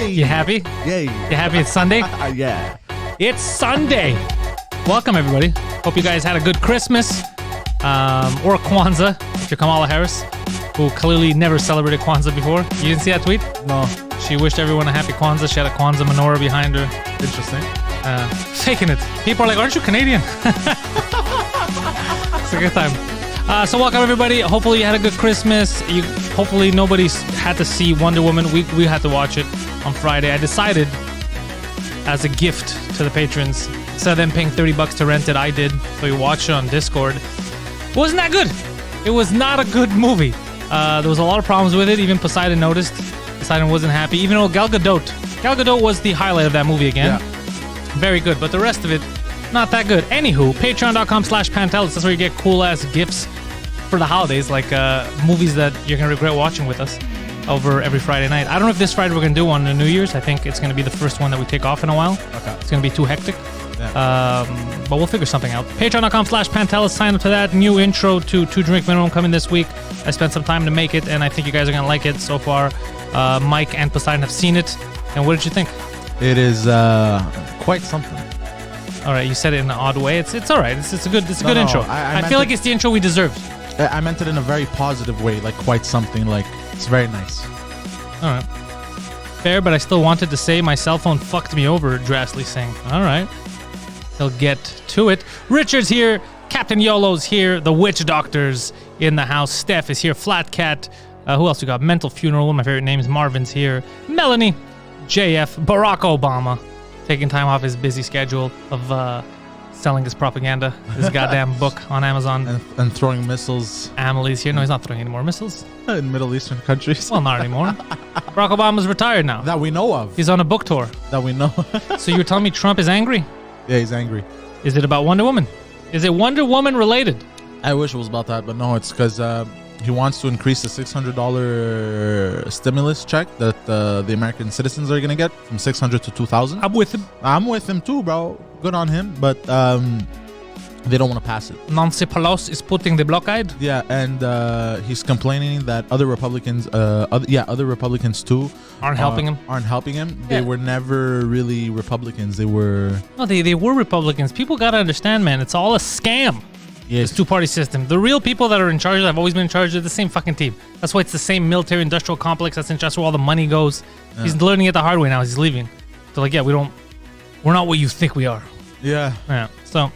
Yay! You happy? Yay! You happy it's Sunday? Yeah. It's Sunday. Welcome, everybody. Hope you guys had a good Christmas. Or Kwanzaa, if you're Kamala Harris, who clearly never celebrated Kwanzaa before. You didn't see that tweet? No. She wished everyone a happy Kwanzaa. She had a Kwanzaa menorah behind her. Interesting. Faking it. People are like, aren't you Canadian? It's a good time. So welcome, everybody. Hopefully you had a good Christmas. Hopefully nobody's had to see Wonder Woman. We had to watch it on Friday. I decided as a gift to the patrons, instead of them paying $30 to rent it, I did. So we watched it on Discord. It wasn't that good. It was not a good movie. There was a lot of problems with it. Even Poseidon noticed. Poseidon wasn't happy. Even though Gal Gadot was the highlight of that movie again. Yeah. Very good. But the rest of it, not that good. Anywho, patreon.com/Pantelis. That's where you get cool-ass gifts for the holidays, like movies that you're going to regret watching with us over every Friday night. I don't know if this Friday we're going to do one on New Year's. I think it's going to be the first one that we take off in a while. Okay. It's going to be too hectic. Yeah. But we'll figure something out. Patreon.com/Pantelis. Sign up to that. New intro to 2 Drink Minimum coming this week. I spent some time to make it, and I think you guys are going to like it so far. Mike and Poseidon have seen it. And what did you think? It is quite something. All right, you said it in an odd way. It's all right. It's a good intro. I feel like it's the intro we deserved. I meant it in a very positive way, like quite something. Like it's very nice. All right, fair, but I still wanted to say my cell phone fucked me over. Drastically saying, all right, he'll get to it. Richard's here. Captain YOLO's here. The witch doctor's in the house. Steph is here. Flat Cat. Who else we got? Mental Funeral. One of my favorite names. Marvin's here. Melanie. JF. Barack Obama. Taking time off his busy schedule of selling his propaganda, his goddamn book on Amazon. And throwing missiles. Amelie's here. No, he's not throwing any more missiles. In Middle Eastern countries. Well, not anymore. Barack Obama's retired now. That we know of. He's on a book tour. That we know. So you're telling me Trump is angry? Yeah, he's angry. Is it about Wonder Woman? Is it Wonder Woman related? I wish it was about that, but no, it's because he wants to increase the $600 stimulus check that the American citizens are going to get from $600 to $2,000. I'm with him. I'm with him too, bro. Good on him, but they don't want to pass it. Nancy Pelosi is putting the blockade. Yeah, and he's complaining that other Republicans, other Republicans too, aren't helping him. Yeah. They were never really Republicans. They were. No, they were Republicans. People gotta understand, man. It's all a scam. Yes. This two-party system. The real people that are in charge, that have always been in charge, of the same fucking team. That's why it's the same military-industrial complex. That's where all the money goes. Yeah. He's learning it the hard way now. He's leaving. They're like, yeah, we're not what you think we are. Yeah. Yeah. So,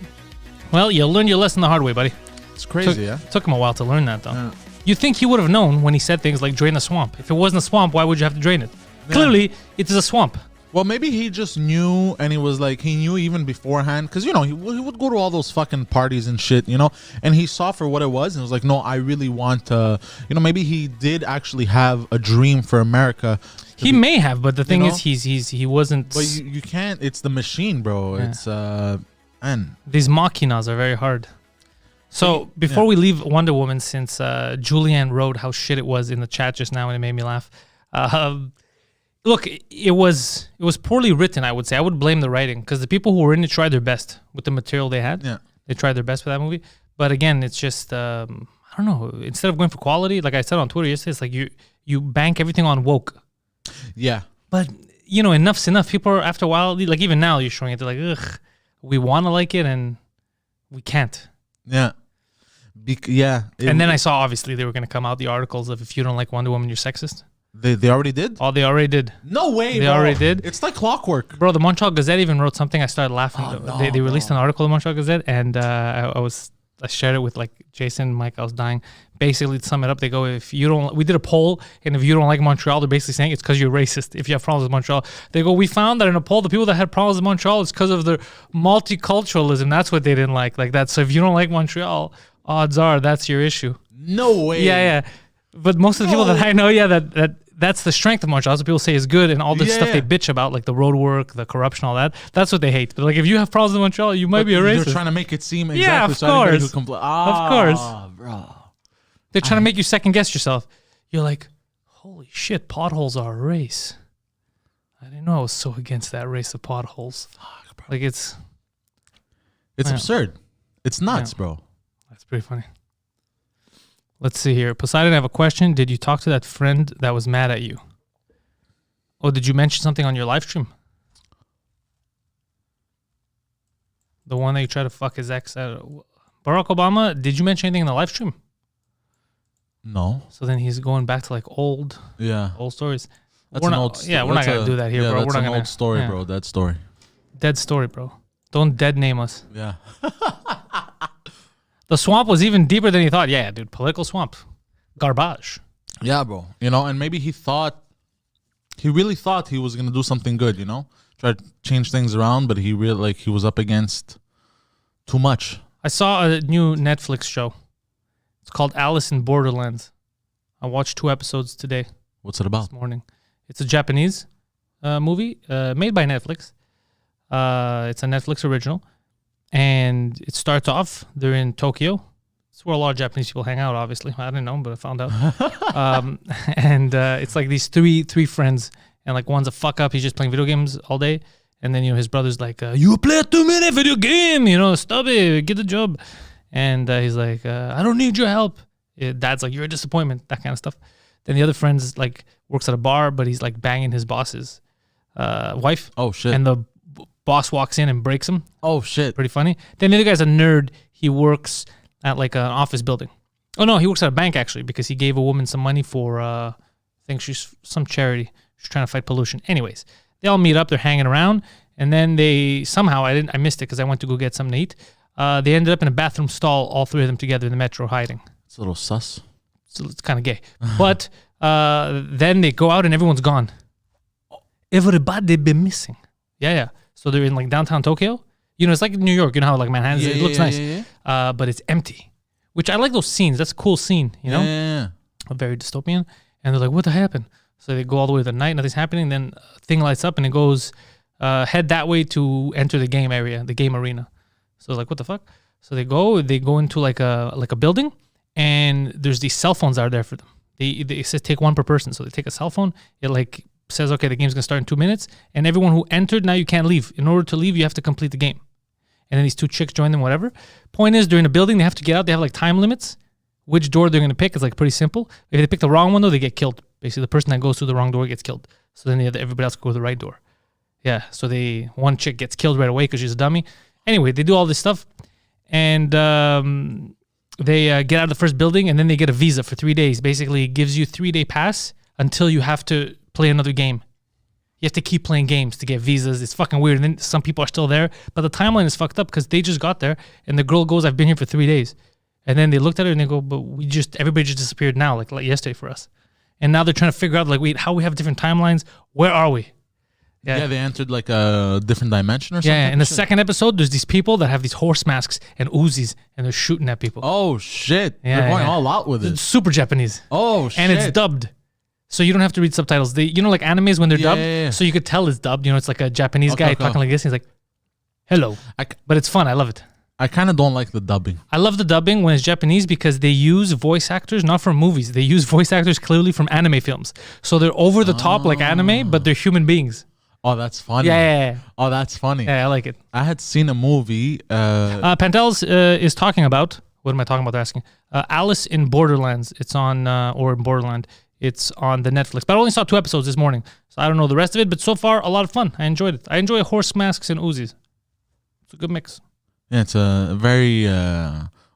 well, you learn your lesson the hard way, buddy. It's crazy, yeah? Took him a while to learn that, though. Yeah. You'd think he would have known when he said things like drain the swamp. If it wasn't a swamp, why would you have to drain it? Yeah. Clearly, it is a swamp. Well, maybe he just knew, and he knew even beforehand, because, he would go to all those fucking parties and shit, and he saw for what it was, and was like, no, I really want to, maybe he did actually have a dream for America. He may have, but the thing is, he wasn't. But you can't, it's the machine, bro. Yeah. It's, man. These machinas are very hard. So, before we leave Wonder Woman, since Julianne wrote how shit it was in the chat just now, and it made me laugh, look, it was poorly written, I would say. I would blame the writing, because the people who were in it tried their best with the material they had. Yeah. They tried their best for that movie. But again, it's just, I don't know, instead of going for quality, like I said on Twitter yesterday, it's like you bank everything on woke. Yeah. But, enough's enough. People are, after a while, like even now you're showing it, they're like, ugh, we want to like it and we can't. Yeah. And then I saw, obviously, they were going to come out, the articles of if you don't like Wonder Woman, you're sexist. They already did? Oh, they already did. No way, They already did. It's like clockwork. Bro, the Montreal Gazette even wrote something. I started laughing. Oh, no, they released an article in the Montreal Gazette, and I shared it with like Jason, Mike. I was dying. Basically, to sum it up, they go, we did a poll, and if you don't like Montreal, they're basically saying it's because you're racist if you have problems with Montreal. They go, we found that in a poll, the people that had problems with Montreal, it's because of their multiculturalism. That's what they didn't like that. So if you don't like Montreal, odds are that's your issue. No way. Yeah. But most of the people that I know, that's the strength of Montreal. That's what people say is good, and all this stuff they bitch about, like the road work, the corruption, all that. That's what they hate. But like, if you have problems with Montreal, you might be a racist. They're trying to make it seem exactly. Yeah, of so course. Of course, bro. They're trying to make you second guess yourself. You're like, holy shit, potholes are a race. I didn't know I was so against that race of potholes. Fuck, bro. Like it's absurd. It's nuts, bro. That's pretty funny. Let's see here. Poseidon, I have a question. Did you talk to that friend that was mad at you? Oh, did you mention something on your live stream? The one that you try to fuck his ex. Barack Obama, did you mention anything in the live stream? No. So then he's going back to like old stories. That's we're an not, old yeah, we're not going to do that here, bro. That's we're not an gonna, old story, yeah. bro. Dead story. Dead story, bro. Don't dead name us. Yeah. The swamp was even deeper than he thought. Yeah, dude. Political swamp. Garbage. Yeah, bro. You know, and maybe he really thought he was going to do something good, you know? Try to change things around, but he was up against too much. I saw a new Netflix show. It's called Alice in Borderlands. I watched 2 episodes today. What's it about? This morning. It's a Japanese movie made by Netflix. It's a Netflix original. And it starts off, they're in Tokyo. It's where a lot of Japanese people hang out, obviously. I didn't know, but I found out. And it's like these three friends. And like one's a fuck up. He's just playing video games all day. And then, his brother's like, you play too many video game. Stop it. Get a job. And he's like, I don't need your help. Dad's like, you're a disappointment. That kind of stuff. Then the other friend's like, works at a bar, but he's like banging his boss's wife. Oh, shit. And the boss walks in and breaks him. Oh, shit. Pretty funny. Then the other guy's a nerd. He works at like an office building. Oh, no, he works at a bank, actually, because he gave a woman some money for, I think she's some charity. She's trying to fight pollution. Anyways, they all meet up. They're hanging around. And then they, somehow, I missed it because I went to go get something to eat. They ended up in a bathroom stall, all 3 of them together in the metro hiding. It's a little sus. So it's kind of gay. But then they go out and everyone's gone. Everybody been missing. Yeah. So they're in like downtown Tokyo. It's like New York. You know how like Manhattan, it looks nice. Yeah. But it's empty, which I like those scenes. That's a cool scene, Yeah. Very dystopian. And they're like, what the happened? So they go all the way to the night, nothing's happening. Then a thing lights up and it goes, head that way to enter the game area, the game arena. So like, what the fuck? So they go into like a building, and there's these cell phones that are there for them. They says take 1 per person. So they take a cell phone. It like says, okay, the game's gonna start in 2 minutes, and everyone who entered, now you can't leave. In order to leave, you have to complete the game. And then these 2 chicks join them, whatever. Point is, they're in a building, they have to get out. They have like time limits. Which door they're gonna pick is like pretty simple. If they pick the wrong one though, they get killed. Basically, the person that goes through the wrong door gets killed. So then everybody else go to the right door. Yeah. So one chick gets killed right away because she's a dummy. Anyway, they do all this stuff, and they get out of the first building, and then they get a visa for 3 days. Basically, it gives you 3-day pass until you have to play another game. You have to keep playing games to get visas. It's fucking weird. And then some people are still there, but the timeline is fucked up because they just got there, and the girl goes, "I've been here for 3 days," and then they looked at her and they go, "But everybody just disappeared now, like yesterday for us." And now they're trying to figure out, like, wait, how we have different timelines? Where are we? Yeah, they entered like a different dimension or something. Yeah, in the second episode, there's these people that have these horse masks and Uzis, and they're shooting at people. Oh, shit. Yeah, They're going all out with it. It's super Japanese. Oh, shit. And it's dubbed. So you don't have to read subtitles. They, like animes when they're dubbed, yeah. so you could tell it's dubbed. It's like a Japanese guy talking like this. And he's like, hello. But it's fun. I love it. I kind of don't like the dubbing. I love the dubbing when it's Japanese because they use voice actors, not from movies. They use voice actors clearly from anime films. So they're over the top like anime, but they're human beings. Oh, that's funny. Yeah. Oh, that's funny. Yeah, I like it. I had seen a movie. Pantelis is talking about, what am I talking about? They're asking. Alice in Borderlands. It's on, or in Borderland. It's on the Netflix. But I only saw 2 episodes this morning. So I don't know the rest of it. But so far, a lot of fun. I enjoyed it. I enjoy horse masks and Uzis. It's a good mix. Yeah, it's a very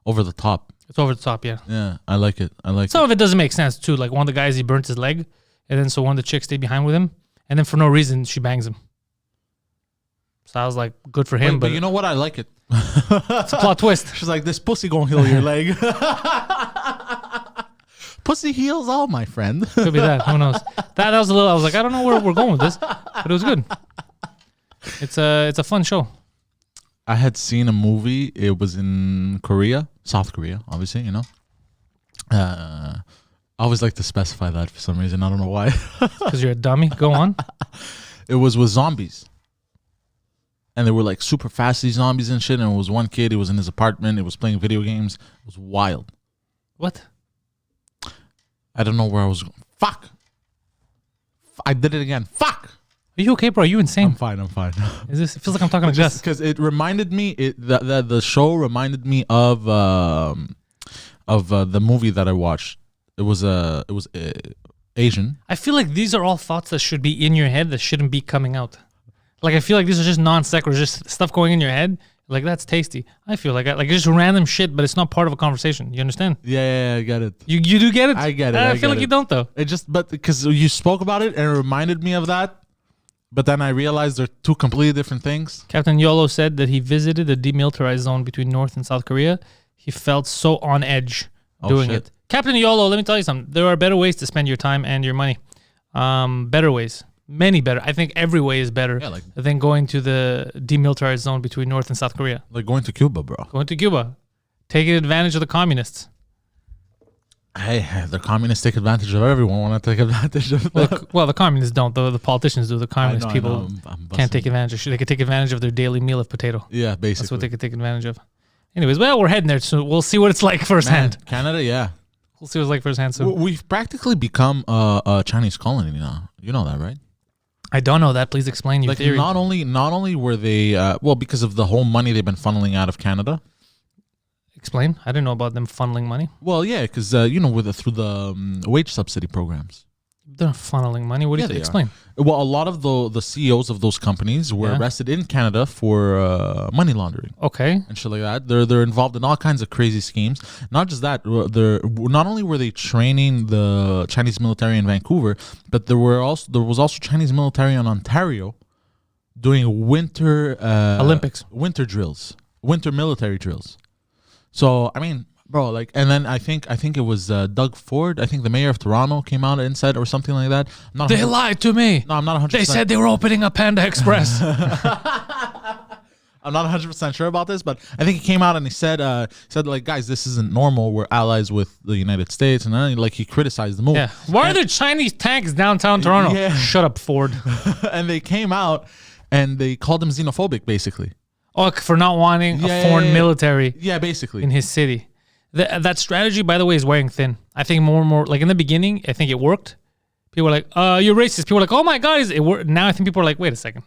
over the top. It's over the top, yeah. Yeah, I like it. Some of it doesn't make sense, too. Like one of the guys, he burnt his leg. And then so one of the chicks stayed behind with him. And then for no reason, she bangs him. So I was like, good for him. But you know what? I like it. It's a plot twist. She's like, this pussy gonna heal your leg. Pussy heals all, my friend. Could be that. Who knows? That was a little, I was like, I don't know where we're going with this. But it was good. It's a fun show. I had seen a movie. It was in Korea. South Korea, obviously, I always like to specify that for some reason. I don't know why. Because you're a dummy. Go on. It was with zombies. And they were like super fast, these zombies and shit. And it was one kid. He was in his apartment. He was playing video games. It was wild. What? I don't know where I was going. Fuck. I did it again. Fuck. Are you okay, bro? Are you insane? I'm fine. It feels like I'm talking to Gus. Because it reminded me, the show reminded me of the movie that I watched. It was Asian. I feel like these are all thoughts that should be in your head that shouldn't be coming out. Like I feel like these are just non sequiturs, just stuff going in your head. Like that's tasty. I feel like it's just random shit, but it's not part of a conversation. You understand? Yeah, I get it. You do get it? I get it. I feel like you don't though. It just because you spoke about it and it reminded me of that, but then I realized they're two completely different things. Captain Yolo said that he visited the demilitarized zone between North and South Korea. He felt so on edge doing it. Captain Yolo, let me tell you something. There are better ways to spend your time and your money. Better ways. Many better. I think every way is better than going to the demilitarized zone between North and South Korea. Like going to Cuba, bro. Going to Cuba. Taking advantage of the communists. Hey, the communists take advantage of everyone. Want to take advantage of them. Well, the communists don't, though. The politicians do. The communist people can't take advantage. They could take advantage of their daily meal of potato. Yeah, basically. That's what they could take advantage of. Anyways, well, we're heading there, so we'll see what it's like firsthand. Canada, yeah. We'll see what it's like firsthand soon. We've practically become a Chinese colony now. You know that, right? I don't know that. Please explain your theory. Not only were they because of the whole money they've been funneling out of Canada. Explain. I didn't know about them funneling money. Well, yeah, because through the wage subsidy programs. They're not funneling money. What do you explain? Well, a lot of the CEOs of those companies were arrested in Canada for money laundering. Okay. And shit like that. They're involved in all kinds of crazy schemes. Not just that. Not only were they training the Chinese military in Vancouver, but there was also Chinese military in Ontario doing winter Olympics, winter drills, winter military drills. So I mean, bro, and then I think it was Doug Ford. I think the mayor of Toronto came out and said, or something like that. They lied to me. No, I'm not 100%. They said they were opening a Panda Express. I'm not 100% sure about this, but I think he came out and he said, like, guys, this isn't normal. We're allies with the United States, and then he criticized the move. Yeah. Why are there Chinese tanks downtown Toronto? Yeah. Shut up, Ford. And they came out and they called him xenophobic, basically. Oh, for not wanting a foreign military. Yeah, basically. In his city. That strategy, by the way, is wearing thin. I think more and more, like in the beginning, I think it worked. People were like, you're racist. People were like, oh my God, it worked. Now I think people are like, wait a second.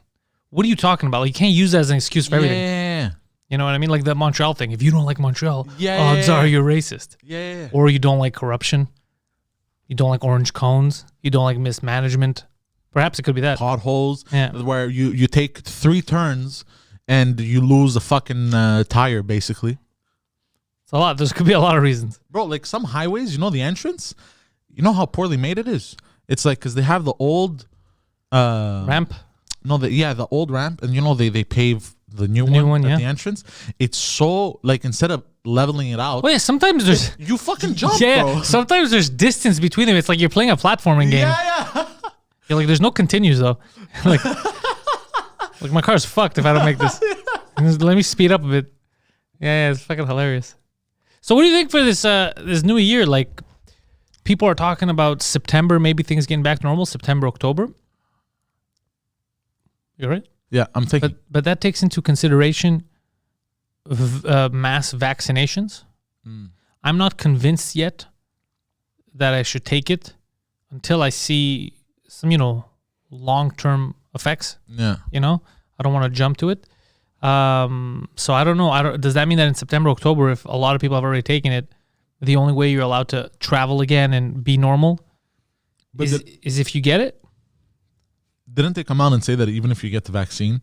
What are you talking about? Like, you can't use that as an excuse for everything. Yeah. You know what I mean? Like the Montreal thing. If you don't like Montreal, odds are you're racist. Yeah. Or you don't like corruption. You don't like orange cones. You don't like mismanagement. Perhaps it could be that. Potholes. Yeah. Where you take 3 turns and you lose a fucking tire, basically. It's a lot. There could be a lot of reasons. Bro, like some highways, the entrance, how poorly made it is? It's like, because they have the old... ramp? No, the old ramp, and they pave the new one at the entrance. It's so, like, instead of leveling it out... Well, yeah, sometimes there's... You fucking jump, bro. Sometimes there's distance between them. It's like you're playing a platforming game. Yeah. You're like, there's no continues, though. Like my car's fucked if I don't make this. Let me speed up a bit. Yeah, it's fucking hilarious. So what do you think for this new year? Like, people are talking about September, maybe things getting back to normal, September, October. You right? Yeah, I'm thinking. But that takes into consideration mass vaccinations. I'm not convinced yet that I should take it until I see some, long-term effects. Yeah. I don't want to jump to it. So I don't know. Does that mean that in September, October, if a lot of people have already taken it, the only way you're allowed to travel again and be normal is if you get it? Didn't they come out and say that even if you get the vaccine,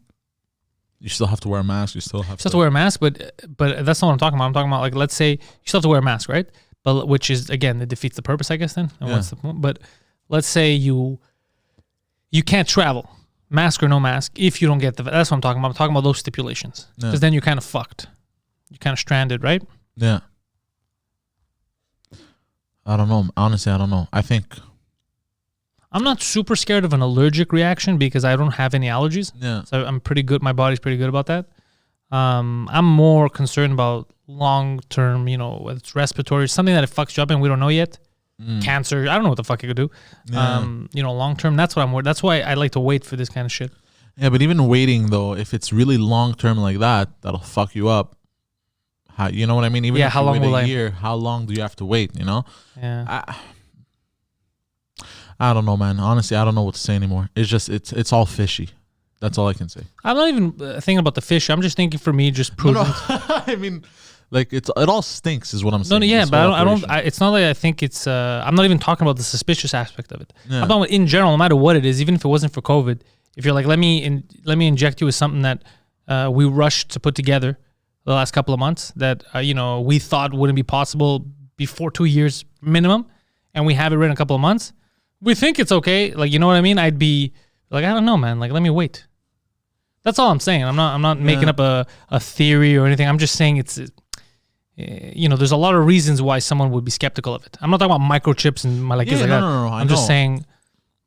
you still have to wear a mask? You still have to wear a mask, but that's not what I'm talking about. I'm talking about, like, let's say you still have to wear a mask, right? But which is, again, it defeats the purpose, I guess, then. And what's the point? But let's say you can't travel, mask or no mask, if you don't get that's what I'm talking about. I'm talking about those stipulations. Because then you're kind of fucked. You're kind of stranded, right? Yeah. I don't know. Honestly, I don't know. I think... I'm not super scared of an allergic reaction because I don't have any allergies. Yeah. So I'm pretty good. My body's pretty good about that. I'm more concerned about long-term, whether it's respiratory, something that it fucks you up and we don't know yet. Cancer. I don't know what the fuck it could do. Yeah. Long-term, that's what I'm worried. That's why I like to wait for this kind of shit. Yeah, but even waiting, though, if it's really long-term like that, that'll fuck you up. How, you know what I mean? Even if how you long wait will a year, how long do you have to wait, Yeah. I don't know, man. Honestly, I don't know what to say anymore. It's just, it's all fishy. That's all I can say. I'm not even thinking about the fish. I'm just thinking for me, just prudent. No. I mean, Like it all stinks, is what I'm saying. No, yeah, this but whole I don't. operation. It's not like I think it's. I'm not even talking about the suspicious aspect of it. Yeah. I'm talking about in general, no matter what it is, even if it wasn't for COVID. If you're like, let me inject you with something that we rushed to put together the last couple of months that we thought wouldn't be possible before 2 years minimum, and we have it in a couple of months. We think it's okay. Like, you know what I mean? I'd be like, I don't know, man. Like, let me wait. That's all I'm saying. I'm not making up a theory or anything. I'm just saying it's. There's a lot of reasons why someone would be skeptical of it. I'm not talking about microchips and like that. No, I'm just saying,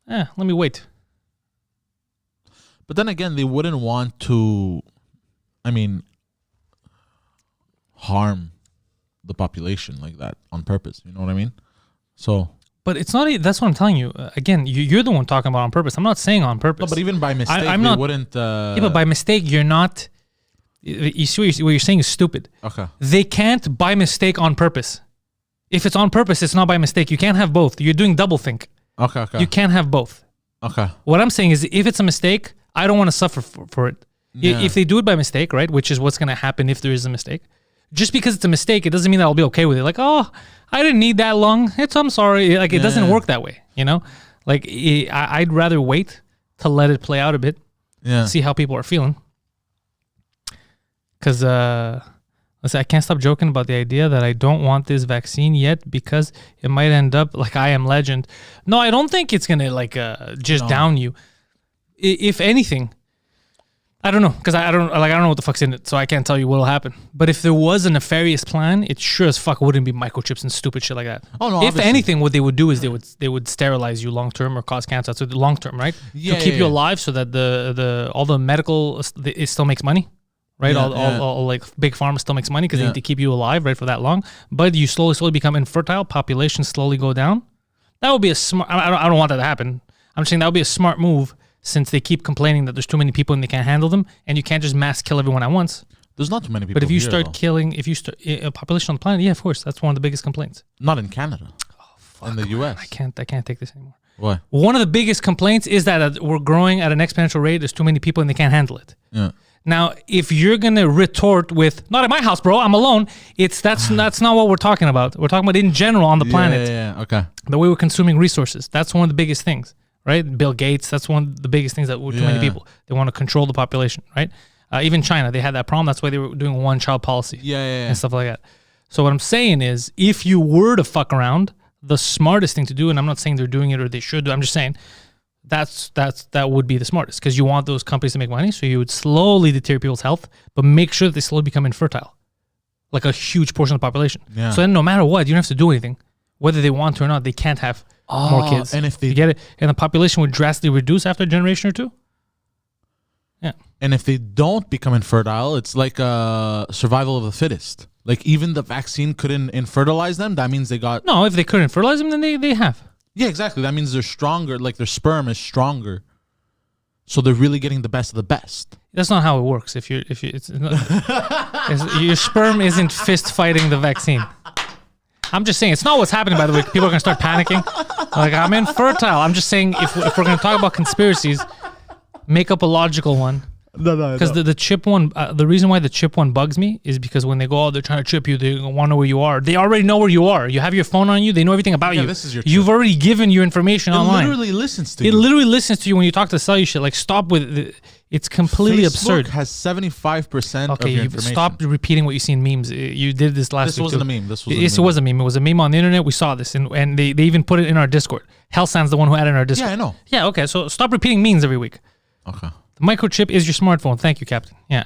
let me wait. But then again, they wouldn't want to, harm the population like that on purpose. You know what I mean? So. But it's not. That's what I'm telling you. Again, you're the one talking about on purpose. I'm not saying on purpose. No, but even by mistake, I'm they not, wouldn't. Yeah, but by mistake, you're not. You see what you're saying is stupid. Okay. They can't by mistake on purpose. If it's on purpose, it's not by mistake. You can't have both. You're doing double think. Okay. You can't have both. Okay. What I'm saying is, if it's a mistake, I don't want to suffer for it. Yeah. If they do it by mistake, right, which is what's going to happen if there is a mistake, just because it's a mistake, it doesn't mean that I'll be okay with it. Like, oh, I didn't need that long. I'm sorry. Like, it doesn't work that way, Like, I'd rather wait to let it play out a bit, see how people are feeling. Because, listen, I can't stop joking about the idea that I don't want this vaccine yet because it might end up like I Am Legend. No, I don't think it's going to, just down you. If anything, I don't know, because I don't know what the fuck's in it, so I can't tell you what'll happen. But if there was a nefarious plan, it sure as fuck wouldn't be microchips and stupid shit like that. Oh no! If obviously. anything, what they would do is they would sterilize you long term or cause cancer. So the long term, right? To keep you alive, so that the all the medical it still makes money, right? Yeah, all like big pharma still makes money because they need to keep you alive, right, for that long. But you slowly become infertile. Population slowly go down. That would be a smart. I don't want that to happen. I'm just saying that would be a smart move. Since they keep complaining that there's too many people and they can't handle them, and you can't just mass kill everyone at once. There's not too many people. But if you here, start though. killing, if you start a population on the planet, yeah, of course, that's one of the biggest complaints. Not in Canada. Oh, fuck. In the U.S. I can't take this anymore. Why? One of the biggest complaints is that we're growing at an exponential rate. There's too many people and they can't handle it. Yeah. Now, if you're gonna retort with "Not at my house, bro. I'm alone," that's not what we're talking about. We're talking about in general on the planet. Yeah. Okay. The way we're consuming resources. That's one of the biggest things. Right, Bill Gates. That's one of the biggest things that were too many people. They want to control the population. Right, even China, they had that problem. That's why they were doing one-child policy. And stuff like that. So what I'm saying is, if you were to fuck around, the smartest thing to do, and I'm not saying they're doing it or they should do. I'm just saying that would be the smartest because you want those companies to make money. So you would slowly deteriorate people's health, but make sure that they slowly become infertile, like a huge portion of the population. Yeah. So then, no matter what, you don't have to do anything, whether they want to or not. They can't have more kids. And if they you get it, and the population would drastically reduce after a generation or two. Yeah. And if they don't become infertile, it's like survival of the fittest. Like even the vaccine couldn't infertilize them. That means they got No, if they couldn't fertilize them, then they have. Yeah, exactly. That means they're stronger. Like their sperm is stronger. So they're really getting the best of the best. That's not how it works. If you your sperm isn't fist fighting the vaccine. I'm just saying, it's not what's happening, by the way. People are going to start panicking. Like, I'm infertile. I'm just saying, if we're going to talk about conspiracies, make up a logical one. No. Because the chip one, the reason why the chip one bugs me is because when they go, they're trying to chip you, they want to know where you are. They already know where you are. You have your phone on you. They know everything about you. This is your chip. You've already given your information online. It literally listens to you. It literally listens to you when you talk to sell you shit. Like, stop with it's completely Facebook absurd. has 75% Okay, of your you information. stop repeating what you see in memes. You did this last This week. wasn't too. a meme. This Yes, it was a meme. It was a meme on the internet. We saw this, and they even put it in our Discord. Hellsand's the one who added in our Discord. Yeah, I know. Yeah, okay. So stop repeating memes every week. Okay. The microchip is your smartphone. Thank you, Captain. Yeah.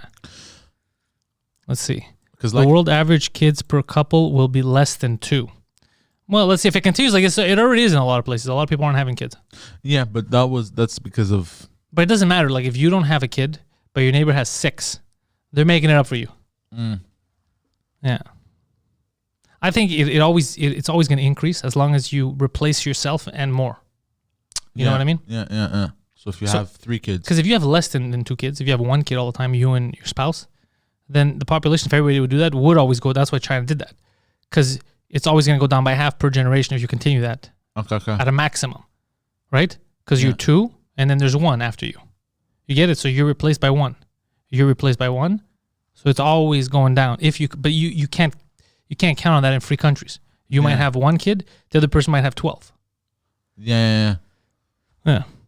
Let's see. Because The world average kids per couple will be less than 2. Well, let's see if it continues like this. It already is in a lot of places. A lot of people aren't having kids. Yeah, but that's because of. But it doesn't matter. Like if you don't have a kid, but your neighbor has 6, they're making it up for you. Yeah. I think it's always going to increase as long as you replace yourself and more. You know what I mean? Yeah. So if you have 3 kids. Because if you have less than 2 kids, if you have 1 kid all the time, you and your spouse, then the population, if everybody would do that, would always go. That's why China did that. Because it's always going to go down by half per generation if you continue that. Okay. At a maximum. Right? Because you're 2, and then there's 1 after you. You get it? So you're replaced by 1. You're replaced by 1. So it's always going down. But you can't count on that in free countries. You might have one kid, the other person might have 12. Yeah.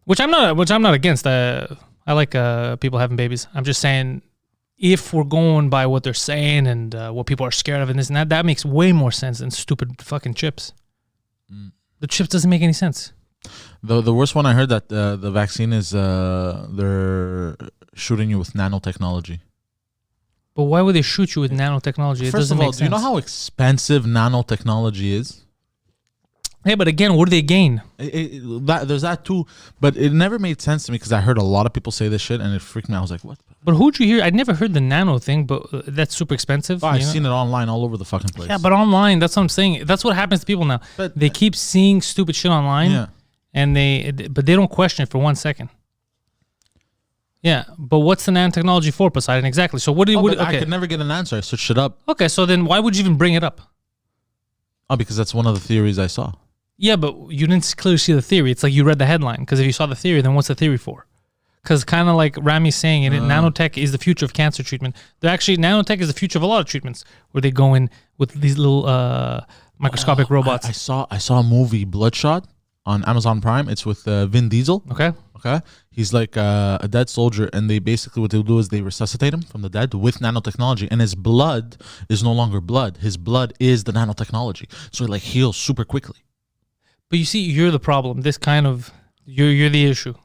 Which I'm not against. I like people having babies. I'm just saying, if we're going by what they're saying and what people are scared of and this and that makes way more sense than stupid fucking chips. The chips doesn't make any sense. The worst one I heard that the vaccine is they're shooting you with nanotechnology. But why would they shoot you with nanotechnology? First of all, do you know how expensive nanotechnology is? Hey, but again, what do they gain? There's that too, but it never made sense to me because I heard a lot of people say this shit and it freaked me out. I was like, what? But who'd you hear? I'd never heard the nano thing, but that's super expensive. Oh, I've seen it online all over the fucking place. Yeah, but online, that's what I'm saying. That's what happens to people now. But they keep seeing stupid shit online, and but they don't question it for 1 second. Yeah, but what's the nanotechnology for, Poseidon? Exactly. So what do you? Okay. I could never get an answer. I searched it up. Okay, so then why would you even bring it up? Oh, because that's one of the theories I saw. Yeah, but you didn't clearly see the theory. It's like you read the headline. Because if you saw the theory, then what's the theory for? Because kind of like Rami's saying, nanotech is the future of cancer treatment. Nanotech is the future of a lot of treatments, where they go in with these little microscopic robots. I saw a movie, Bloodshot, on Amazon Prime. It's with Vin Diesel. Okay. He's like a dead soldier, and they basically what they'll do is they resuscitate him from the dead with nanotechnology, and his blood is no longer blood. His blood is the nanotechnology, so it like heals super quickly. But you see, you're the problem. This kind of you're the issue.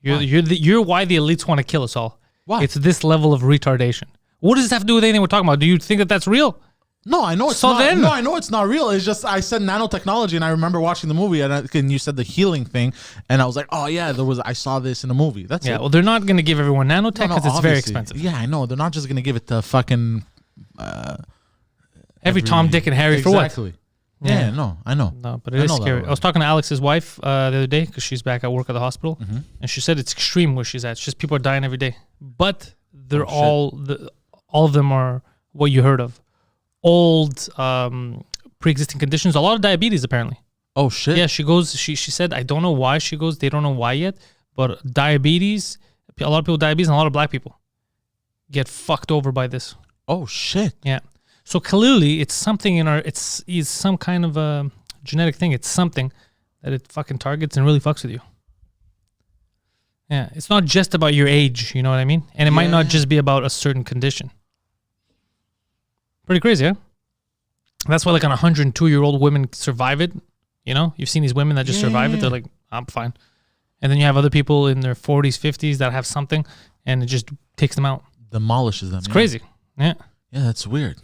You're why the elites want to kill us all. Why? It's this level of retardation. What does this have to do with anything we're talking about? Do you think that that's real? No, I know it's not. No, I know it's not real. It's just I said nanotechnology, and I remember watching the movie, and you said the healing thing, and I was like, oh yeah, I saw this in a movie. That's it. Well, they're not going to give everyone nanotech because it's very expensive. Yeah, I know. They're not just going to give it to fucking every Tom, Dick, and Harry for what? Exactly. Yeah, no, I know. No, but it is scary. I was talking to Alex's wife the other day because she's back at work at the hospital, and she said it's extreme where she's at. It's just people are dying every day, but they're all of them are what you heard of. Old pre-existing conditions, a lot of diabetes apparently. Oh shit. Yeah, she goes, she said, I don't know why she goes, they don't know why yet, but diabetes, a lot of people with diabetes and a lot of black people get fucked over by this. Oh shit. Yeah. So clearly it's something in it's some kind of a genetic thing. It's something that it fucking targets and really fucks with you. Yeah. It's not just about your age, you know what I mean? And it might not just be about a certain condition. Pretty crazy, huh? That's why like 102-year-old women survive it. You know, you've seen these women that just survive it. They're like, I'm fine. And then you have other people in their 40s, 50s that have something, and it just takes them out. Demolishes them. It's crazy. Yeah. Yeah, that's weird.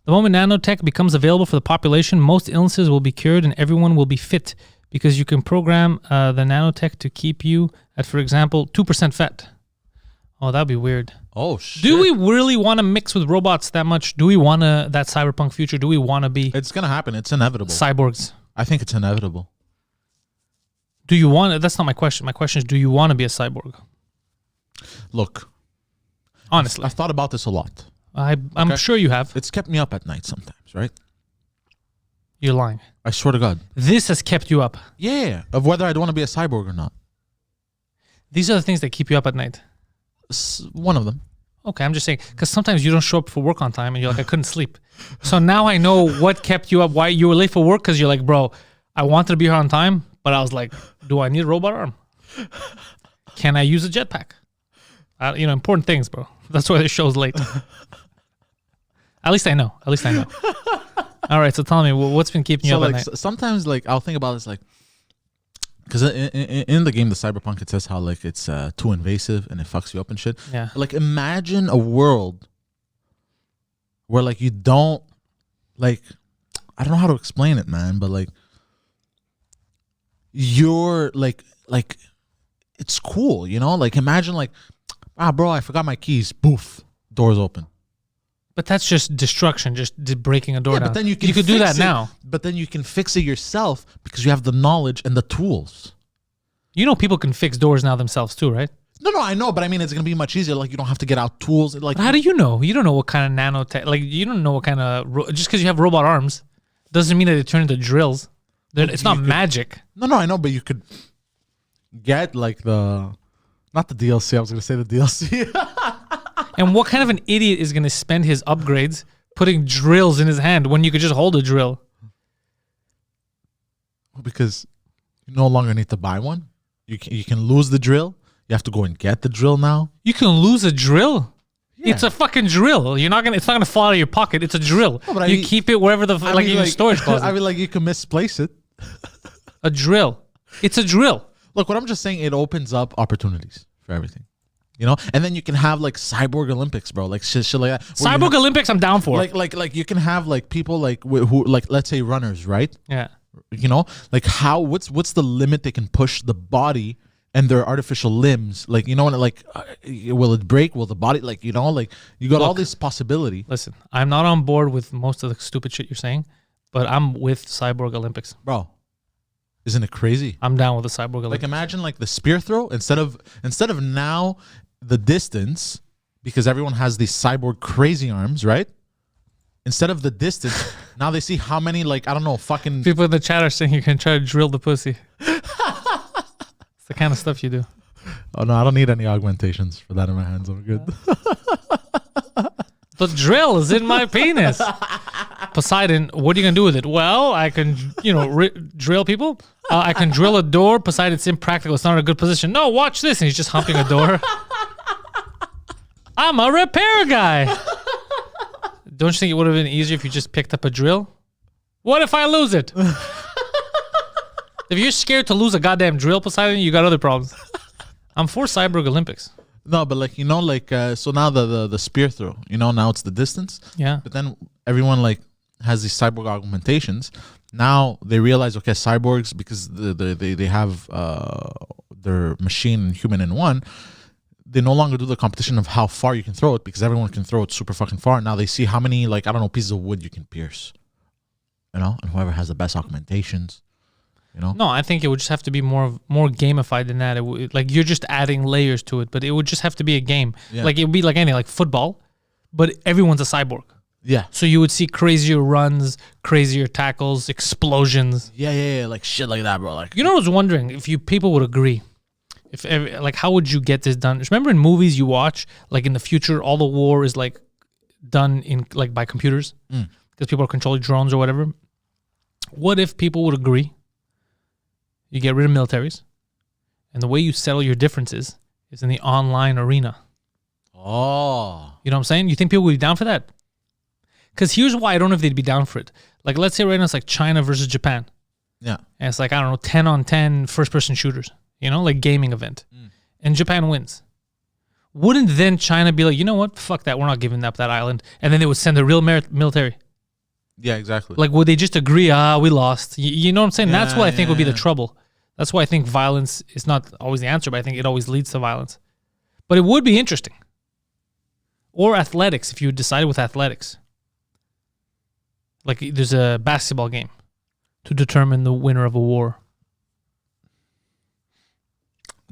The moment nanotech becomes available for the population, most illnesses will be cured and everyone will be fit because you can program the nanotech to keep you at, for example, 2% fat. Oh, that'd be weird. Oh, shit. Do we really want to mix with robots that much? Do we want that cyberpunk future? Do we want to be... It's going to happen. It's inevitable. Cyborgs. I think it's inevitable. Do you want... That's not my question. My question is, do you want to be a cyborg? Look. Honestly. I've thought about this a lot. I'm sure you have. It's kept me up at night sometimes, right? You're lying. I swear to God. This has kept you up. Yeah. Of whether I'd want to be a cyborg or not. These are the things that keep you up at night. One of them. Okay, I'm just saying, because sometimes you don't show up for work on time and you're like, I couldn't sleep. So now I know what kept you up, why you were late for work, because you're like, bro, I wanted to be here on time, but I was like, do I need a robot arm? Can I use a jetpack? Important things, bro. That's why this show's late. At least I know. All right, so tell me, what's been keeping you up at night? Sometimes, like, I'll think about this, like, because in the game, the Cyberpunk, it says how, like, it's too invasive and it fucks you up and shit. Yeah. Like, imagine a world where, like, you don't, like, I don't know how to explain it, man, but, like, you're, like, it's cool, you know? Like, imagine, like, bro, I forgot my keys. Boof. Doors open. But that's just destruction, just breaking a door down. But then you could do that now. But then you can fix it yourself because you have the knowledge and the tools. You know people can fix doors now themselves too, right? No, I know, but I mean, it's going to be much easier. Like, you don't have to get out tools. Like, but how do you know? You don't know what kind of nanotech, like, you don't know what kind of, just because you have robot arms doesn't mean that they turn into drills. It's not magic. No, I know, but you could get, like, not the DLC, I was going to say the DLC. And what kind of an idiot is going to spend his upgrades putting drills in his hand when you could just hold a drill? Because you no longer need to buy one. You can lose the drill. You have to go and get the drill now. You can lose a drill. Yeah. It's a fucking drill. It's not gonna fall out of your pocket. It's a drill. No, but you keep it wherever in your storage closet. I mean, like you can misplace it. A drill. It's a drill. Look, what I'm just saying, it opens up opportunities for everything. You know, and then you can have like cyborg Olympics, bro. Like shit like that. Cyborg Olympics, I'm down for. Like you can have like people like who like let's say runners, right? Yeah. You know, like what's the limit they can push the body and their artificial limbs? Like, you know, like will it break? Will the body, like, you know, like you got all this possibility. Listen, I'm not on board with most of the stupid shit you're saying, but I'm with cyborg Olympics, bro. Isn't it crazy? I'm down with the cyborg Olympics. Like imagine like the spear throw instead of now the distance, because everyone has these cyborg crazy arms, right? Instead of the distance, now they see how many, like, I don't know, fucking... People in the chat are saying you can try to drill the pussy. It's the kind of stuff you do. Oh, no, I don't need any augmentations for that in my hands. I'm good. The drill is in my penis. Poseidon, what are you going to do with it? Well, I can, drill people. I can drill a door. Poseidon, it's impractical. It's not a good position. No, watch this. And he's just humping a door. I'm a repair guy. Don't you think it would have been easier if you just picked up a drill? What if I lose it? If you're scared to lose a goddamn drill, Poseidon, you got other problems. I'm for cyborg Olympics. No, but like, so now the spear throw, now it's the distance. Yeah. But then everyone like has these cyborg augmentations. Now they realize, okay, cyborgs, because they have their machine and human in one, they no longer do the competition of how far you can throw it, because everyone can throw it super fucking far. Now they see how many, like, I don't know, pieces of wood you can pierce, and whoever has the best augmentations, No, I think it would just have to be more gamified than that. Like you're just adding layers to it, but it would just have to be a game. Yeah. Like it would be like anything, like football, but everyone's a cyborg. Yeah. So you would see crazier runs, crazier tackles, explosions. Yeah, like shit like that, bro. Like, I was wondering if people would agree. How would you get this done? Remember in movies you watch, like in the future, all the war is like done in like by computers because people are controlling drones or whatever. What if people would agree? You get rid of militaries, and the way you settle your differences is in the online arena. Oh, you know what I'm saying? You think people would be down for that? Because here's why I don't know if they'd be down for it. Like, let's say right now it's like China versus Japan. Yeah, and it's like, I don't know, 10-on-10 first-person shooters. Like gaming event. And Japan wins. Wouldn't then China be like, you know what? Fuck that. We're not giving up that island. And then they would send a real military. Yeah, exactly. Like, would they just agree, we lost? You know what I'm saying? That's what I think would be the trouble. That's why I think violence is not always the answer, but I think it always leads to violence. But it would be interesting. Or athletics, if you decide with athletics. Like, there's a basketball game to determine the winner of a war.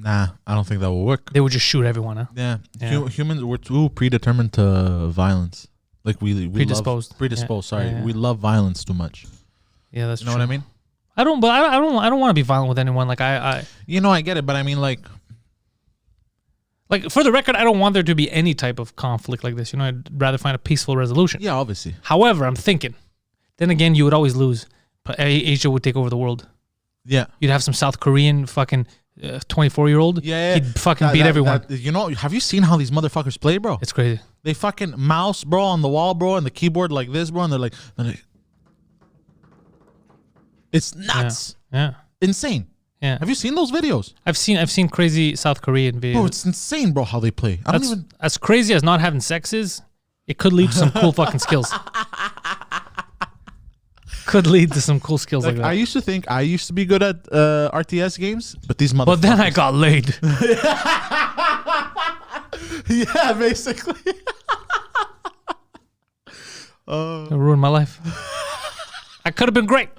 Nah, I don't think that will work. They would just shoot everyone, huh? Yeah. Humans, we're too predetermined to violence. Like we predisposed. Sorry, we love violence too much. Yeah, that's true. You know what I mean? I don't want to be violent with anyone. Like I get it, but I mean like for the record, I don't want there to be any type of conflict like this. I'd rather find a peaceful resolution. Yeah, obviously. However, I'm thinking, then again, you would always lose. But Asia would take over the world. Yeah, you'd have some South Korean fucking 24-year-old. Yeah. He'd fucking beat everyone. Have you seen how these motherfuckers play, bro? It's crazy. They fucking mouse, bro, on the wall, bro, and the keyboard like this, bro, and they're like it's nuts. Yeah. Insane. Yeah. Have you seen those videos? I've seen crazy South Korean videos. Bro, it's insane, bro, how they play. As crazy as not having sex is, it could lead to some cool fucking skills. Could lead to some cool skills like that. I used to think I used to be good at RTS games, but these motherfuckers. But then I got laid. Yeah, basically. It ruined my life. I could have been great.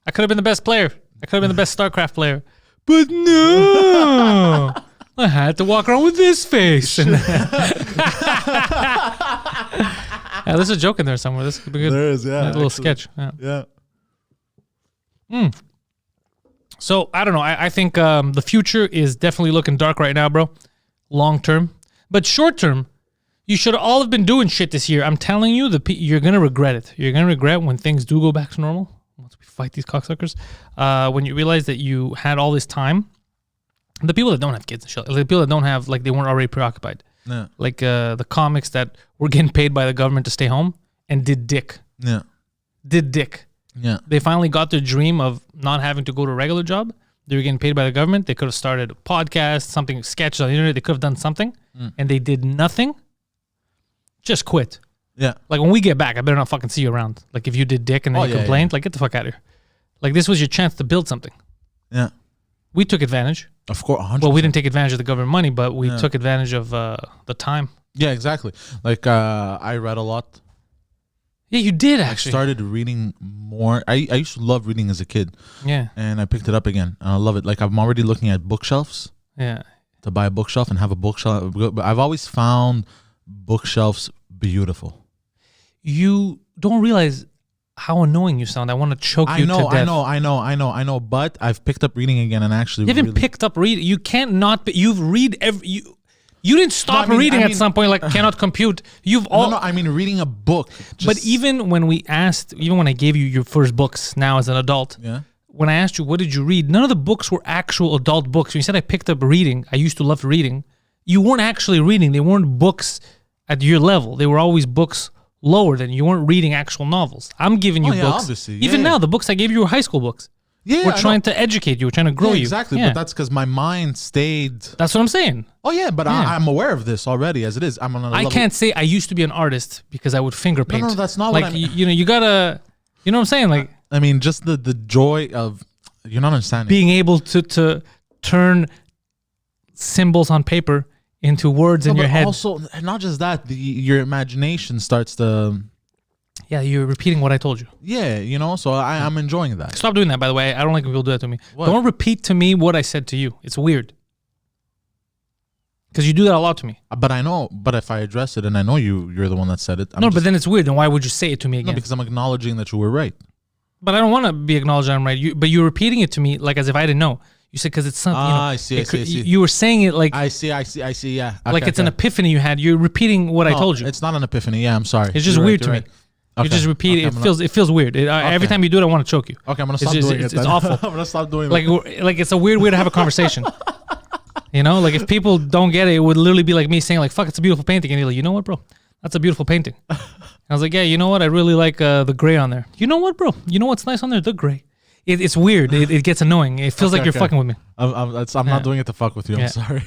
I could have been the best player. I could have been the best StarCraft player. But no. I had to walk around with this face. Yeah, there's a joke in there somewhere. This could be good. There is, yeah. A little sketch. Yeah. So, I don't know. I think the future is definitely looking dark right now, bro. Long term. But short term, You should all have been doing shit this year. I'm telling you, you're gonna regret it. You're gonna regret when things do go back to normal. Once we fight these cocksuckers, when you realize that you had all this time. The people that don't have kids and shit, like the people that don't have, like, they weren't already preoccupied. Yeah. Like the comics that were getting paid by the government to stay home and did dick. Yeah. Did dick. Yeah. They finally got their dream of not having to go to a regular job. They were getting paid by the government. They could have started a podcast, something, sketches on the internet. They could have done something, and they did nothing. Just quit. Yeah. Like, when we get back, I better not fucking see you around. Like, if you did dick and then you complained, like, get the fuck out of here. Like, this was your chance to build something. Yeah. We took advantage. Of course, 100%. Well, we didn't take advantage of the government money, but we took advantage of the time. Yeah, exactly. Like, I read a lot. Yeah, you did, actually. I started reading more. I used to love reading as a kid. Yeah. And I picked it up again, and I love it. Like, I'm already looking at bookshelves. Yeah. To buy a bookshelf and have a bookshelf. But I've always found bookshelves beautiful. You don't realize how annoying you sound. I want to choke you to death. I know. But I've picked up reading again and actually. You haven't picked up reading. You can't not. You've read every. You didn't stop reading at some point. Like, cannot compute. You've all. No. I mean, reading a book. But even when I gave you your first books now as an adult. Yeah. When I asked you what did you read, none of the books were actual adult books. When you said I picked up reading, I used to love reading. You weren't actually reading. They weren't books at your level. They were always books lower than you. Weren't reading actual novels. I'm giving you books. Obviously. Even now, the books I gave you were high school books. Yeah, we're trying to educate you. We're trying to grow you. Exactly. Yeah. But that's because my mind stayed. That's what I'm saying. Oh yeah, but I'm aware of this already as it is. I'm on a level. I can't say I used to be an artist because I would finger paint. No, that's not like, what I'm. You gotta. You know what I'm saying? Like, I mean, just the joy of. You're not understanding. Being able to turn symbols on paper into words in your head. Also, not just that, your imagination starts to. Yeah, you're repeating what I told you. Yeah, so I'm enjoying that. Stop doing that, by the way. I don't like when people do that to me. What? Don't repeat to me what I said to you. It's weird. Because you do that a lot to me. But I know, if I address it and I know you're the one that said it. But then it's weird. Then why would you say it to me again? No, because I'm acknowledging that you were right. But I don't want to be acknowledged that I'm right. But you're repeating it to me like as if I didn't know. You said because it's something. I see. You were saying it like. I see. Yeah. Okay, like it's an epiphany you had. You're repeating what I told you. It's not an epiphany. Yeah, I'm sorry. It's just weird to me. You just repeat it. It feels weird. Every time you do it, I want to choke you. Okay, I'm gonna stop doing it. It's awful. I'm gonna stop doing it. Like it's a weird way to have a conversation. Like if people don't get it, it would literally be like me saying like, "Fuck, it's a beautiful painting," and you're like, "You know what, bro? That's a beautiful painting." I was like, "Yeah, you know what? I really like the gray on there." You know what, bro? You know what's nice on there? The gray. It's weird. It gets annoying. It feels like you're fucking with me. I'm not doing it to fuck with you. I'm sorry.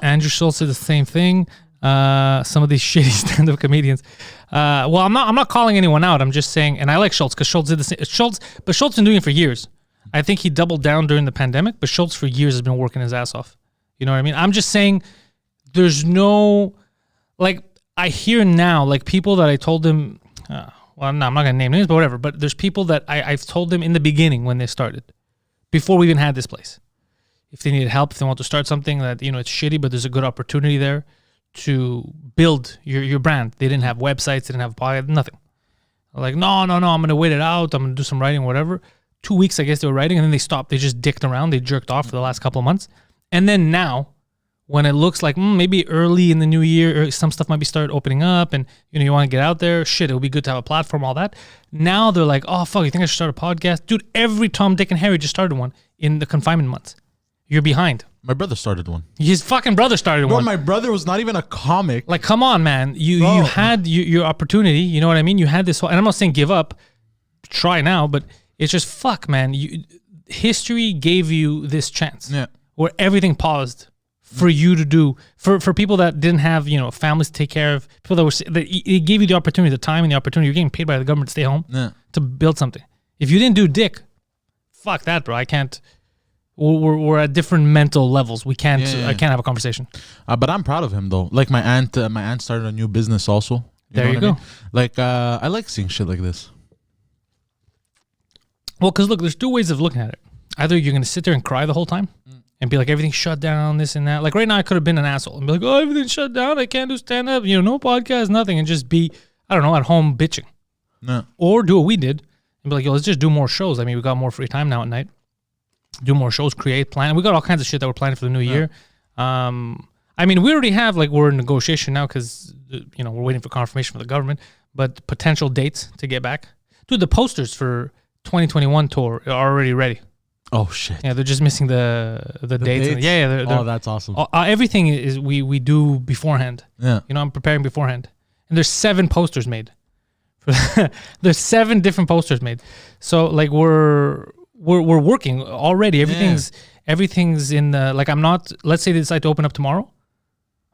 Andrew Schultz did the same thing. Some of these shitty stand-up comedians. Well, I'm not calling anyone out. I'm just saying, and I like Schultz because Schultz did the same. But Schultz been doing it for years. I think he doubled down during the pandemic, but Schultz for years has been working his ass off. You know what I mean? I'm just saying, there's no, like, I hear now, like people that I told them. Well, no, I'm not gonna name names, but whatever. But there's people that I've told them in the beginning when they started, before we even had this place. If they needed help, if they want to start something that it's shitty, but there's a good opportunity there to build your brand. They didn't have websites, they didn't have a podcast, nothing. Like, no, I'm going to wait it out. I'm going to do some writing, whatever. 2 weeks, I guess they were writing, and then they stopped. They just dicked around. They jerked off for the last couple of months. And then now, when it looks like maybe early in the new year, or some stuff might be start opening up, and you want to get out there, shit, it would be good to have a platform, all that. Now they're like, oh, fuck, you think I should start a podcast? Dude, every Tom, Dick, and Harry just started one in the confinement months. You're behind. My brother started one. His fucking brother started one. Bro, my brother was not even a comic. Like, come on, man. You had your opportunity. You know what I mean? You had this whole, and I'm not saying give up. Try now, but it's just fuck, man. History gave you this chance. Yeah. Where everything paused for you to do, for people that didn't have, families to take care of, people that it gave you the opportunity, the time and the opportunity. You're getting paid by the government to stay home to build something. If you didn't do dick, fuck that, bro. I can't. We're at different mental levels. We can't. I can't have a conversation. But I'm proud of him though. Like my aunt started a new business also. There you go. I mean? Like I like seeing shit like this. Well, because look, there's two ways of looking at it. Either you're gonna sit there and cry the whole time and be like, everything's shut down, this and that. Like right now, I could have been an asshole and be like, oh, everything's shut down. I can't do stand up. No podcast, nothing, and just be, I don't know, at home bitching. No. Or do what we did and be like, yo, let's just do more shows. I mean, we got more free time now at night. Do more shows, create, plan. We got all kinds of shit that we're planning for the new year. I I mean, we already have, like, we're in negotiation now because, you know, we're waiting for confirmation from the government, but potential dates to get back. Dude, the posters for 2021 tour are already ready. Oh, shit. Yeah, they're just missing the dates. Yeah, they're, that's awesome. everything is we do beforehand. Yeah. You know, I'm preparing beforehand. And there's 7 posters made. There's 7 different posters made. So, like, we're working already. Everything's in the, like, I'm not, let's say they decide to open up tomorrow.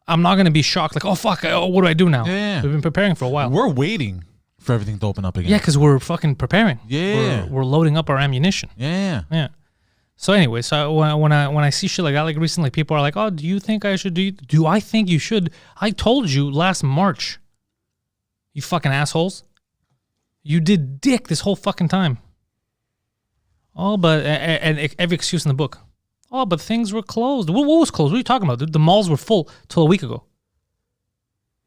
I'm not going to be shocked. Like, oh, fuck, what do I do now? Yeah. We've been preparing for a while. We're waiting for everything to open up again. Yeah, because we're fucking preparing. Yeah. We're loading up our ammunition. Yeah. Yeah. So anyway, so when I see shit like that, like recently, people are like, oh, do you think I should do I think you should? I told you last March, you fucking assholes. You did dick this whole fucking time. Oh, but, and every excuse in the book. Oh, but things were closed. What was closed? What are you talking about? The malls were full till a week ago.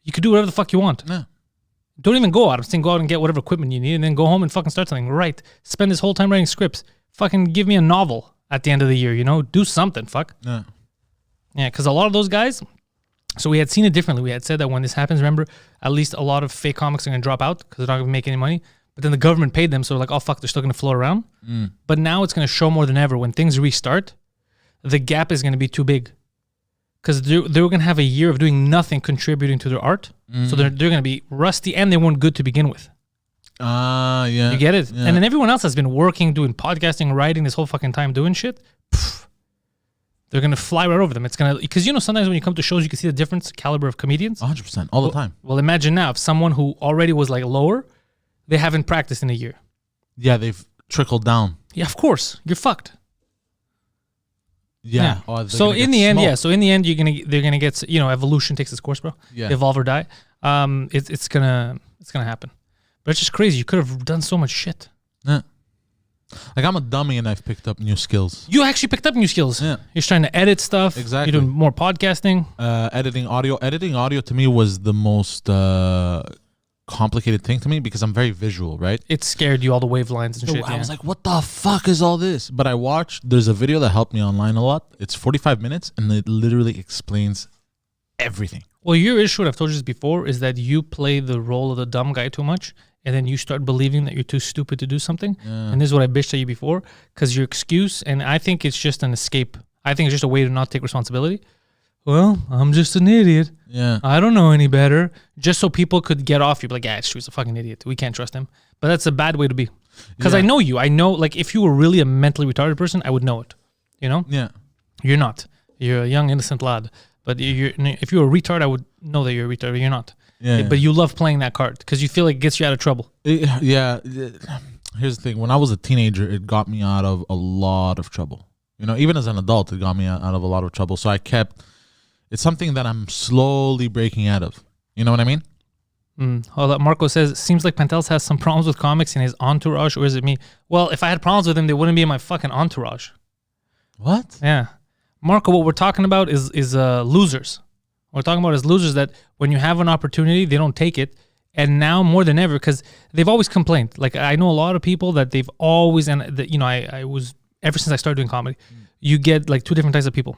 You could do whatever the fuck you want. Yeah. Don't even go out. I'm saying go out and get whatever equipment you need and then go home and fucking start something. Right. Spend this whole time writing scripts. Fucking give me a novel at the end of the year, you know? Do something, fuck. Yeah. Yeah, because a lot of those guys, so we had seen it differently. We had said that when this happens, remember, at least a lot of fake comics are going to drop out because they're not going to make any money. But then the government paid them, so like, oh, fuck, they're still going to float around. But now it's going to show more than ever. When things restart, the gap is going to be too big. Because they're going to have a year of doing nothing contributing to their art. So they're going to be rusty and they weren't good to begin with. Yeah. You get it? Yeah. And then everyone else has been working, doing podcasting, writing this whole fucking time, doing shit. They're going to fly right over them. It's going to, because you know, sometimes when you come to shows, you can see the difference, caliber of comedians. 100%. All the time. Well, imagine now if someone who already was like lower, they haven't practiced in a year. Yeah, they've trickled down. Yeah, of course. You're fucked. Yeah. Oh, so in the end, they're gonna get, you know, evolution takes its course, bro. Yeah. Evolve or die. It's gonna happen. But it's just crazy. You could have done so much shit. Yeah. Like, I'm a dummy and I've picked up new skills. You actually picked up new skills. Yeah. You're trying to edit stuff. Exactly. You're doing more podcasting. Editing audio. Editing audio to me was the most complicated thing to me because I'm very visual, right? It scared you, all the wave lines and shit. I was like, what the fuck is all this? But I watched, there's a video that helped me online a lot. It's 45 minutes and it literally explains everything. Well, your issue, what I've told you this before, is that you play the role of the dumb guy too much, and then you start believing that you're too stupid to do something. Yeah. And this is what I bitched at you before, because your excuse, and I think it's just an escape. I think it's just a way to not take responsibility. Well, I'm just an idiot. Yeah. I don't know any better. Just so people could get off you. Be like, yeah, he's a fucking idiot. We can't trust him. But that's a bad way to be. Because I know you. I know, like, if you were really a mentally retarded person, I would know it. You know? Yeah. You're not. You're a young, innocent lad. But if you were a retard, I would know that you're a retard. But you're not. Yeah. But you love playing that card because you feel like it gets you out of trouble. Yeah. Here's the thing. When I was a teenager, it got me out of a lot of trouble. You know, even as an adult, it got me out of a lot of trouble. So I kept... It's something that I'm slowly breaking out of. You know what I mean? Hold up. Marco says, seems like Pantelis has some problems with comics in his entourage, or is it me? Well, if I had problems with him, they wouldn't be in my fucking entourage. What? Yeah. Marco, what we're talking about is losers. What we're talking about is losers that when you have an opportunity, they don't take it. And now more than ever, because they've always complained. Like, I know a lot of people that they've always, and you know, I was, ever since I started doing comedy, you get like 2 different types of people.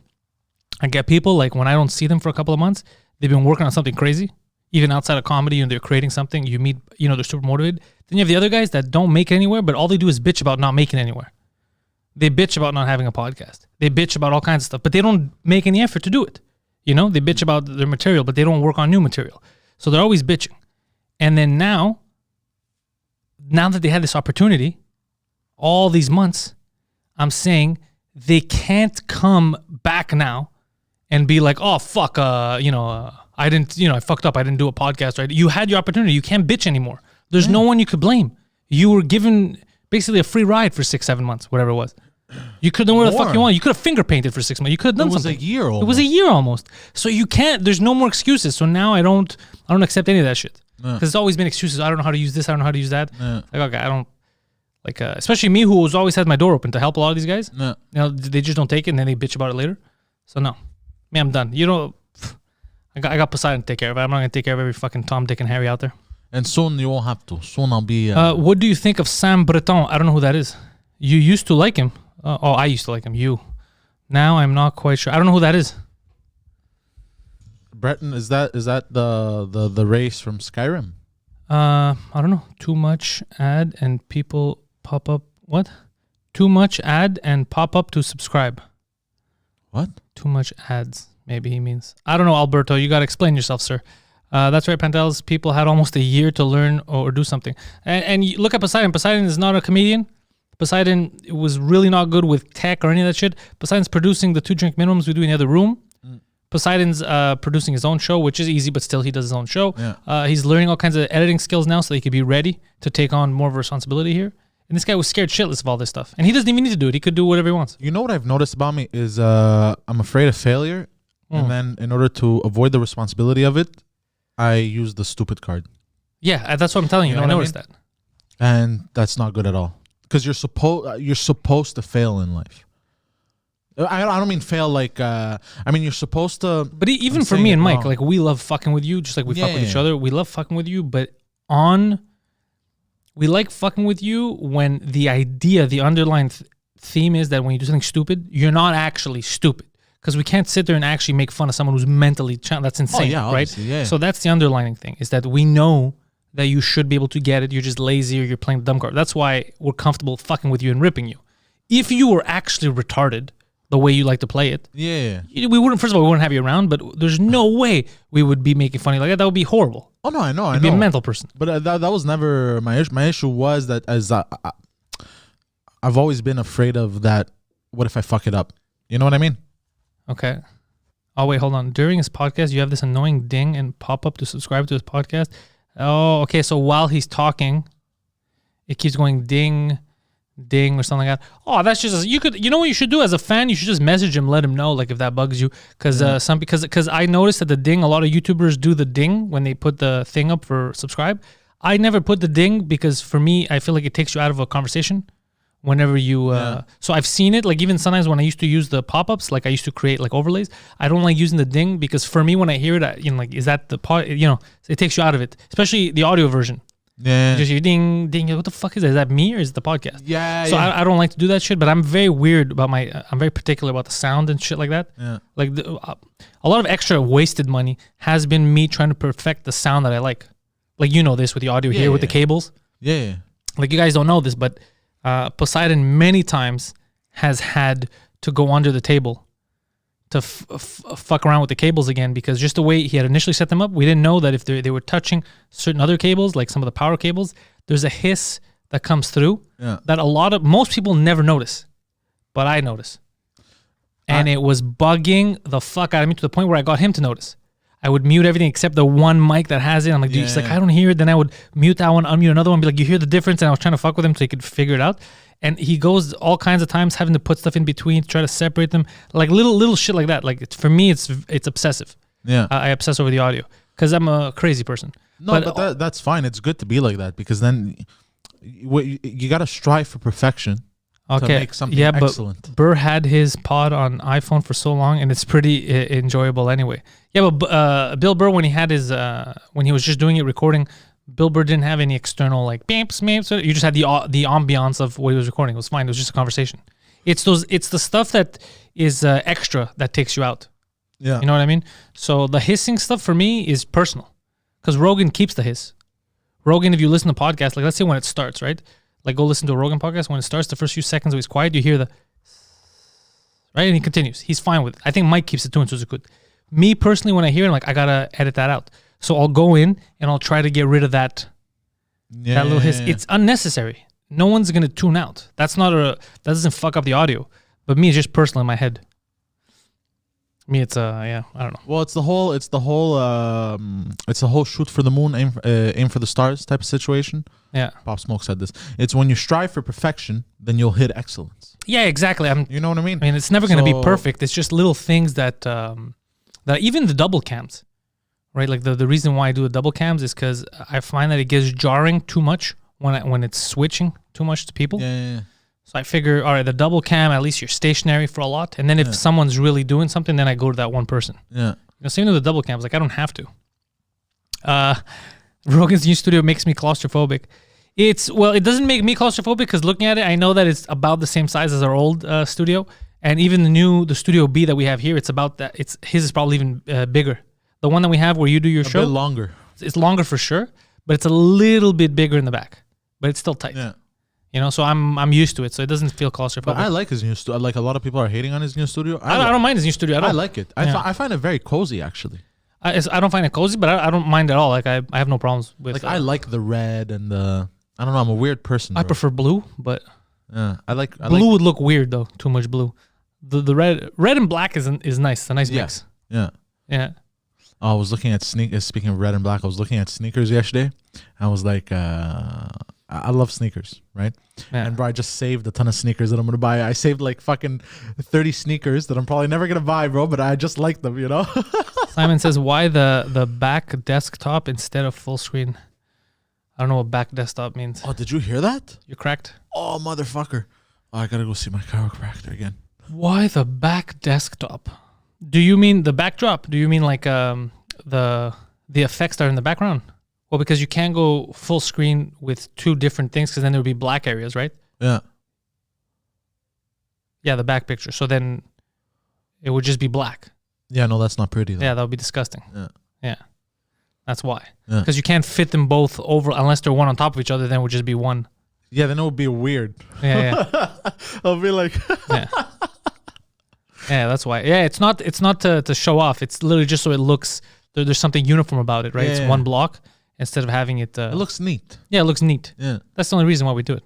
I get people, like, when I don't see them for a couple of months, they've been working on something crazy, even outside of comedy, and they're creating something. You meet, you know, they're super motivated. Then you have the other guys that don't make it anywhere, but all they do is bitch about not making it anywhere. They bitch about not having a podcast. They bitch about all kinds of stuff, but they don't make any effort to do it. You know, they bitch about their material, but they don't work on new material. So they're always bitching. And then now that they had this opportunity, all these months, I'm saying they can't come back now and be like, oh, fuck, I fucked up. I didn't do a podcast, right? You had your opportunity. You can't bitch anymore. There's no one you could blame. You were given basically a free ride for 6-7 months, whatever it was. You could have done whatever the fuck you want. You could have finger painted for 6 months. You could have done something. It was a year almost. It was a year almost. So you can't, there's no more excuses. So now I don't accept any of that shit. Because it's always been excuses. I don't know how to use this. I don't know how to use that. Like, okay, I don't, like, especially me who's always had my door open to help a lot of these guys. You know, they just don't take it and then they bitch about it later. So no. Man, I'm done. You know, I got Poseidon to take care of it. I'm not going to take care of every fucking Tom, Dick, and Harry out there. And soon you won't have to. Soon I'll be... what do you think of Sam Breton? I don't know who that is. You used to like him. I used to like him. You. Now I'm not quite sure. I don't know who that is. Breton, is that the race from Skyrim? I don't know. Too much ad and people pop up. What? Too much ad and pop up to subscribe. What? Too much ads. Maybe he means. I don't know, Alberto. You got to explain yourself, sir. That's right, Pantelis. People had almost a year to learn or do something. And you look at Poseidon. Poseidon is not a comedian. Poseidon was really not good with tech or any of that shit. Poseidon's producing the 2-drink minimums we do in the other room. Poseidon's producing his own show, which is easy, but still he does his own show. Yeah. He's learning all kinds of editing skills now so he could be ready to take on more of a responsibility here. And this guy was scared shitless of all this stuff. And he doesn't even need to do it. He could do whatever he wants. You know what I've noticed about me is I'm afraid of failure. And then in order to avoid the responsibility of it, I use the stupid card. Yeah, that's what I'm telling you. I noticed that. And that's not good at all. Because you're supposed to fail in life. I don't mean fail like I mean you're supposed to. But even for me and Mike, like we love fucking with you, just like we fuck with each other. We love fucking with you, but we like fucking with you when the idea, the underlying theme is that when you do something stupid, you're not actually stupid. Because we can't sit there and actually make fun of someone who's mentally that's insane, right? Yeah. So that's the underlining thing, is that we know that you should be able to get it. You're just lazy or you're playing the dumb card. That's why we're comfortable fucking with you and ripping you. If you were actually retarded the way you like to play it, we wouldn't. First of all, we wouldn't have you around. But there's no way we would be making fun of you like that. That would be horrible. Oh no, I know. You'd be a mental person. But that was never my issue. My issue was that I've always been afraid of that. What if I fuck it up? You know what I mean? Okay. Oh wait, hold on. During his podcast, you have this annoying ding and pop up to subscribe to his podcast. Oh, okay. So while he's talking, it keeps going ding, ding, or something like that. Oh, that's just you know what you should do as a fan? You should just message him, let him know, like if that bugs you, because I noticed that the ding. A lot of YouTubers do the ding when they put the thing up for subscribe. I never put the ding because for me, I feel like it takes you out of a conversation. Whenever you, so I've seen it, like even sometimes when I used to use the pop-ups, like I used to create like overlays, I don't like using the ding because for me, when I hear it, like, is that the part, it takes you out of it, especially the audio version. Yeah. Just you ding, ding, what the fuck is that? Is that me or is it the podcast? Yeah. So I don't like to do that shit, but I'm very weird about I'm very particular about the sound and shit like that. Yeah. Like a lot of extra wasted money has been me trying to perfect the sound that I like. Like, this with the audio here with the cables. Yeah. Like you guys don't know this, but Poseidon many times has had to go under the table to fuck around with the cables again, because just the way he had initially set them up, we didn't know that if they were touching certain other cables, like some of the power cables, there's a hiss that comes through that most people never notice, but I notice. And it was bugging the fuck out of me to the point where I got him to notice. I would mute everything except the one mic that has it. I'm like, dude, he's like, I don't hear it. Then I would mute that one, unmute another one, be like, you hear the difference? And I was trying to fuck with him so he could figure it out. And he goes all kinds of times having to put stuff in between to try to separate them, like little shit like that. Like for me, it's obsessive. Yeah, I obsess over the audio because I'm a crazy person. No, but that's fine. It's good to be like that because then you got to strive for perfection. To make something excellent. But Burr had his pod on iPhone for so long, and it's pretty enjoyable anyway. Yeah, but Bill Burr, when he had his, when he was just doing it, recording, Bill Burr didn't have any external like beeps, meeps. You just had the ambiance of what he was recording. It was fine. It was just a conversation. It's the stuff that is extra that takes you out. Yeah, you know what I mean. So the hissing stuff for me is personal, because Rogan keeps the hiss. Rogan, if you listen to podcasts, like let's say when it starts, right? Like go listen to a Rogan podcast. When it starts, the first few seconds when he's quiet, you hear the right, and he continues. He's fine with it. I think Mike keeps it too, so it's good. Me personally, when I hear it, I'm like, I gotta edit that out. So I'll go in and I'll try to get rid of that little hiss. It's unnecessary. No one's gonna tune out. That doesn't fuck up the audio. But me, it's just personal in my head. Me, it's I don't know. Well, it's the whole shoot for the moon, aim for the stars type of situation. Yeah. Pop Smoke said this. It's when you strive for perfection, then you'll hit excellence. Yeah, exactly. You know what I mean? I mean, it's never going to be perfect. It's just little things that even the double cams, right? Like the reason why I do the double cams is because I find that it gets jarring too much when it's switching too much to people. Yeah. So I figure, all right, the double cam, at least you're stationary for a lot. And then if someone's really doing something, then I go to that one person. Yeah. Same with the double cams. Like, I don't have to. Rogan's new studio makes me claustrophobic. It doesn't make me claustrophobic because looking at it, I know that it's about the same size as our old studio. And even the Studio B that we have here, it's about that. His is probably even bigger The one that we have where you do your A show, bit longer. it's longer for sure, but it's a little bit bigger in the back, but it's still tight. Yeah. You know, so I'm used to it, so it doesn't feel claustrophobic. But I like his new studio. Like a lot of people are hating on his new studio. I don't mind his new studio at all. I like it. I find it very cozy, actually. I don't find it cozy, but I don't mind at all. Like I have no problems with. Like I like the red and the. I don't know. I'm a weird person. I bro. prefer blue, but Yeah, I like blue would look weird though. Too much blue. The red and black is nice. It's a nice mix. Yeah. Yeah. I was looking at sneakers. Speaking of red and black, I was looking at sneakers yesterday. I was like, I love sneakers, right? Yeah. And bro, I just saved a ton of sneakers that I'm gonna buy. I saved like fucking 30 sneakers that I'm probably never gonna buy, bro. But I just like them, you know. Simon says, "Why the back desktop instead of full screen?" I don't know what back desktop means. Oh, did you hear that? You're cracked. Oh, motherfucker! Oh, I gotta go see my chiropractor again. Why the back desktop? Do you mean the backdrop? Do you mean like the effects that are in the background? Well, because you can't go full screen with two different things, because then there would be black areas, right? Yeah. Yeah, the back picture. So then it would just be black. Yeah, no, that's not pretty though. Yeah, that would be disgusting. Yeah. Yeah. That's why. Yeah. Because you can't fit them both over unless they're one on top of each other, then it would just be one. Yeah, then it would be weird. Yeah. I'll be like, Yeah. Yeah, that's why. Yeah, it's not to show off. It's literally just so it looks there's something uniform about it, right? Yeah, It's yeah. one block instead of having it. it looks neat. Yeah, it looks neat. Yeah. That's the only reason why we do it.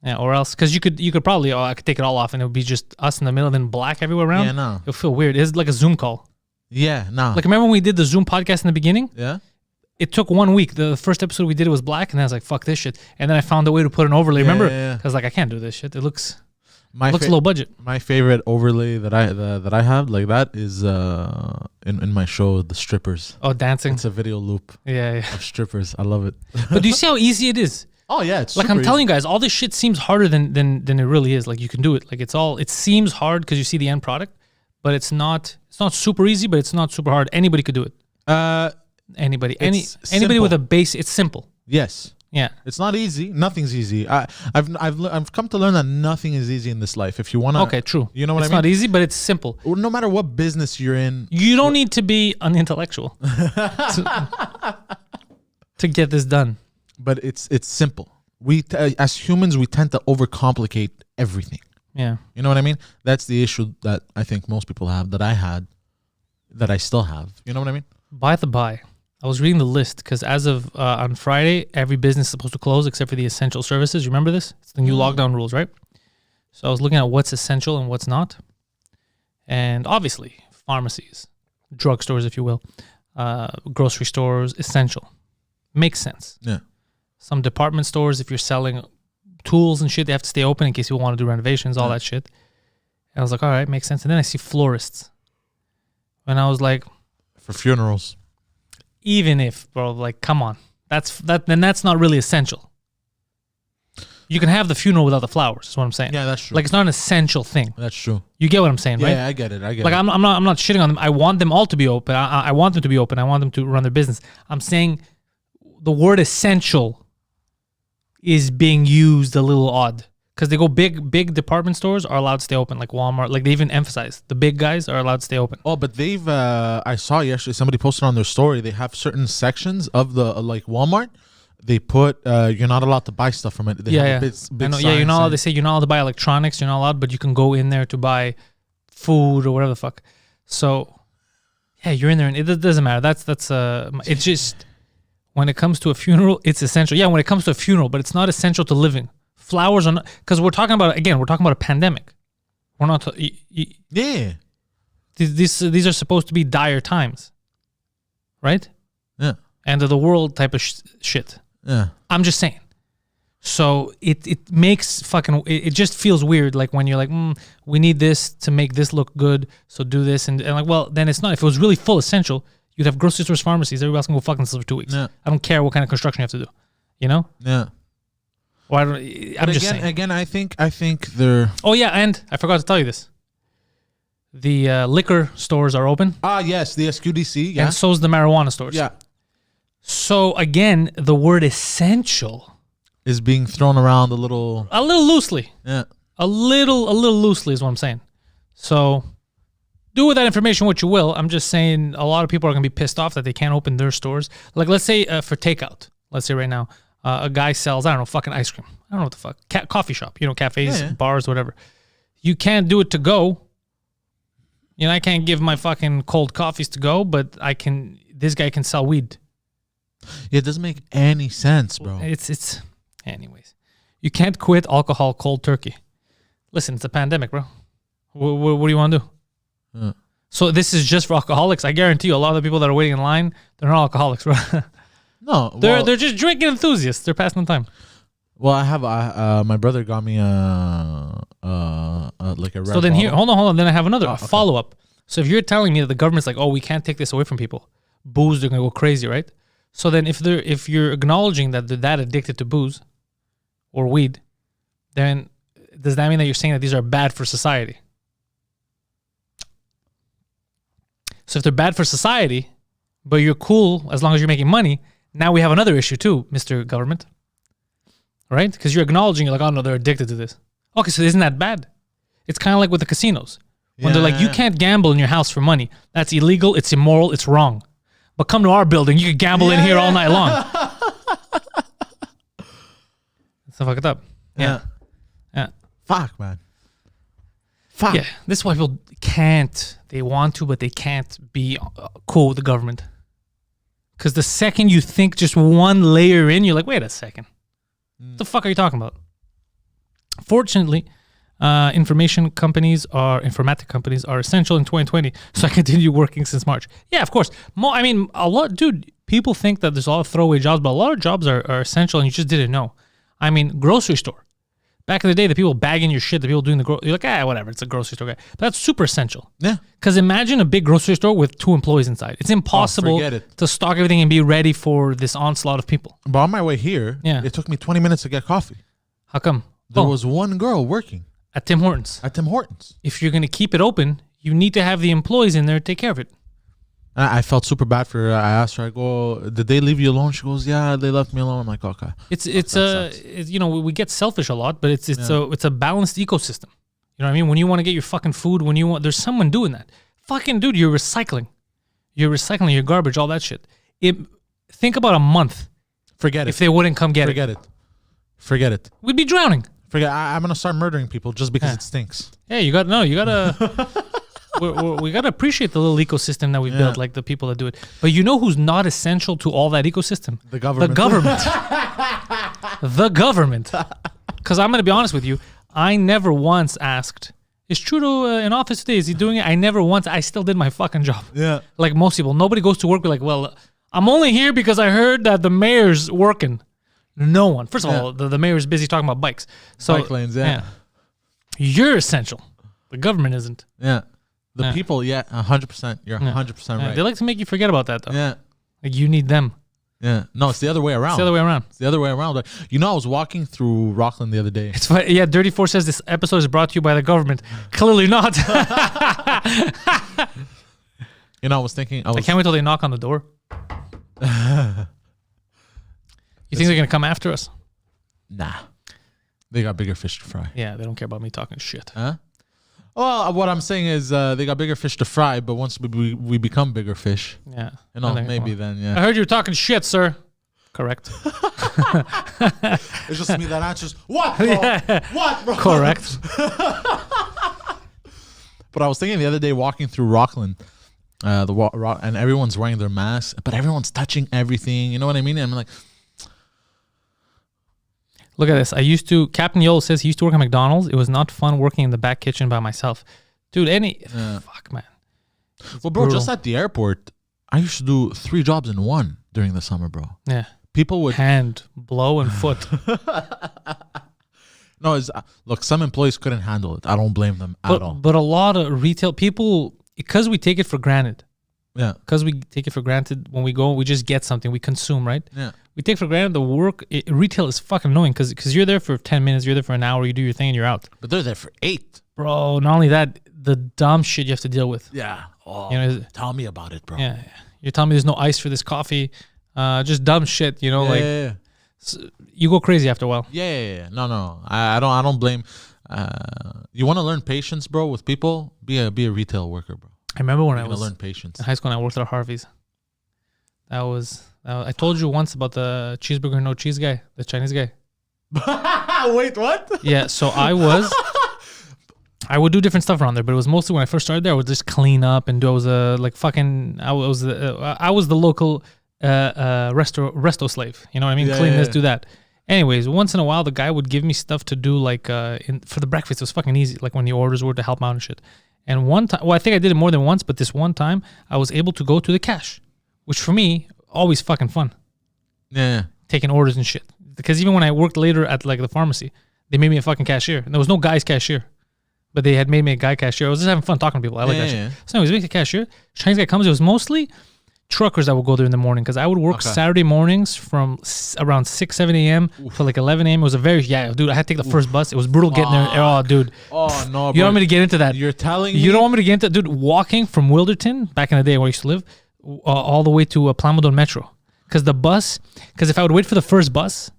Yeah, or else because you could probably I could take it all off and it would be just us in the middle and then black everywhere around. Yeah, no. It'll feel weird. It's like a Zoom call. Yeah, no. Like remember when we did the Zoom podcast in the beginning? Yeah. It took 1 week. The first episode we did it was black, and I was like, "Fuck this shit." And then I found a way to put an overlay. Yeah, Remember? yeah. Because like I can't do this shit. It looks My low budget. My favorite overlay that I have like that is in my show, The Strippers. Oh, dancing. It's a video loop Yeah, yeah. of strippers. I love it. But do you see how easy it is? Oh yeah, it's Like I'm telling you guys, all this shit seems harder than it really is. Like you can do it. Like it seems hard because you see the end product, but it's not super easy, but it's not super hard. Anybody could do it. Anybody simple. with a base, it's simple. Yes. Yeah. It's not easy. Nothing's easy. I've come to learn that nothing is easy in this life. If you want to, Okay, true. You know what it's I mean? not easy, but it's simple. No matter what business you're in, You don't need to be an intellectual to get this done. but it's simple. As humans, we tend to overcomplicate everything. Yeah. You know what I mean? That's the issue that I think most people have, that I had, that I still have. You know what I mean? By the by, I was reading the list because as of on Friday, every business is supposed to close except for the essential services. You remember this? It's the new lockdown rules, right? So I was looking at what's essential and what's not. And obviously, pharmacies, drugstores, if you will, grocery stores, essential. Makes sense. Yeah. Some department stores, if you're selling tools and shit, they have to stay open in case people want to do renovations, all that shit. And I was like, all right, makes sense. And then I see florists. And I was like, For funerals. even if, bro, like, come on. Then that's not really essential. You can have the funeral without the flowers, is what I'm saying. Yeah, that's true. Like, it's not an essential thing. That's true. You get what I'm saying, right? Yeah, I get it. Like I'm not shitting on them. I want them all to be open. I want them to be open. I want them to run their business. I'm saying the word essential is being used a little odd because they go big department stores are allowed to stay open, like Walmart. Like they even emphasize the big guys are allowed to stay open. Oh, but they've I saw yesterday somebody posted on their story. They have certain sections of the like Walmart. They put you're not allowed to buy stuff from it. They have a big I know. Yeah, you're sign not allowed. saying- They say you're not allowed to buy electronics. You're not allowed, but you can go in there to buy food or whatever the fuck. So yeah, you're in there, and it doesn't matter. That's it's just when it comes to a funeral, it's essential. Yeah, when it comes to a funeral, but it's not essential to living. Flowers are not, because we're talking about a pandemic. We're not. Yeah. These are supposed to be dire times, right? Yeah. End of the world type of shit. Yeah. I'm just saying. So it makes it just feels weird, like when you're like, we need this to make this look good, so do this, and like, well, then it's not. If it was really full essential, you'd have grocery stores, pharmacies, everybody else can go fucking for 2 weeks. Yeah. I don't care what kind of construction you have to do, you know? Yeah. Or I'm just saying. Again, I think they're. Oh yeah, and I forgot to tell you this. The liquor stores are open. Yes, the SQDC. Yeah. And so's the marijuana stores. Yeah. So again, the word essential Is being thrown around a little. a little loosely. Yeah. A little loosely is what I'm saying. So Do with that information what you will. I'm just saying a lot of people are going to be pissed off that they can't open their stores. Like, let's say for takeout, let's say right now, a guy sells, I don't know, fucking ice cream. I don't know what the fuck. Coffee shop, cafes, bars, whatever. You can't do it to go. I can't give my fucking cold coffees to go, but this guy can sell weed. Yeah, it doesn't make any sense, bro. Anyways. You can't quit alcohol cold turkey. Listen, it's a pandemic, bro. What do you want to do? So this is just for alcoholics. I guarantee you, a lot of the people that are waiting in line, they're not alcoholics, bro. No, they're just drinking enthusiasts. They're passing the time. Well, I have my brother got me like a red So then bottle. hold on. Then I have another follow up. So if you're telling me that the government's like, oh, we can't take this away from people, booze, they're gonna go crazy, right? So then if you're acknowledging that they're that addicted to booze or weed, then does that mean that you're saying that these are bad for society? So if they're bad for society, but you're cool as long as you're making money, now we have another issue too, Mr. Government. Right? Because you're acknowledging, you're like, oh no, they're addicted to this. Okay, so isn't that bad? It's kind of like with the casinos. When they're like, you can't gamble in your house for money. That's illegal, it's immoral, it's wrong. But come to our building, you can gamble in here all night long. So fuck it up. Yeah. Fuck, man. Fuck. Yeah, this is why people can't. They want to, but they can't be cool with the government. Because the second you think just one layer in, you're like, wait a second. What the fuck are you talking about? Fortunately, informatic companies are essential in 2020, so I continue working since March. Yeah, of course. People think that there's a lot of throwaway jobs, but a lot of jobs are essential and you just didn't know. Grocery store. Back in the day, the people bagging your shit, the people doing you're like, whatever, it's a grocery store guy. But that's super essential. Yeah. Because imagine a big grocery store with 2 employees inside. It's impossible to stock everything and be ready for this onslaught of people. But on my way here, it took me 20 minutes to get coffee. How come? There was one girl working. At Tim Hortons. If you're going to keep it open, you need to have the employees in there to take care of it. I felt super bad for her. I asked her, I go, did they leave you alone? She goes, yeah, they left me alone. I'm like, okay. We get selfish a lot, but it's a balanced ecosystem. You know what I mean? When you want to get your fucking food, there's someone doing that. Fucking dude, you're recycling. You're recycling your garbage, all that shit. Think about a month. Forget it. If they wouldn't come get it. Forget it. We'd be drowning. I'm gonna start murdering people just because it stinks. Yeah, you gotta. we gotta appreciate the little ecosystem that we've built, like the people that do it. But you know who's not essential to all that ecosystem? The government. The government. Because I'm gonna be honest with you, I never once asked, is Trudeau in office today? Is he doing it? I still did my fucking job. Yeah. Like most people, nobody goes to work with like, well, I'm only here because I heard that the mayor's working. No one. First of all, the mayor's busy talking about bikes. So, bike lanes, You're essential. The government isn't. Yeah. The people, 100%. You're 100% right. They like to make you forget about that, though. Yeah. Like, you need them. Yeah. No, it's the other way around. It's the other way around. Like, I was walking through Rockland the other day. It's funny. Yeah, Dirty Four says this episode is brought to you by the government. Clearly not. I was thinking... I can't wait till they knock on the door. You think they're going to come after us? Nah. They got bigger fish to fry. Yeah, they don't care about me talking shit. Huh? Well, what I'm saying is they got bigger fish to fry, but once we become bigger fish, maybe then, I heard you were talking shit, sir. Correct. It's just me that answers, what, bro? What, bro? Correct. But I was thinking the other day walking through Rockland, and everyone's wearing their masks, but everyone's touching everything. You know what I mean? And I'm like... Look at this. Captain Yolo says he used to work at McDonald's. It was not fun working in the back kitchen by myself. Dude, fuck, man. Well, bro, just at the airport, I used to do 3 jobs in one during the summer, bro. Yeah. People would... Hand, blow, and foot. No, look, some employees couldn't handle it. I don't blame them at all. But a lot of retail people, because we take it for granted. Yeah. Because we take it for granted when we go, we just get something, we consume, right? Yeah. We take for granted the work. Retail is fucking annoying because you're there for 10 minutes, you're there for an hour, you do your thing and you're out. But they're there for 8. Bro, not only that, the dumb shit you have to deal with. Yeah. Oh, tell me about it, bro. Yeah. You're telling me there's no ice for this coffee. Just dumb shit, Yeah. So you go crazy after a while. Yeah. No. I don't blame. You want to learn patience, bro, with people? Be a retail worker, bro. I remember when I You're was gonna learn patience. in high school and I worked at Harvey's. I told you once about the cheeseburger no cheese guy, the Chinese guy. Wait, what? Yeah, so I would do different stuff around there, but it was mostly when I first started there. I would just clean up and do. I was the local resto slave. You know what I mean? Yeah, Clean yeah, this, yeah. do that. Anyways, once in a while, the guy would give me stuff to do, like for the breakfast. It was fucking easy, like when the orders were to help out and shit. And one time, well, I think I did it more than once, but this one time, I was able to go to the cash, which for me, always fucking fun. Yeah. Taking orders and shit. Because even when I worked later at like the pharmacy, they made me a fucking cashier. And there was no guy's cashier, but they had made me a guy cashier. I was just having fun talking to people. I like that shit. So anyways, make a cashier. Chinese guy comes. It was mostly truckers that would go there in the morning because I would work Saturday mornings from around 6, 7 a.m. to like 11 a.m. It was a very, dude, I had to take the first bus. It was brutal getting there. Oh, dude. Oh, no, You don't want me to get into that. You're telling me? You don't want me to get into, dude, walking from Wilderton, back in the day where I used to live, all the way to Plamadon Metro. Because if I would wait for the first bus,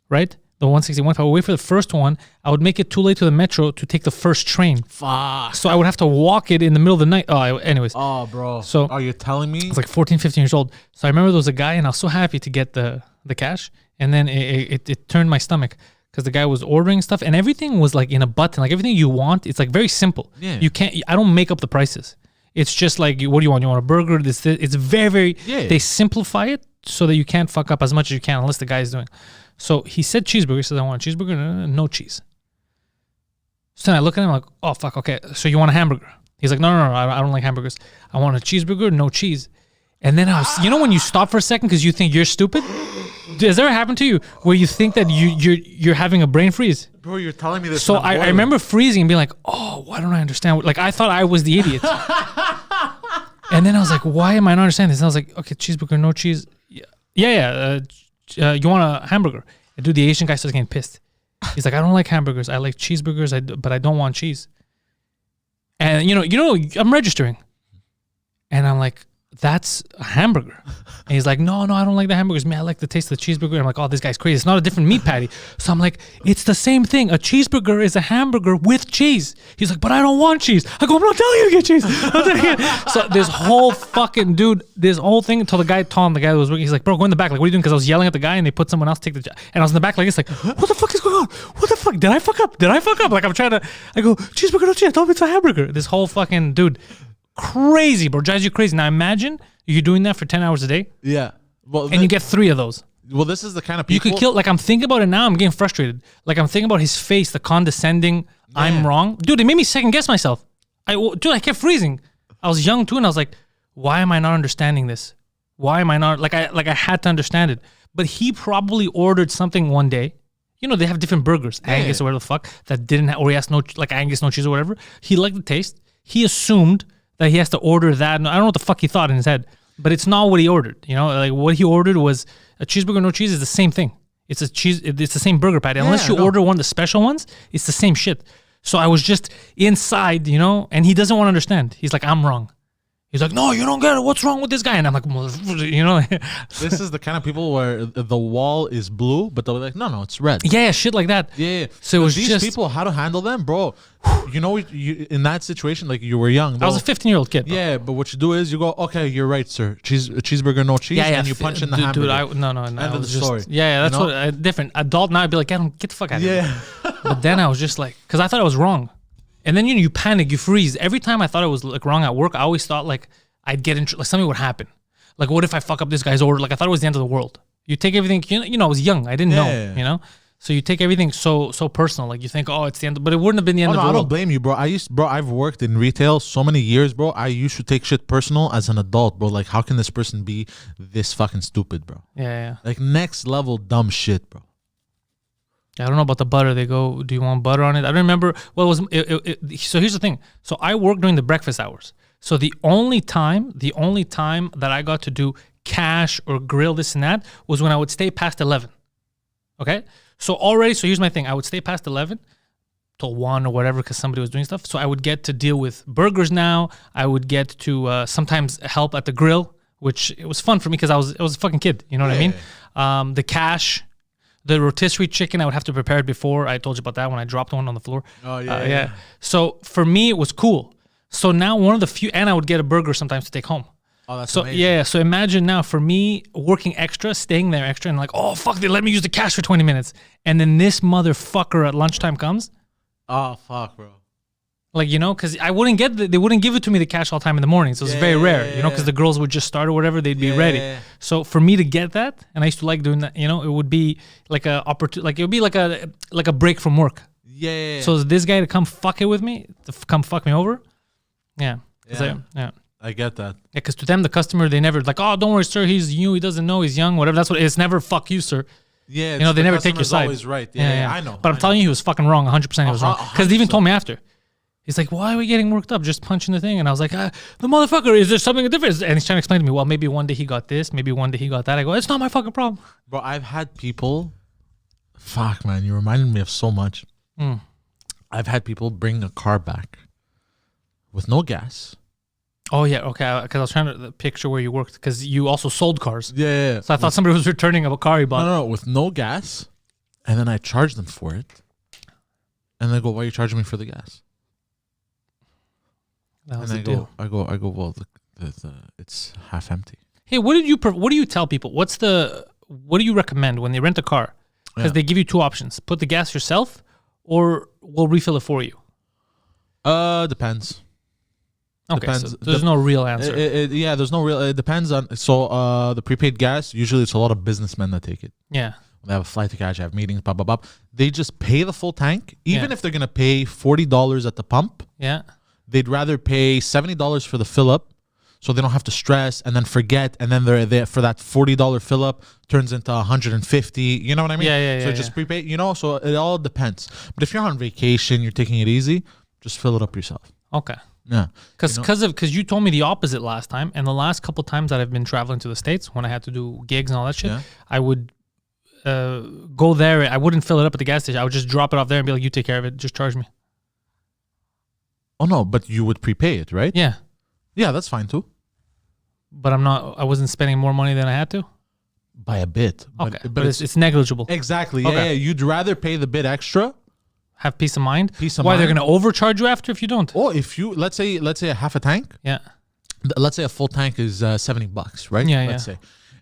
right, the 161, if I would wait for the first one, I would make it too late to the Metro to take the first train. Fuck. So I would have to walk it in the middle of the night. Anyways. Oh, bro. So are you telling me? I was like 14, 15 years old. So I remember there was a guy, and I was so happy to get the cash. And then it turned my stomach because the guy was ordering stuff, and everything was like in a button. Like everything you want, it's like very simple. Yeah. I don't make up the prices. It's just like, what do you want? You want a burger? This. It's very, very, they simplify it so that you can't fuck up as much as you can unless the guy's doing. So he said cheeseburger. He says, I want a cheeseburger, no cheese. So then I look at him like, oh, fuck, okay. So you want a hamburger? He's like, no, I don't like hamburgers. I want a cheeseburger, no cheese. And then you know when you stop for a second because you think you're stupid? Has that ever happened to you where you think that you're having a brain freeze? Bro, you're telling me this. So I remember freezing and being like, oh, why don't I understand? Like I thought I was the idiot. And then I was like, why am I not understanding this? And I was like, okay, cheeseburger, no cheese. Yeah. You want a hamburger? And dude, the Asian guy starts getting pissed. He's like, I don't like hamburgers. I like cheeseburgers, but I don't want cheese. And you know, I'm registering. And I'm like, that's a hamburger. And he's like, no, I don't like the hamburgers. Man, I like the taste of the cheeseburger. And I'm like, oh, this guy's crazy. It's not a different meat patty. So I'm like, it's the same thing. A cheeseburger is a hamburger with cheese. He's like, but I don't want cheese. I go, I'm not telling you to get cheese. So this whole fucking thing until the guy that was working, he's like, bro, go in the back. Like, what are you doing? Because I was yelling at the guy and they put someone else take the job. And I was in the back like, it's like, what the fuck is going on? What the fuck? Did I fuck up? Like I go, cheeseburger, no cheese. I told him it's a hamburger. This whole fucking dude. Crazy, bro. Drives you crazy. Now imagine you're doing that for 10 hours a day. Yeah. Well, and you get 3 of those. Well, this is the kind of people you could kill. Like I'm thinking about it now. I'm getting frustrated. Like I'm thinking about his face, the condescending. Yeah. I'm wrong, dude. It made me second guess myself. I kept freezing. I was young too, and I was like, why am I not understanding this? Why am I not like I had to understand it? But he probably ordered something one day. You know, they have different burgers, Angus or whatever the fuck that didn't have, or he has no like Angus, no cheese or whatever. He liked the taste. He assumed that he has to order that. I don't know what the fuck he thought in his head, but it's not what he ordered. You know, like what he ordered was a cheeseburger, no cheese is the same thing. It's the same burger patty. Unless you order one of the special ones, it's the same shit. So I was just inside, you know, and he doesn't want to understand. He's like, I'm wrong. He's like, no, you don't get it. What's wrong with this guy? And I'm like, you know. This is the kind of people where the wall is blue, but they'll be like, no, it's red. Yeah, shit like that. Yeah. So it was these people, how to handle them, bro. You know, in that situation, like you were young. I was a 15-year-old kid. Bro. Yeah, but what you do is you go, okay, you're right, sir. Cheeseburger, no cheese, and you punch in the hamburger. Dude, no. End of the story. Yeah, that's what different. Adult now, I'd be like, get the fuck out of here. Yeah. But then I was just like, because I thought I was wrong. And then, you panic, you freeze. Every time I thought I was like wrong at work, I always thought like, I'd get into like something would happen. Like, what if I fuck up this guy's order? Like, I thought it was the end of the world. You take everything, you know, I was young. I didn't know, you know? So you take everything so personal. Like, you think, oh, it's the end. But it wouldn't have been the end of the world. I don't blame you, bro. I've worked in retail so many years, bro. I used to take shit personal as an adult, bro. Like, how can this person be this fucking stupid, bro? Yeah. Like, next level dumb shit, bro. I don't know about the butter. They go, do you want butter on it? I don't remember. Well, so here's the thing. So I work during the breakfast hours. So the only time that I got to do cash or grill this and that was when I would stay past 11. Okay? So here's my thing. I would stay past 11 till 1 or whatever because somebody was doing stuff. So I would get to deal with burgers now. I would get to sometimes help at the grill, which it was fun for me because I was a fucking kid. You know what I mean? The cash, the rotisserie chicken, I would have to prepare it before. I told you about that when I dropped one on the floor. Oh, yeah. So for me, it was cool. So now one of the few, and I would get a burger sometimes to take home. Oh, that's So amazing. yeah, so imagine now for me working extra, staying there extra, and like, oh fuck, they let me use the cash for 20 minutes, and then this motherfucker at lunchtime comes, Oh, fuck, bro. like, you know, because I wouldn't get they wouldn't give it to me the cash all the time in the morning, so it's very rare, you know, because the girls would just start or whatever, they'd be ready. Yeah. So for me to get that, and I used to like doing that, you know, it would be like a like it would be like a break from work. Yeah. So this guy to come fuck it with me, come fuck me over, yeah, yeah. I get that. Yeah, because to them, the customer, they never like, oh, don't worry, sir, he's new, he doesn't know, he's young, whatever. That's what it's never. Fuck you, sir. Yeah, You know, they never take your customer's side. Always right. Yeah, I know. But I'm telling you, he was fucking wrong. 100% he was wrong. Because they even 100%. told me after. He's like, why are we getting worked up? Just punching the thing. And I was like, the motherfucker, is there something different? And he's trying to explain to me, well, maybe one day he got this, maybe one day he got that. I go, it's not my fucking problem. Bro, I've had people. Fuck, man, you reminded me of so much. I've had people bring a car back with no gas. Oh, yeah, okay. Because I was trying to picture where you worked, because you also sold cars. Yeah. So I thought somebody was returning a car he bought. No, with no gas, and then I charge them for it, and they go, "Why are you charging me for the gas?" That was And the deal. I go. Well, it's half empty. Hey, what do you tell people? What do you recommend when they rent a car? Because they give you two options: put the gas yourself, or we'll refill it for you. Depends. Okay, Depends. so there's no real answer. Yeah, there's no real. It depends on. So the prepaid gas, usually it's a lot of businessmen that take it. Yeah. They have a flight to catch, have meetings, blah blah blah. They just pay the full tank, even if they're gonna pay $40 at the pump. Yeah. They'd rather pay $70 for the fill up, so they don't have to stress and then forget, and then they're there for that $40 fill up turns into $150. You know what I mean? Yeah. So just prepaid. You know, so it all depends. But if you're on vacation, you're taking it easy, just fill it up yourself. Okay. Yeah. Because you told me the opposite last time, and the last couple times that I've been traveling to the States when I had to do gigs and all that shit, I would go there. I wouldn't fill it up at the gas station. I would just drop it off there and be like, "You take care of it. Just charge me." Oh no, but you would prepay it, right? Yeah, Yeah, that's fine too. but I wasn't spending more money than I had to. By a bit. Okay, but it's negligible. Exactly. Okay. Yeah. You'd rather pay the bit extra. Have peace of mind. Peace of Why mind. they're gonna overcharge you after if you don't? Or if you let's say a half a tank. Yeah. Let's say a full tank is $70, right? Yeah, let's say,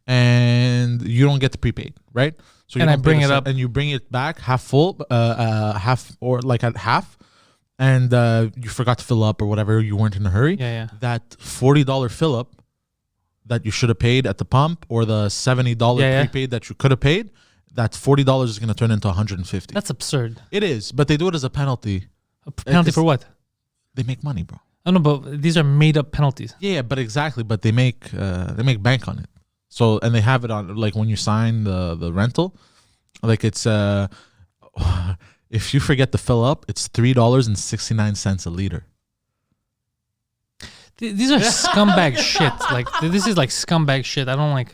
and you don't get the prepaid, right? So you And I don't pay bring the it se- up. and you bring it back half full, half or like at half, and you forgot to fill up or whatever. You weren't in a hurry. Yeah. That $40 fill up that you should have paid at the pump, or the $70 prepaid that you could have paid, that $40 is going to turn into $150. That's absurd. It is, but they do it as a penalty. A penalty for what? They make money, bro. I don't know, but these are made up penalties. Yeah, but exactly. But they make bank on it. So, and they have it on, like, when you sign the rental, like, it's if you forget to fill up, it's $3.69 a liter. These are scumbag shit. Like, this is like scumbag shit. I don't like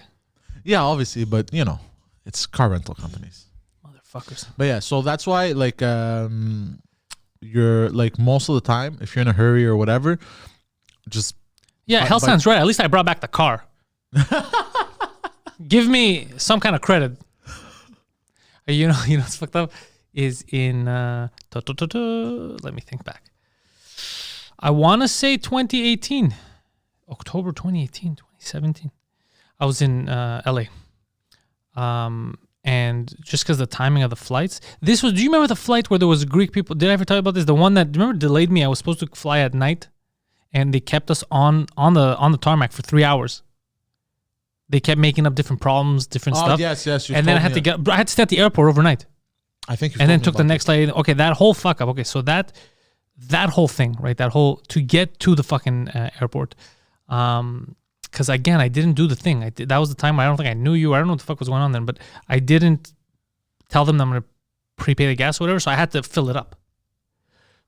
Yeah, obviously, but you know, it's car rental companies. motherfuckers. But yeah, so that's why, like, you're like, most of the time, if you're in a hurry or whatever, just Yeah, hell sounds right. At least I brought back the car. Give me some kind of credit. You know what's fucked up is in let me think back. I want to say 2018, October 2018, 2017. I was in LA. And just because the timing of the flights, do you remember the flight where there was Greek people? Did I ever tell you about this? The one that, remember, delayed me? I was supposed to fly at night, and they kept us on the tarmac for 3 hours. They kept making up different problems, different stuff. Yes. And then I had to stay at the airport overnight. I think. And then took the next flight. Okay, that whole fuck up. Okay, so that whole thing, right? That whole, to get to the fucking airport. Because again, I didn't do the thing. That was the time I don't think I knew you. I don't know what the fuck was going on then, but I didn't tell them that I'm going to prepay the gas or whatever, so I had to fill it up.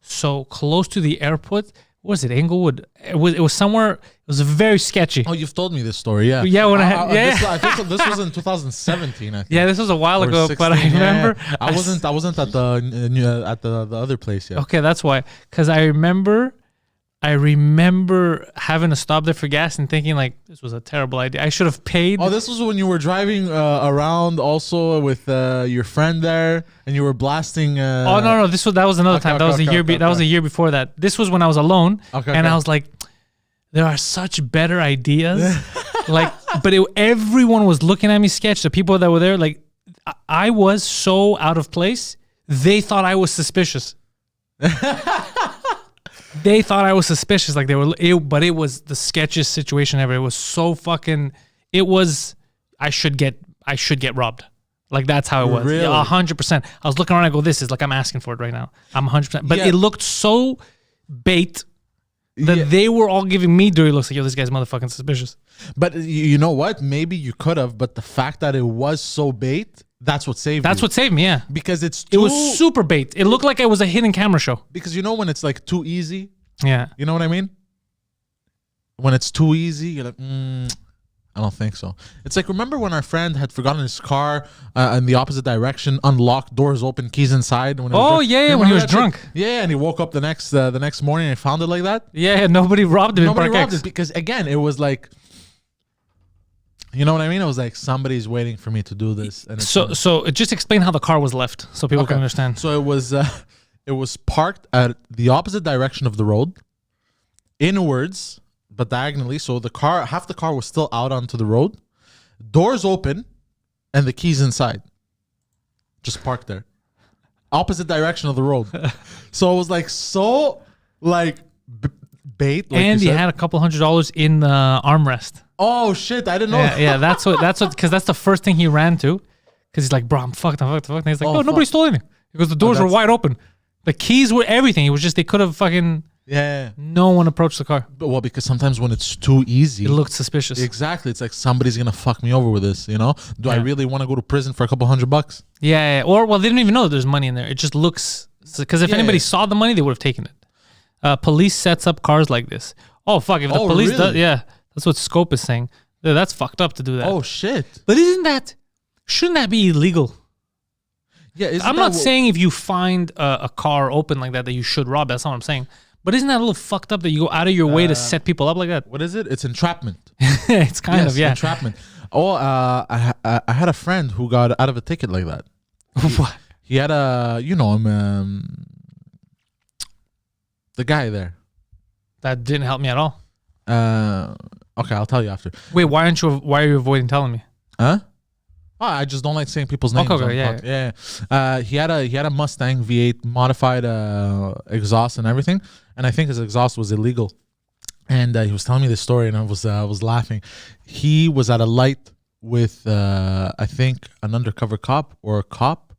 So close to the airport, what was it, Inglewood? It was somewhere, it was very sketchy. Oh, you've told me this story, yeah. Yeah, when I think this was in 2017. I think. Yeah, this was a while Or ago, 16, but I remember. yeah. I wasn't at the other place yet. Okay, that's why. Because I remember I remember having to stop there for gas and thinking like this was a terrible idea. I should have paid. Oh, this was when you were driving around also with your friend there, and you were blasting. Oh no, that was another time. That was a year before that. This was when I was alone, and I was like, there are such better ideas. But everyone was looking at me sketch. The people that were there, like, I was so out of place. They thought I was suspicious. They thought I was suspicious. Like but it was the sketchiest situation ever. It was so fucking. It was. I should get robbed. Like that's how it was. Really? 100%. I was looking around. I go, this is like I'm asking for it right now. I'm 100%. But it looked so bait that they were all giving me dirty looks. Like, yo, this guy's motherfucking suspicious. But you know what? Maybe you could have. But the fact that it was so bait. That's what saved That's you. what saved me, yeah. Because it was super bait. It looked like it was a hidden camera show. Because you know when it's like too easy? Yeah. You know what I mean? When it's too easy, you're like, I don't think so. It's like, remember when our friend had forgotten his car in the opposite direction, unlocked, doors open, keys inside? When he was drunk. Yeah, and he woke up the next morning and found it like that? Yeah, nobody robbed him. Nobody robbed it because, again, it was like... You know what I mean? It was like somebody's waiting for me to do this. And so just explain how the car was left so people can understand. So it was parked at the opposite direction of the road, inwards but diagonally. So half the car was still out onto the road, doors open, and the keys inside. Just parked there, opposite direction of the road. So it was like bait. Like and he had a couple $100 in the armrest. Oh shit! I didn't know. Yeah, that's what because that's the first thing he ran to, because he's like, bro, I'm fucked. And he's like, nobody stole anything because the doors were wide open, the keys were everything. It was just they could have fucking no one approached the car. Well, because sometimes when it's too easy, it looked suspicious. Exactly, it's like somebody's gonna fuck me over with this. You know? Do I really want to go to prison for a couple $100? Yeah. Or they didn't even know that there's money in there. It just looks because if anybody saw the money, they would have taken it. Police sets up cars like this. Oh fuck! If the police does, that's what Scope is saying. Yeah, that's fucked up to do that. Oh shit! But shouldn't that be illegal? Yeah, I'm not saying if you find a car open like that you should rob. That's not what I'm saying. But isn't that a little fucked up that you go out of your way to set people up like that? What is it? It's entrapment. It's kind of entrapment. Oh, I had a friend who got out of a ticket like that. What? He had him, the guy there. That didn't help me at all. Okay, I'll tell you after. Wait, why are you avoiding telling me? Huh? Oh, I just don't like saying people's names. Okay, yeah. He had a Mustang V8 modified exhaust and everything, and I think his exhaust was illegal. And he was telling me this story, and I was laughing. He was at a light with I think an undercover cop or a cop.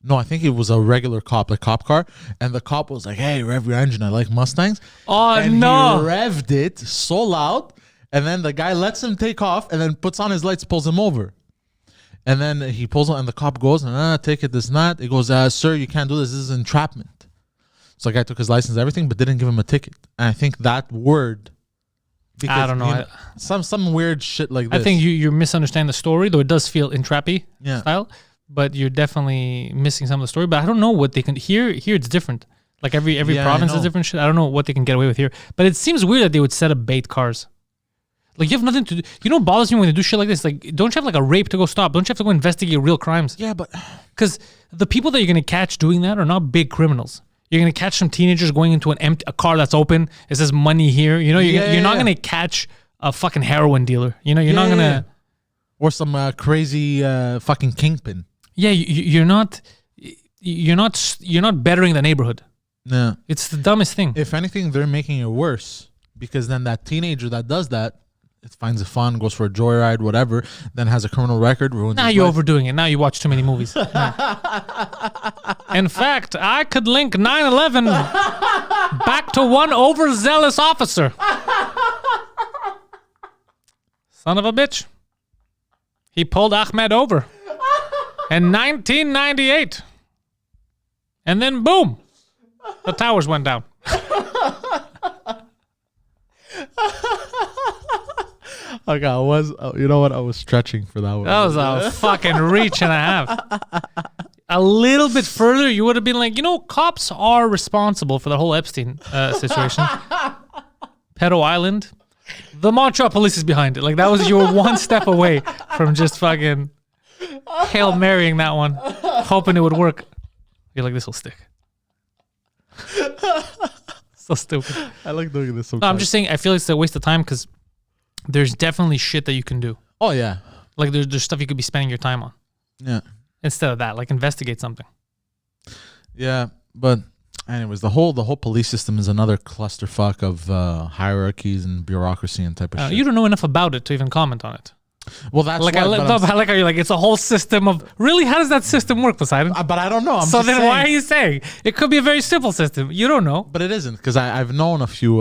No, I think it was a regular cop, like cop car. And the cop was like, hey, rev your engine. I like Mustangs. Oh, and no. He revved it so loud. And then the guy lets him take off and then puts on his lights, pulls him over. And then he pulls on, and the cop goes, take it, this and that. He goes, sir, you can't do this. This is entrapment. So the guy took his license, everything, but didn't give him a ticket. And I think that word... Because, I don't know. Some weird shit like this. I think you're misunderstanding the story, though it does feel entrappy style. But you're definitely missing some of the story. But I don't know what they can here. Here it's different. Like every province is different shit. I don't know what they can get away with here. But it seems weird that they would set up bait cars. Like you have nothing to do. You know what bothers me when they do shit like this? Like don't you have like a rape to go stop? Don't you have to go investigate real crimes? Yeah, but because the people that you're gonna catch doing that are not big criminals. You're gonna catch some teenagers going into a car that's open. It says money here. You know, you're not gonna catch a fucking heroin dealer. You know, you're not gonna or some crazy fucking kingpin. Yeah, you're not bettering the neighborhood. No, it's the dumbest thing. If anything, they're making it worse because then that teenager that does that, it finds it fun, goes for a joyride, whatever, then has a criminal record. Now you're overdoing it. Now you watch too many movies. In fact, I could link 9/11 back to one overzealous officer. Son of a bitch. He pulled Ahmed over. In 1998. And then boom, the towers went down. Okay, you know what? I was stretching for that one. That was a fucking reach and a half. A little bit further, you would have been like, cops are responsible for the whole Epstein situation. Pedo Island. The Montreal Police is behind it. Like, that was your one step away from just fucking Hail Marying that one, hoping it would work. You're like, this will stick. So stupid. I like doing this sometimes. No, I'm just saying, I feel it's a waste of time because there's definitely shit that you can do. Oh, yeah. Like, there's stuff you could be spending your time on. Yeah. Instead of that, like, investigate something. Yeah, but anyways, the whole police system is another clusterfuck of hierarchies and bureaucracy and type of shit. You don't know enough about it to even comment on it. Well, that's Like, why, I like how you're like, it's a whole system of... Really? How does that system work, Poseidon? but I don't know. I'm So just then saying, why are you saying? It could be a very simple system. You don't know. But it isn't, because I've known a few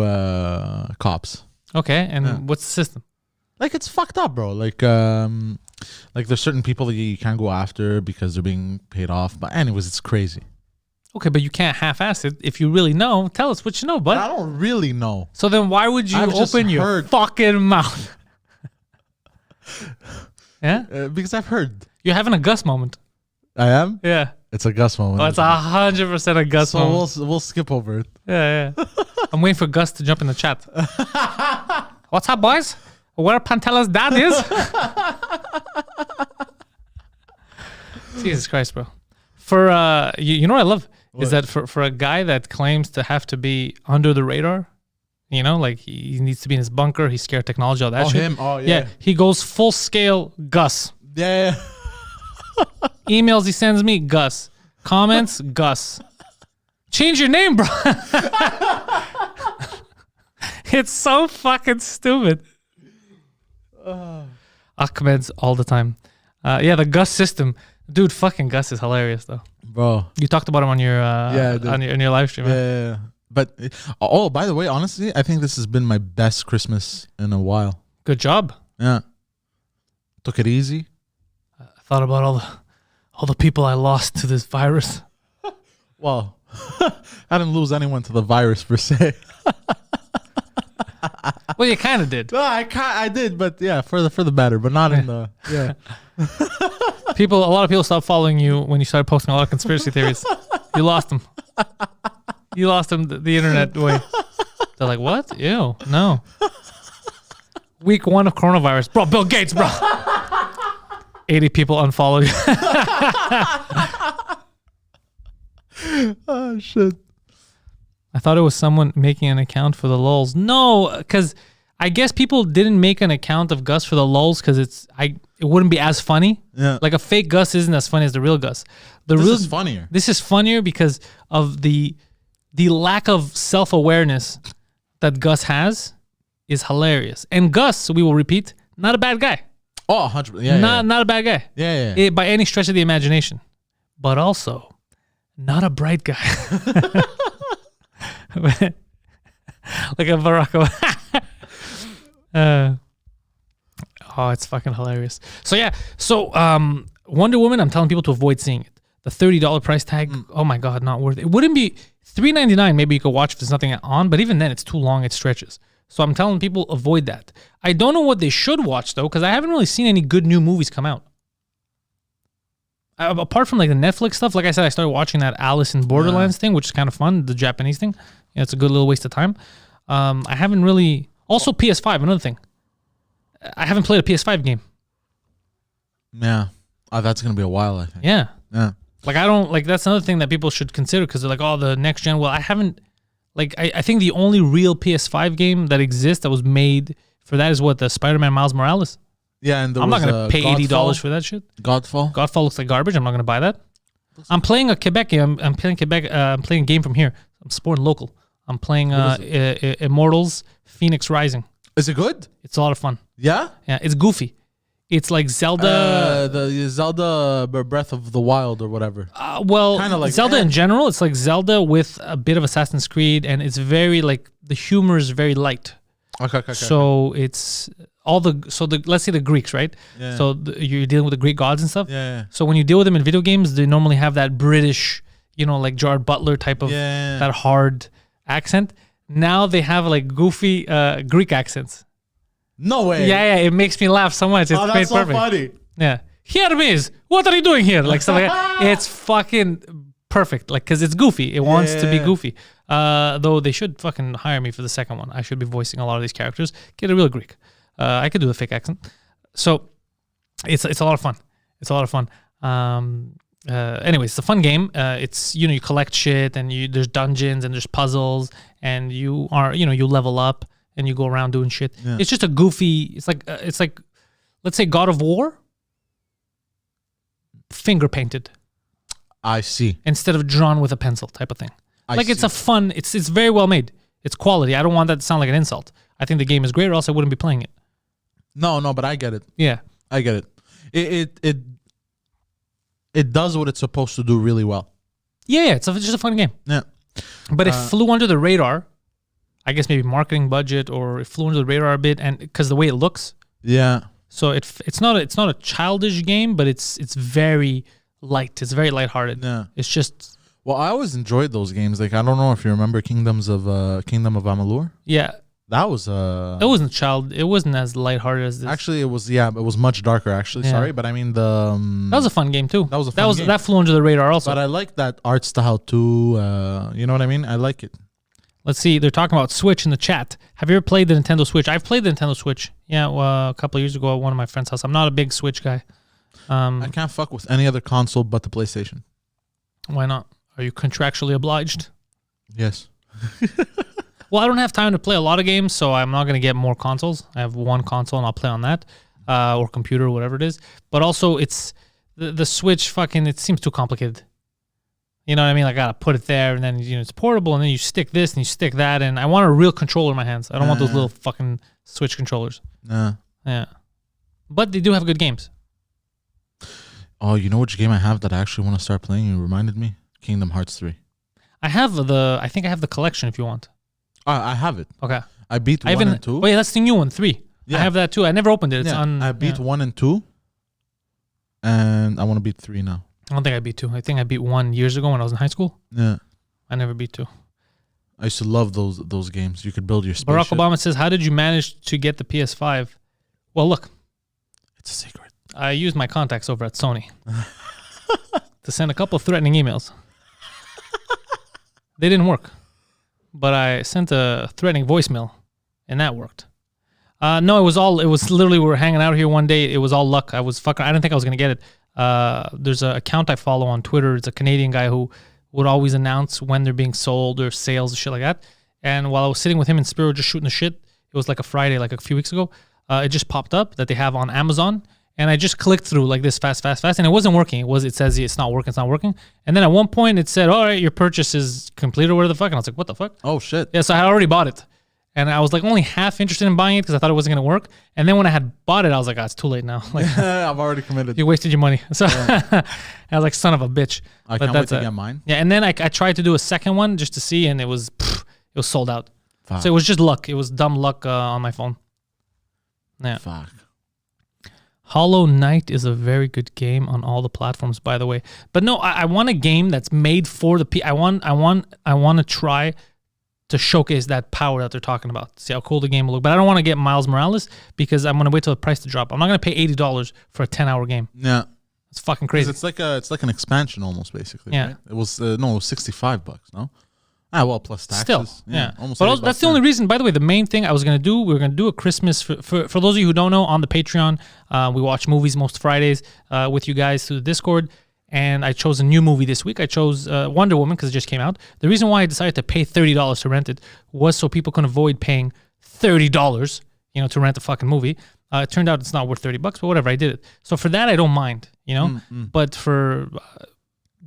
cops. Okay, and what's the system? Like, it's fucked up, bro. Like there's certain people that you can't go after because they're being paid off. But anyways, it's crazy. Okay, but you can't half-ass it. If you really know, tell us what you know, bud. But I don't really know. So then why would you I've just open your heard- fucking mouth? Yeah? Because I've heard. You're having a Gus moment. I am? Yeah. It's a Gus moment. Oh, it's 100% a Gus so moment. we'll skip over it. Yeah. I'm waiting for Gus to jump in the chat. What's up, boys? Where Pantelis' dad is? Jesus Christ, bro. For you know what I love is that for a guy that claims to have to be under the radar, you know, like he needs to be in his bunker, he's scared of technology, all that shit. Him. Oh, yeah. He goes full scale Gus. Yeah. Emails he sends me, Gus. Comments, Gus. Change your name, bro. It's so fucking stupid. Ahmed's all the time. Yeah, the Gus system. Dude, fucking Gus is hilarious, though. Bro. You talked about him on your on your live stream. Yeah. But, by the way, honestly, I think this has been my best Christmas in a while. Good job. Yeah. Took it easy. I thought about all the people I lost to this virus. Well, I didn't lose anyone to the virus per se. Well, you kind of did. No, I did, but yeah, for the better, but not in the A lot of people stopped following you when you started posting a lot of conspiracy theories. You lost them. You lost them the internet way. They're like, what? Ew, no. Week 1 of coronavirus. Bro, Bill Gates, bro. 80 people unfollowed you. Oh, shit. I thought it was someone making an account for the lulz. No, because I guess people didn't make an account of Gus for the lulz because it wouldn't be as funny. Yeah. Like a fake Gus isn't as funny as the real Gus. This is funnier. This is funnier because of the lack of self-awareness that Gus has is hilarious. And Gus, we will repeat, not a bad guy. Oh, 100%. Yeah. Not a bad guy. Yeah. By any stretch of the imagination. But also, not a bright guy. Like a Barack Obama. Oh, it's fucking hilarious. So yeah, Wonder Woman, I'm telling people to avoid seeing it. The $30 price tag, oh my God, not worth it. It wouldn't be $3.99. Maybe you could watch if there's nothing on, but even then it's too long, it stretches. So I'm telling people avoid that. I don't know what they should watch though, because I haven't really seen any good new movies come out. Apart from like the Netflix stuff, like I said, I started watching that Alice in Borderlands thing, which is kind of fun, the Japanese thing. Yeah, it's a good little waste of time. I haven't really... Also PS5, another thing. I haven't played a PS5 game. Yeah. That's going to be a while, I think. Yeah. Yeah. Like, I don't... Like, that's another thing that people should consider because they're like, oh, the next gen... Well, I haven't... Like, I think the only real PS5 game that exists that was made for that is what? The Spider-Man Miles Morales? Yeah, and I'm not going to pay $80 for that shit. Godfall? Godfall looks like garbage. I'm not going to buy that. I'm playing a Quebec game. I'm playing Quebec. I'm playing a game from here. I'm supporting local. I'm playing Immortals Phoenix Rising. Is it good? It's a lot of fun. Yeah? Yeah, it's goofy. It's like Zelda. The Zelda Breath of the Wild or whatever. Well, Kinda like Zelda in general. It's like Zelda with a bit of Assassin's Creed, and it's very like the humor is very light. Okay. So it's all let's say the Greeks, right? Yeah. So you're dealing with the Greek gods and stuff. Yeah. So when you deal with them in video games, they normally have that British, like Gerard Butler type of that hard accent. Now they have like goofy Greek accents. No way. Yeah. It makes me laugh so much. It's that's so perfect. funny. Yeah. Hermes, what are you doing here? Like stuff like that. It's fucking perfect. Like, because it's goofy. It wants to be Yeah. goofy. Though they should fucking hire me for the second one. I should be voicing a lot of these characters. Get a real Greek. I could do the fake accent. So it's a lot of fun. It's a lot of fun. Anyways, it's a fun game. It's, you collect shit, and there's dungeons and there's puzzles, and you level up and you go around doing shit. Yeah. It's just a goofy. It's like let's say God of War, finger painted I see. instead of drawn with a pencil type of thing. It's see. a fun. It's very well made. It's quality. I don't want that to sound like an insult. I think the game is great, or else I wouldn't be playing it. No, but I get it. Yeah. I get it. It does what it's supposed to do really well. Yeah. It's just a fun game. Yeah. But it flew under the radar. I guess maybe marketing budget, or it flew under the radar a bit, and because the way it looks. Yeah. So it's not a childish game, but it's very light. It's very lighthearted. Yeah. It's just Well, I always enjoyed those games. Like, I don't know if you remember Kingdom of Amalur. yeah. That was It wasn't as lighthearted as this. actually it was much darker. Actually, Yeah. sorry, but I mean the That was a fun game too. That was a fun game. That flew under the radar also. But I like that art style too. You know what I mean? I like it. Let's see. They're talking about Switch in the chat. Have you ever played the Nintendo Switch? I've played the Nintendo Switch. Yeah, a couple of years ago at one of my friend's house. I'm not a big Switch guy. I can't fuck with any other console but the PlayStation. Why not? Are you contractually obliged? Yes. Well, I don't have time to play a lot of games, so I'm not going to get more consoles. I have one console, and I'll play on that, or computer, or whatever it is. But also, it's the Switch. Fucking, it seems too complicated. You know what I mean? Like, I gotta put it there, and then it's portable, and then you stick this and you stick that, and I want a real controller in my hands. I don't want those little fucking Switch controllers. Yeah, but they do have good games. Oh, you know which game I have that I actually want to start playing? You reminded me. Kingdom Hearts 3. I think I have the collection if you want. I have it. Okay. I beat 1 and 2. Oh yeah, that's the new one, 3. Yeah. I have that too. I never opened it. It's on. I beat 1 and 2, and I want to beat 3 now. I don't think I beat 2. I think I beat 1 years ago when I was in high school. Yeah. I never beat 2. I used to love those games. You could build your spaceship. Barack Obama says, "How did you manage to get the PS5?" Well, look, It's a secret. I used my contacts over at Sony to send a couple of threatening emails. They didn't work, but I sent a threatening voicemail, and that worked. No, it was literally, we were hanging out here one day. It was all luck. I didn't think I was going to get it. There's an account I follow on Twitter. It's a Canadian guy who would always announce when they're being sold or sales and shit like that. And while I was sitting with him in Spiro just shooting the shit, it was like a Friday, like a few weeks ago, it just popped up that they have on Amazon. And I just clicked through like this fast, and it wasn't working. It says it's not working. And then at one point it said, all right, your purchase is complete or whatever the fuck. And I was like, what the fuck? Oh, shit. Yeah, so I had already bought it. And I was like only half interested in buying it because I thought it wasn't going to work. And then when I had bought it, I was like, it's too late now. Like, I've already committed. you wasted your money. So I was like, son of a bitch. I can't wait to get mine. Yeah, and then I tried to do a second one just to see, and it was sold out. Fuck. So it was just luck. It was dumb luck on my phone. Yeah. Fuck. Hollow Knight is a very good game on all the platforms, by the way. But no, I want a game that's made for the I want to try to showcase that power that they're talking about. See how cool the game will look. But I don't want to get Miles Morales because I'm going to wait till the price to drop. I'm not going to pay $80 for a 10-hour game. Yeah. It's fucking crazy. It's like an expansion almost, basically. Yeah. Right? It was it was $65. No. Well, plus taxes. Still, yeah. Almost. But also, that's the only reason. By the way, the main thing I was gonna do, we were gonna do a Christmas for those of you who don't know, on the Patreon, we watch movies most Fridays with you guys through the Discord. And I chose a new movie this week. I chose Wonder Woman because it just came out. The reason why I decided to pay $30 to rent it was so people can avoid paying $30, to rent a fucking movie. It turned out it's not worth $30, but whatever. I did it. So for that, I don't mind, But for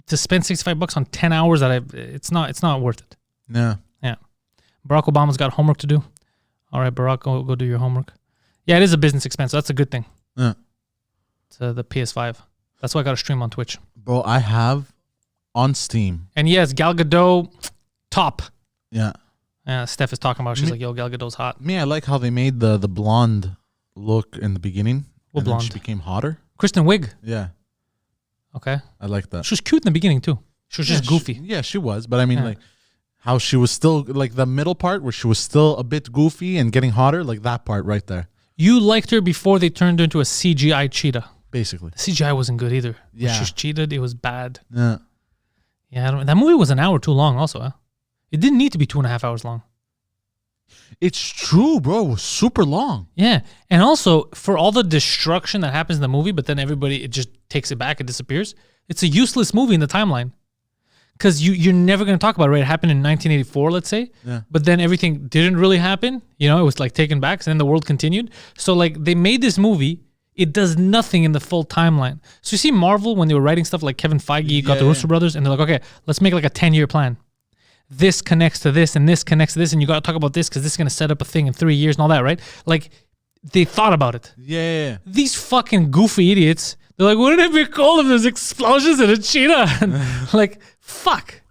to spend $65 on 10 hours, it's not worth it. Yeah. Yeah. Barack Obama's got homework to do. All right, Barack, go do your homework. Yeah, it is a business expense. So that's a good thing. Yeah. To the PS5. That's why I got to stream on Twitch. Bro, I have on Steam. And yes, Gal Gadot, top. Yeah. Steph is talking about. She's like, yo, Gal Gadot's hot. I like how they made the blonde look in the beginning. What and blonde? Then she became hotter. Kristen Wiig. Yeah. Okay. I like that. She was cute in the beginning too. She was just goofy. She was. But I mean, like, how she was still, like, the middle part where she was still a bit goofy and getting hotter, like that part right there. You liked her before they turned her into a CGI cheetah. Basically. The CGI wasn't good either. Yeah. When she cheated, it was bad. Yeah. Yeah, that movie was an hour too long. Also, it didn't need to be 2.5 hours long. It's true, bro. It was super long. Yeah, and also for all the destruction that happens in the movie, but then it just takes it back, it disappears. It's a useless movie in the timeline because you're never going to talk about it. Right? It happened in 1984, let's say, but then everything didn't really happen. You know, it was like taken back, and then the world continued. So like they made this movie. It does nothing in the full timeline. So you see Marvel when they were writing stuff like Kevin Feige got the Russo brothers, and they're like, okay, let's make like a 10-year plan. This connects to this, and this connects to this, and you got to talk about this because this is going to set up a thing in 3 years and all that, right? Like, they thought about it. Yeah. These fucking goofy idiots, they're like, wouldn't it be cool if there's explosions in a cheetah? And like, fuck.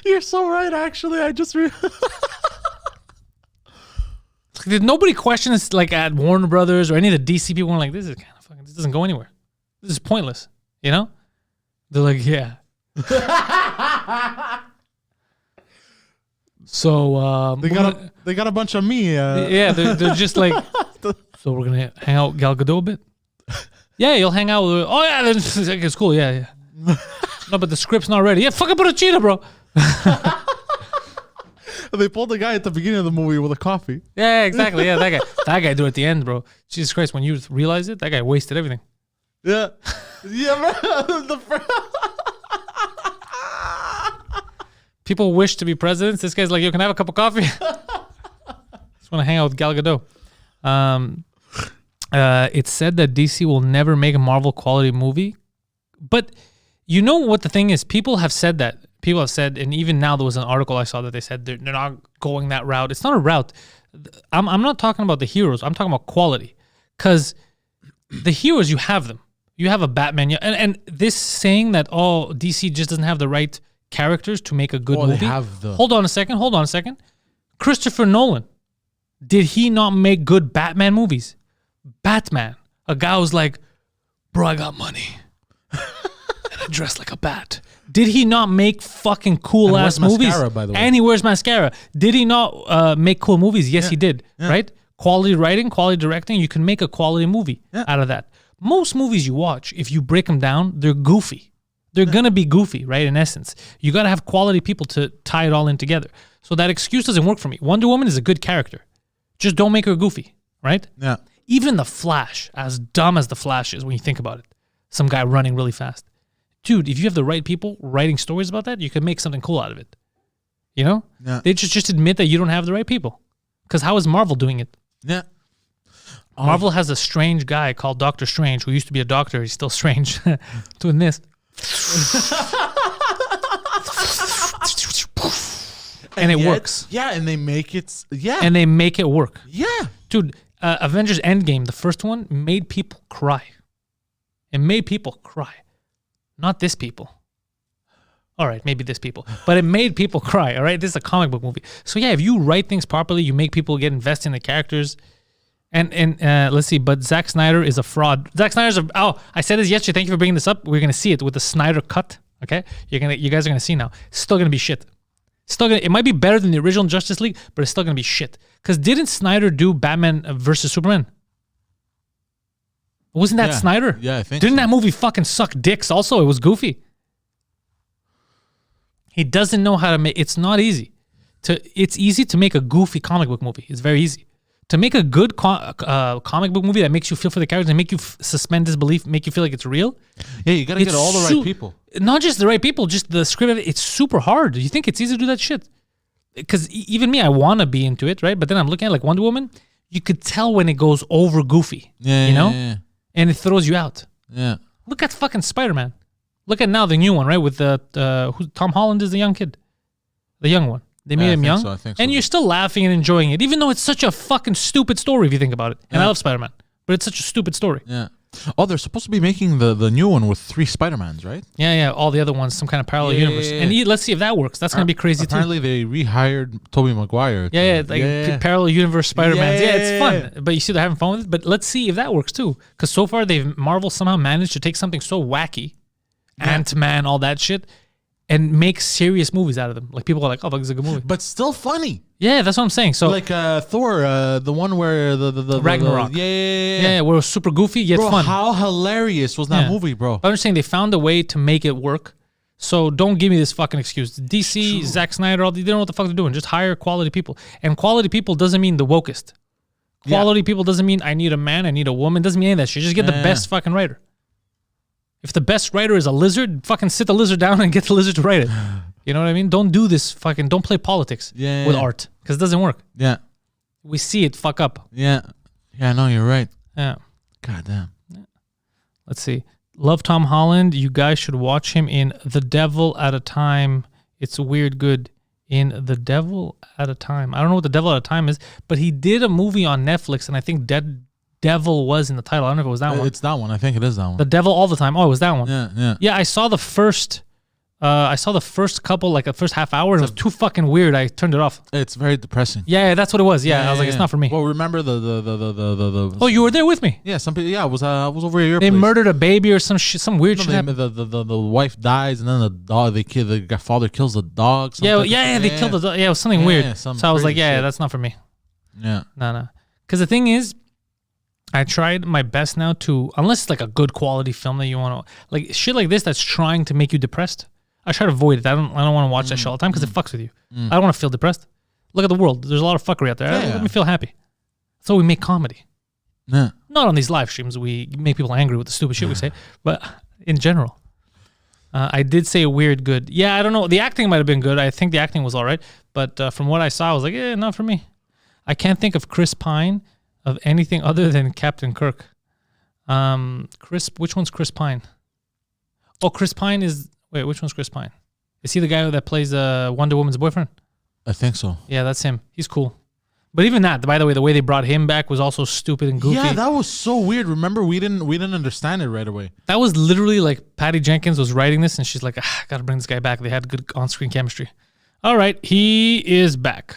You're so right, actually. I just... Did nobody question this, like, at Warner Brothers or any of the DC people? Were like, this is kind of fucking, this doesn't go anywhere. This is pointless, you know? They're like, yeah. So they got a bunch of me. Yeah, they're just like. So we're gonna hang out with Gal Gadot a bit. Yeah, you'll hang out with. Oh yeah, it's cool. Yeah. No, but the script's not ready. Yeah, fucking put a cheetah, bro. They pulled the guy at the beginning of the movie with a coffee. Yeah, exactly. Yeah, that guy do it at the end, bro. Jesus Christ, when you realize it, that guy wasted everything. Yeah, man. People wish to be presidents. This guy's like, yo, can I have a cup of coffee? Just want to hang out with Gal Gadot. It's said that DC will never make a Marvel quality movie. But you know what the thing is? People have said that. People have said, and even now there was an article I saw that they said they're not going that route. It's not a route. I'm not talking about the heroes. I'm talking about quality. Because the heroes, you have them. You have a Batman. And this saying that, DC just doesn't have the right characters to make a good movie. Hold on a second. Christopher Nolan, did he not make good Batman movies? Batman, a guy who's like, bro, I got money and I dress like a bat. Did he not make fucking cool ass movies? Mascara, by the way. And he wears mascara. Did he not make cool movies? Yes, he did. Yeah. Right? Quality writing, quality directing. You can make a quality movie out of that. Most movies you watch, if you break them down, they're goofy. They're going to be goofy, right? In essence, you got to have quality people to tie it all in together. So that excuse doesn't work for me. Wonder Woman is a good character. Just don't make her goofy, right? Yeah. Even The Flash, as dumb as The Flash is when you think about it, some guy running really fast. Dude, if you have the right people writing stories about that, you can make something cool out of it. You know? Yeah. They just admit that you don't have the right people. Because how is Marvel doing it? Yeah. Marvel has a strange guy called Doctor Strange who used to be a doctor. He's still strange doing this. And it works. Yeah, and they make it. Yeah. And they make it work. Yeah. Dude, Avengers Endgame, the first one, made people cry. It made people cry. Not this people. All right, maybe this people. But it made people cry, all right? This is a comic book movie. So yeah, if you write things properly, you make people get invested in the characters. And let's see, but Zack Snyder is a fraud. Zack Snyder's I said this yesterday. Thank you for bringing this up. We're gonna see it with the Snyder cut. Okay, you guys are gonna see now. It's still gonna be shit. It might be better than the original Justice League, but it's still gonna be shit. Because didn't Snyder do Batman versus Superman? Wasn't that Snyder? Yeah, I think. Didn't that movie fucking suck dicks? Also, it was goofy. He doesn't know how to make. It's not easy. It's easy to make a goofy comic book movie. It's very easy. To make a good comic book movie that makes you feel for the characters and make you suspend disbelief, make you feel like it's real. Yeah, you got to get all the right people. Not just the right people, just the script of it. It's super hard. You think it's easy to do that shit? Because even me, I want to be into it, right? But then I'm looking at like Wonder Woman. You could tell when it goes over goofy, you know? Yeah. And it throws you out. Yeah. Look at fucking Spider-Man. Look at now the new one, right? With Tom Holland is the young kid. The young one. They made him young. I think so. And you're still laughing and enjoying it, even though it's such a fucking stupid story if you think about it. And I love Spider-Man, but it's such a stupid story. Yeah. Oh, they're supposed to be making the new one with 3 Spider-Mans, right? Yeah. All the other ones, some kind of parallel universe. Yeah. And let's see if that works. That's going to be crazy apparently too. Apparently they rehired Tobey Maguire. Parallel universe Spider-Mans. Yeah, it's fun. But you see they're having fun with it. But let's see if that works too. Because so far Marvel somehow managed to take something so wacky, Ant-Man, all that shit, and make serious movies out of them. Like people are like, oh, fuck, this is a good movie. But still funny. Yeah, that's what I'm saying. So like Thor, the one where the Ragnarok. Yeah, where it was super goofy yet bro, fun. How hilarious was that movie, bro? But I'm just saying they found a way to make it work. So don't give me this fucking excuse. DC, Zack Snyder, they don't know what the fuck they're doing. Just hire quality people. And quality people doesn't mean the wokest. Quality people doesn't mean I need a man, I need a woman. Doesn't mean any of that shit. Just get the best fucking writer. If the best writer is a lizard, fucking sit the lizard down and get the lizard to write it. You know what I mean? Don't do this fucking, don't play politics with art. Because it doesn't work. Yeah. We see it fuck up. Yeah. Yeah, no, you're right. Yeah. God damn. Let's see. Love Tom Holland. You guys should watch him in The Devil at a Time. It's weird good. In The Devil at a Time. I don't know what The Devil at a Time is, but he did a movie on Netflix, and I think Dead Devil was in the title. I don't know if it was that one. It's that one. I think it is that one. The Devil All the Time. Oh, it was that one. Yeah. Yeah, I saw the first couple, like the first half hour, and it was too fucking weird. I turned it off. It's very depressing. Yeah, that's what it was. Yeah, I was like, it's not for me. Well, remember the Oh, you were there with me. Yeah, some people. Yeah, I was over at your They place. murdered a baby or some shit, some weird shit happened. The wife dies, and then the dog. The father kills the dog. Yeah, they killed the dog. Yeah, it was something weird. some So I was like, crazy yeah, shit. that's not for me. Yeah. No. Because the thing is, I tried my best now to, unless it's like a good quality film that you want to, like shit like this that's trying to make you depressed, I try to avoid it. I don't want to watch that shit all the time because it fucks with you. I don't want to feel depressed. Look at the world. There's a lot of fuckery out there. Let me feel happy. So we make comedy. Yeah. Not on these live streams. We make people angry with the stupid shit we say, but in general. I did say weird good. Yeah, I don't know. The acting might have been good. I think the acting was all right. But from what I saw, I was like, not for me. I can't think of Chris Pine of anything other than Captain Kirk. Which one's Chris Pine? Oh, Chris Pine is... Wait, which one's Chris Pine? Is he the guy that plays Wonder Woman's boyfriend? I think so. Yeah, that's him. He's cool. But even that, by the way they brought him back was also stupid and goofy. Yeah, that was so weird. Remember, we didn't understand it right away. That was literally like Patty Jenkins was writing this, and she's like, gotta bring this guy back. They had good on-screen chemistry. All right, he is back.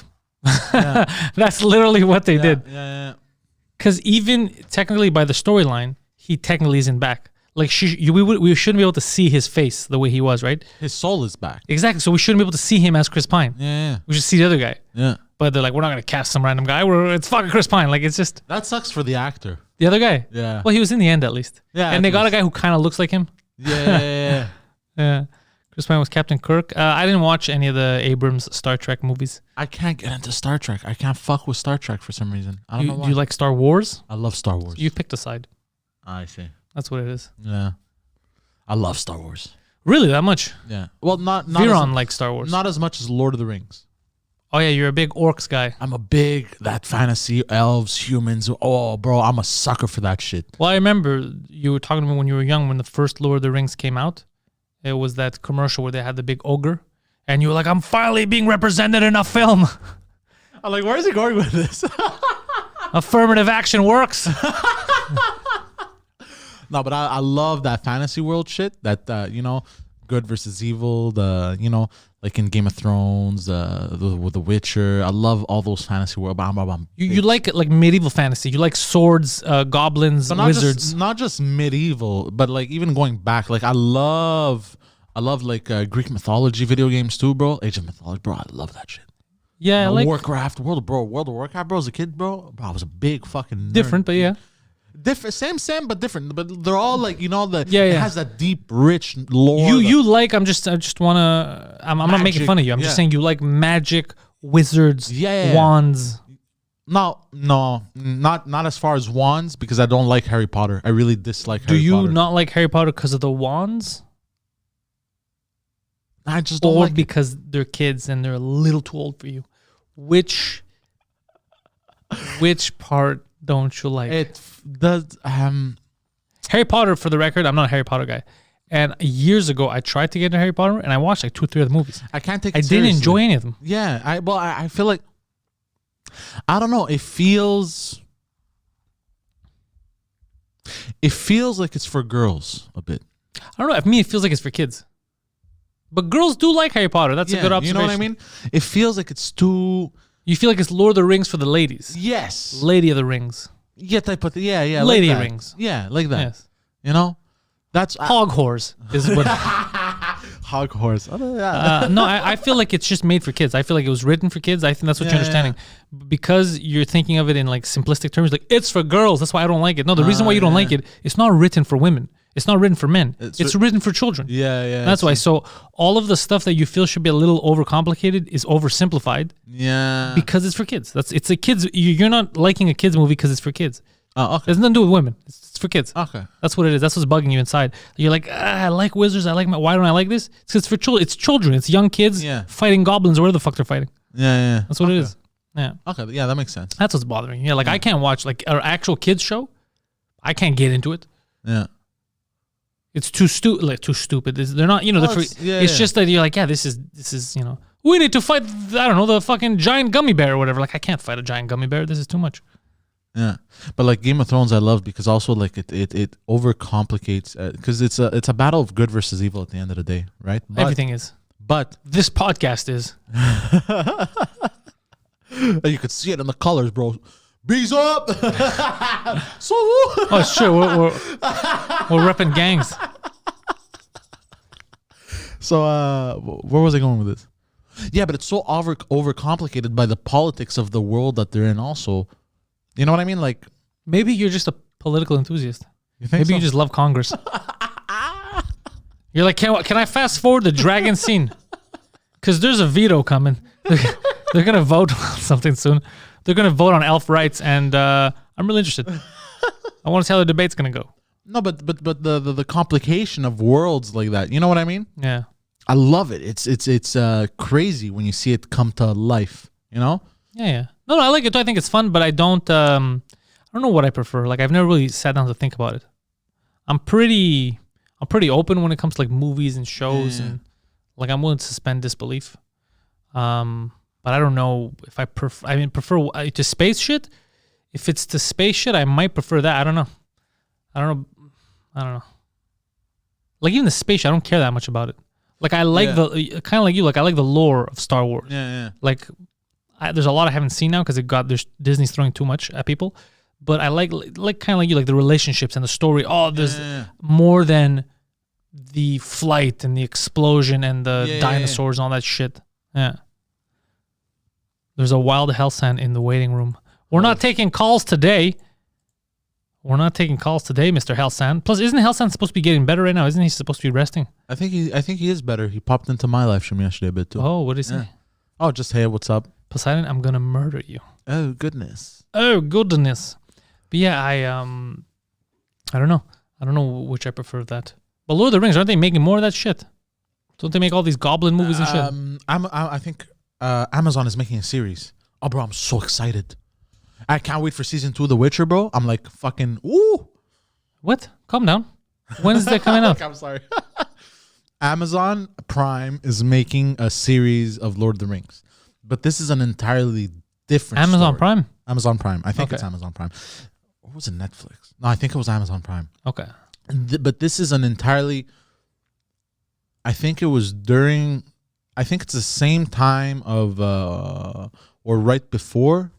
Yeah. That's literally what they did. Yeah. Because even technically by the storyline, he technically isn't back. Like we shouldn't be able to see his face the way he was, right? His soul is back. Exactly. So we shouldn't be able to see him as Chris Pine. Yeah. We should see the other guy. Yeah. But they're like, we're not gonna cast some random guy. It's fucking Chris Pine. Like it's just That sucks for the actor. the other guy. Yeah. Well, he was in the end at least. Yeah. And they got a guy who kind of looks like him. Yeah. Yeah. Chris Pine was Captain Kirk. I didn't watch any of the Abrams Star Trek movies. I can't get into Star Trek. I can't fuck with Star Trek for some reason. I don't know why. Do you like Star Wars? I love Star Wars. You picked a side. I see. That's what it is. Yeah. I love Star Wars. Really, that much? Yeah. Well, not Viron likes Star Wars. Not as much as Lord of the Rings. Oh yeah, you're a big orcs guy. I'm a big that fantasy, elves, humans. Oh, bro, I'm a sucker for that shit. Well, I remember you were talking to me when you were young when the first Lord of the Rings came out. It was that commercial where they had the big ogre, and you were like, "I'm finally being represented in a film." I'm like, where is he going with this? Affirmative action works. No, but I love that fantasy world shit. That good versus evil. Like in Game of Thrones, with The Witcher. I love all those fantasy world. You like it like medieval fantasy. You like swords, goblins, but not wizards. Not just medieval, but like even going back. Like I love like Greek mythology video games too, bro. Age of Mythology, bro. I love that shit. Yeah, like Warcraft, World of Warcraft, bro. As a kid, bro, I was a big fucking nerd. different, but yeah. Different, same, but different. But they're all like, it has that deep, rich lore. You like? I just wanna. I'm not making fun of you. I'm just saying you like magic, wizards, wands. No, not as far as wands because I don't like Harry Potter. I really dislike Harry Potter. Do you not like Harry Potter because of the wands? I just don't or like because they're kids and they're a little too old for you. Which part don't you like? It does. Harry Potter, for the record, I'm not a Harry Potter guy. And years ago, I tried to get into Harry Potter, and I watched like 2 or 3 of the movies. I can't take. I didn't enjoy any of them. Yeah, I feel like I don't know. It feels like it's for girls a bit. I don't know. For me, it feels like it's for kids. But girls do like Harry Potter. That's a good observation. You know what I mean? It feels like it's too. You feel like it's Lord of the Rings for the ladies. Yes. Lady of the Rings. Yeah, Lady like Rings. Yeah, like that. Yes. You know, that's hog whores is what. Hog horse. No, I feel like it's just made for kids. I feel like it was written for kids. I think that's what you're understanding. Because you're thinking of it in like simplistic terms, like it's for girls. That's why I don't like it. No, the reason why you don't like it, it's not written for women. It's not written for men. It's written for children. Yeah. That's why. So all of the stuff that you feel should be a little overcomplicated is oversimplified. Yeah. Because it's for kids. It's a kids. You're not liking a kids movie because it's for kids. Oh, okay. It has nothing to do with women. It's for kids. Okay. That's what it is. That's what's bugging you inside. You're like, I like wizards. Why don't I like this? It's 'cause it's for children. It's children. It's young kids fighting goblins or whatever the fuck they're fighting. Yeah. That's what it is. Yeah. Okay. Yeah, that makes sense. That's what's bothering me. Yeah, like I can't watch like an actual kids show. I can't get into it. Yeah. It's too stupid. Like too stupid. They're not. It's just that you're like, this is. We need to fight. I don't know, the fucking giant gummy bear or whatever. Like I can't fight a giant gummy bear. This is too much. Yeah, but like Game of Thrones, I love because also like it overcomplicates because it's a battle of good versus evil at the end of the day, right? Everything is. But this podcast is. You could see it in the colors, bro. Bees up. So. Oh, it's true. We're repping gangs. So where was I going with this? Yeah, but it's so overcomplicated by the politics of the world that they're in. Also. You know what I mean? Like maybe you're just a political enthusiast. You think maybe you just love Congress. You're like, can I fast forward the dragon scene? Because there's a veto coming. They're gonna vote on something soon. They're gonna vote on elf rights, and I'm really interested. I want to see how the debate's gonna go. No, but the complication of worlds like that. You know what I mean? Yeah. I love it. It's crazy when you see it come to life. You know? Yeah. No, I like it too. I think it's fun, but I don't know what I prefer. Like I've never really sat down to think about it. I'm pretty open when it comes to like movies and shows and like I'm willing to suspend disbelief. But I don't know if I prefer to space shit. If it's to space shit, I might prefer that. I don't know. Like even the space shit, I don't care that much about it. Like I like the kind of like you. Like I like the lore of Star Wars. Yeah. Like. There's a lot I haven't seen now because there's Disney's throwing too much at people, but I like kind of like you, like the relationships and the story. Oh, there's more than the flight and the explosion and the dinosaurs and all that shit. Yeah. There's a wild hell sent in the waiting room. We're not taking calls today. Mr. Hellsand. Plus, isn't Hellsand supposed to be getting better right now? Isn't he supposed to be resting? I think he is better. He popped into my live stream yesterday a bit too. Oh, what did he say? Oh, just hey, what's up? Poseidon, I'm gonna murder you. Oh goodness. But yeah, I don't know which I prefer of that. But Lord of the Rings, aren't they making more of that shit? Don't they make all these goblin movies and shit? I think Amazon is making a series. Oh, bro, I'm so excited. I can't wait for season 2 of The Witcher, bro. I'm like fucking ooh. What? Calm down. When is that coming out? I'm sorry. Amazon Prime is making a series of Lord of the Rings. But this is an entirely different Amazon story. Prime? Amazon Prime. I think it's Amazon Prime. Or was it Netflix? No, I think it was Amazon Prime. Okay. But this is an entirely... I think it was during... I think it's the same time of... or right before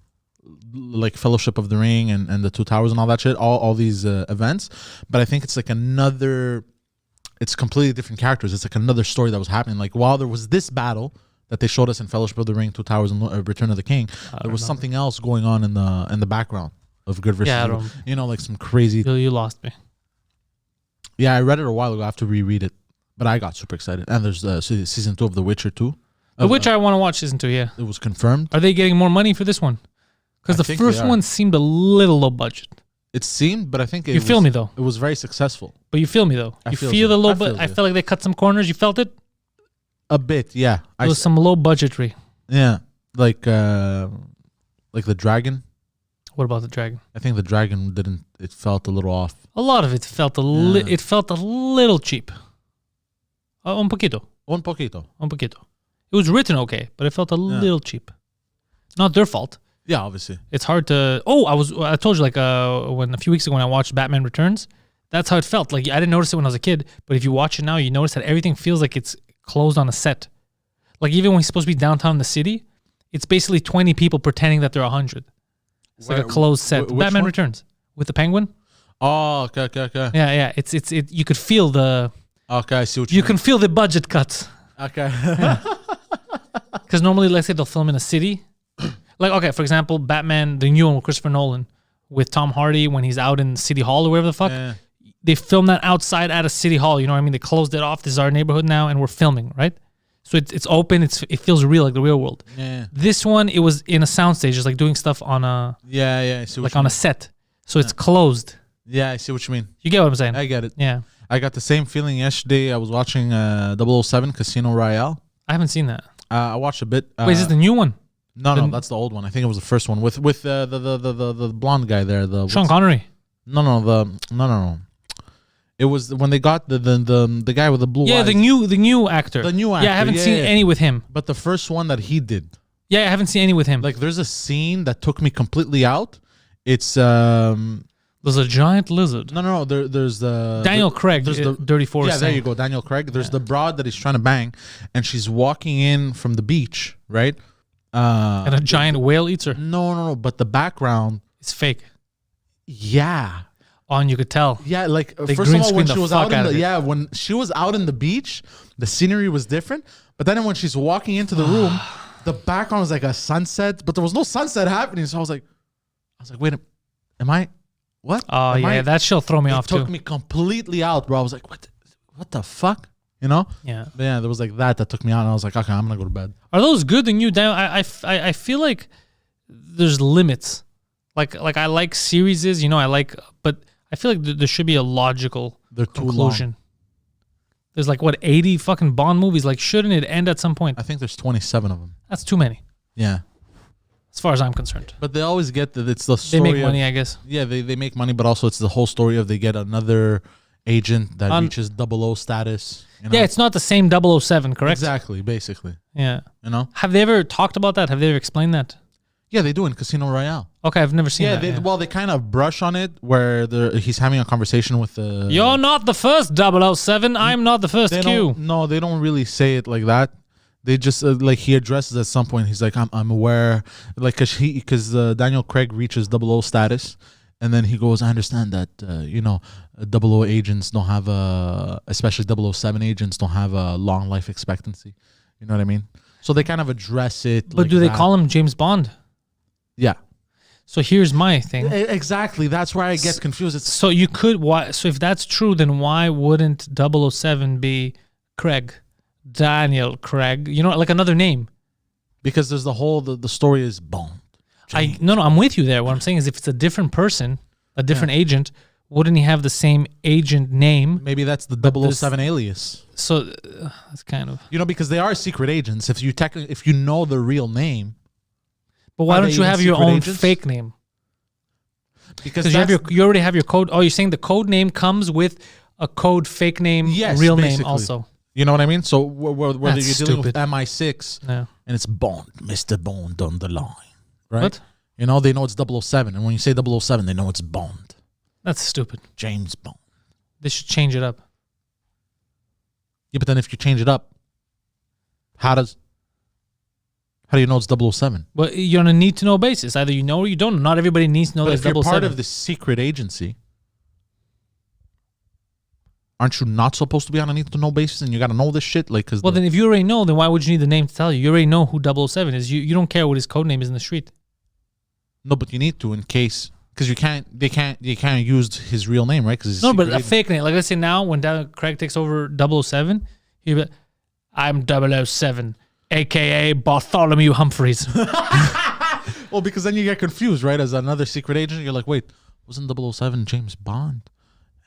like Fellowship of the Ring and the Two Towers and all that shit. All these events. But I think it's like another... It's completely different characters. It's like another story that was happening. Like while there was this battle... that they showed us in Fellowship of the Ring, Two Towers, and Return of the King, there was something else going on in the background of good versus evil. You know, like some crazy. You lost me. Yeah, I read it a while ago. I have to reread it, but I got super excited. And there's season 2 of The Witcher 2. The Witcher, I want to watch season 2. Yeah, it was confirmed. Are they getting more money for this one? Because the first one seemed a little low budget. It seemed, but I think you feel me though. It was very successful. But you feel me though. You feel the low budget. I felt like they cut some corners. You felt it. A bit, yeah. It was some low budgetry. Yeah, like the dragon. What about the dragon? I think the dragon didn't. It felt a little off. A lot of it felt it felt a little cheap. Un poquito. Un poquito. It was written okay, but it felt a little cheap. Not their fault. Yeah, obviously. It's hard to. I told you like when a few weeks ago when I watched Batman Returns, that's how it felt. Like I didn't notice it when I was a kid, but if you watch it now, you notice that everything feels like it's closed on a set. Like even when he's supposed to be downtown in the city, it's basically 20 people pretending that they're 100. It's like a closed set. Batman Returns with the Penguin. Oh, okay. Yeah. It's you could feel the. Okay, I see what you can feel the budget cuts. Okay. Because normally, let's say they'll film in a city. Like, okay, for example, Batman, the new one with Christopher Nolan, with Tom Hardy when he's out in City Hall or wherever the fuck. they filmed that outside at a city hall. You know what I mean? They closed it off. This is our neighborhood now, and we're filming, right? So it's open. It feels real, like the real world. Yeah. This one, it was in a soundstage, just like doing stuff on a I see what like you on mean. a set. So it's closed. Yeah, I see what you mean. You get what I'm saying? I get it. Yeah. I got the same feeling yesterday. I was watching 007 Casino Royale. I haven't seen that. I watched a bit. Wait, is this the new one? No, that's the old one. I think it was the first one with the blonde guy there. Sean Connery. No. It was when they got the guy with the blue eyes. Yeah, the new actor. The new actor. Yeah, I haven't seen any with him. But the first one that he did. Yeah, I haven't seen any with him. Like, there's a scene that took me completely out. It's there's a giant lizard. No. There's Daniel Craig. There's the Dirty Force. Yeah, there you go, Daniel Craig. There's the broad that he's trying to bang, and she's walking in from the beach, right? And a giant whale eats her. No. But the background, It's fake. yeah. And you could tell. Yeah, like They first green of all, when screened she the was fuck out in out of the it. when she was out in the beach, the scenery was different. But then when she's walking into the room, the background was like a sunset, but there was no sunset happening. So I was like, wait, am I? What? Oh Am yeah, I? that shit'll throw me off It took too. me completely out, bro. I was like, what the fuck? You know? Yeah. But yeah, there was like that took me out, and I was like, okay, I'm gonna go to bed. Are those good? The new Daniel? I feel like there's limits. Like I like series, but I feel like there should be a logical They're too conclusion. long. There's like 80 fucking Bond movies. Like, shouldn't it end at some point? I think there's 27 of them. That's too many, Yeah, as far as I'm concerned. but they always get that it's the They story. make money, I guess. Yeah, they make money, but also it's the whole story of they get another agent that reaches 00 status. You know? Yeah, it's not the same 007, correct? Exactly, basically. Yeah. You know? Have they ever talked about that? Have they ever explained that? Yeah, they do in Casino Royale. Okay, I've never seen Yeah, that. well, they kind of brush on it where he's having a conversation with the. You're not the first 007. I'm not the first They Q. don't, no, they don't really say it like that. They just like he addresses at some point. He's like, I'm aware, like, because Daniel Craig reaches 00 status, and then he goes, I understand that 00 agents don't have especially 007 agents don't have a long life expectancy. You know what I mean? So they kind of address it. But do they call him James Bond? Yeah. So here's my thing. Exactly. That's where I get confused. It's So you could so if that's true, then why wouldn't 007 be Craig? Daniel Craig, like another name. because there's the story is Bond. No, I'm with you there. What I'm saying is if it's a different person, a different agent, wouldn't he have the same agent name? Maybe that's the 007 alias. So that's kind of. Because they are secret agents. If you know the real name. But why Are don't they you even have your secret own agents? fake name? Because you already have your code. Oh, you're saying the code name comes with a code fake name, Yes, real name basically. also. You know what I mean? So whether That's you're dealing with stupid. MI6 Yeah. and it's Bond, Mr. Bond on the line, right? What? They know it's 007. And when you say 007, they know it's Bond, That's stupid. James Bond. They should change it up. Yeah, but then if you change it up, how do you know it's 007? Well, you're on a need to know basis. Either you know or you don't. Not everybody needs to know But that if you're it's 007. part of the secret agency, aren't you not supposed to be on a need to know basis and you got to know this shit? Well, then if you already know, then why would you need the name to tell you? You already know who 007 is. You don't care what his code name is in the street. No, but you need to in case, because you can't use his real name, right? Because No, but a fake name. Like, let's say now when Daniel Craig takes over 007, he'll be like, I'm 007, a.k.a. Bartholomew Humphreys. Well, because then you get confused, right? As another secret agent, you're like, wait, wasn't 007 James Bond?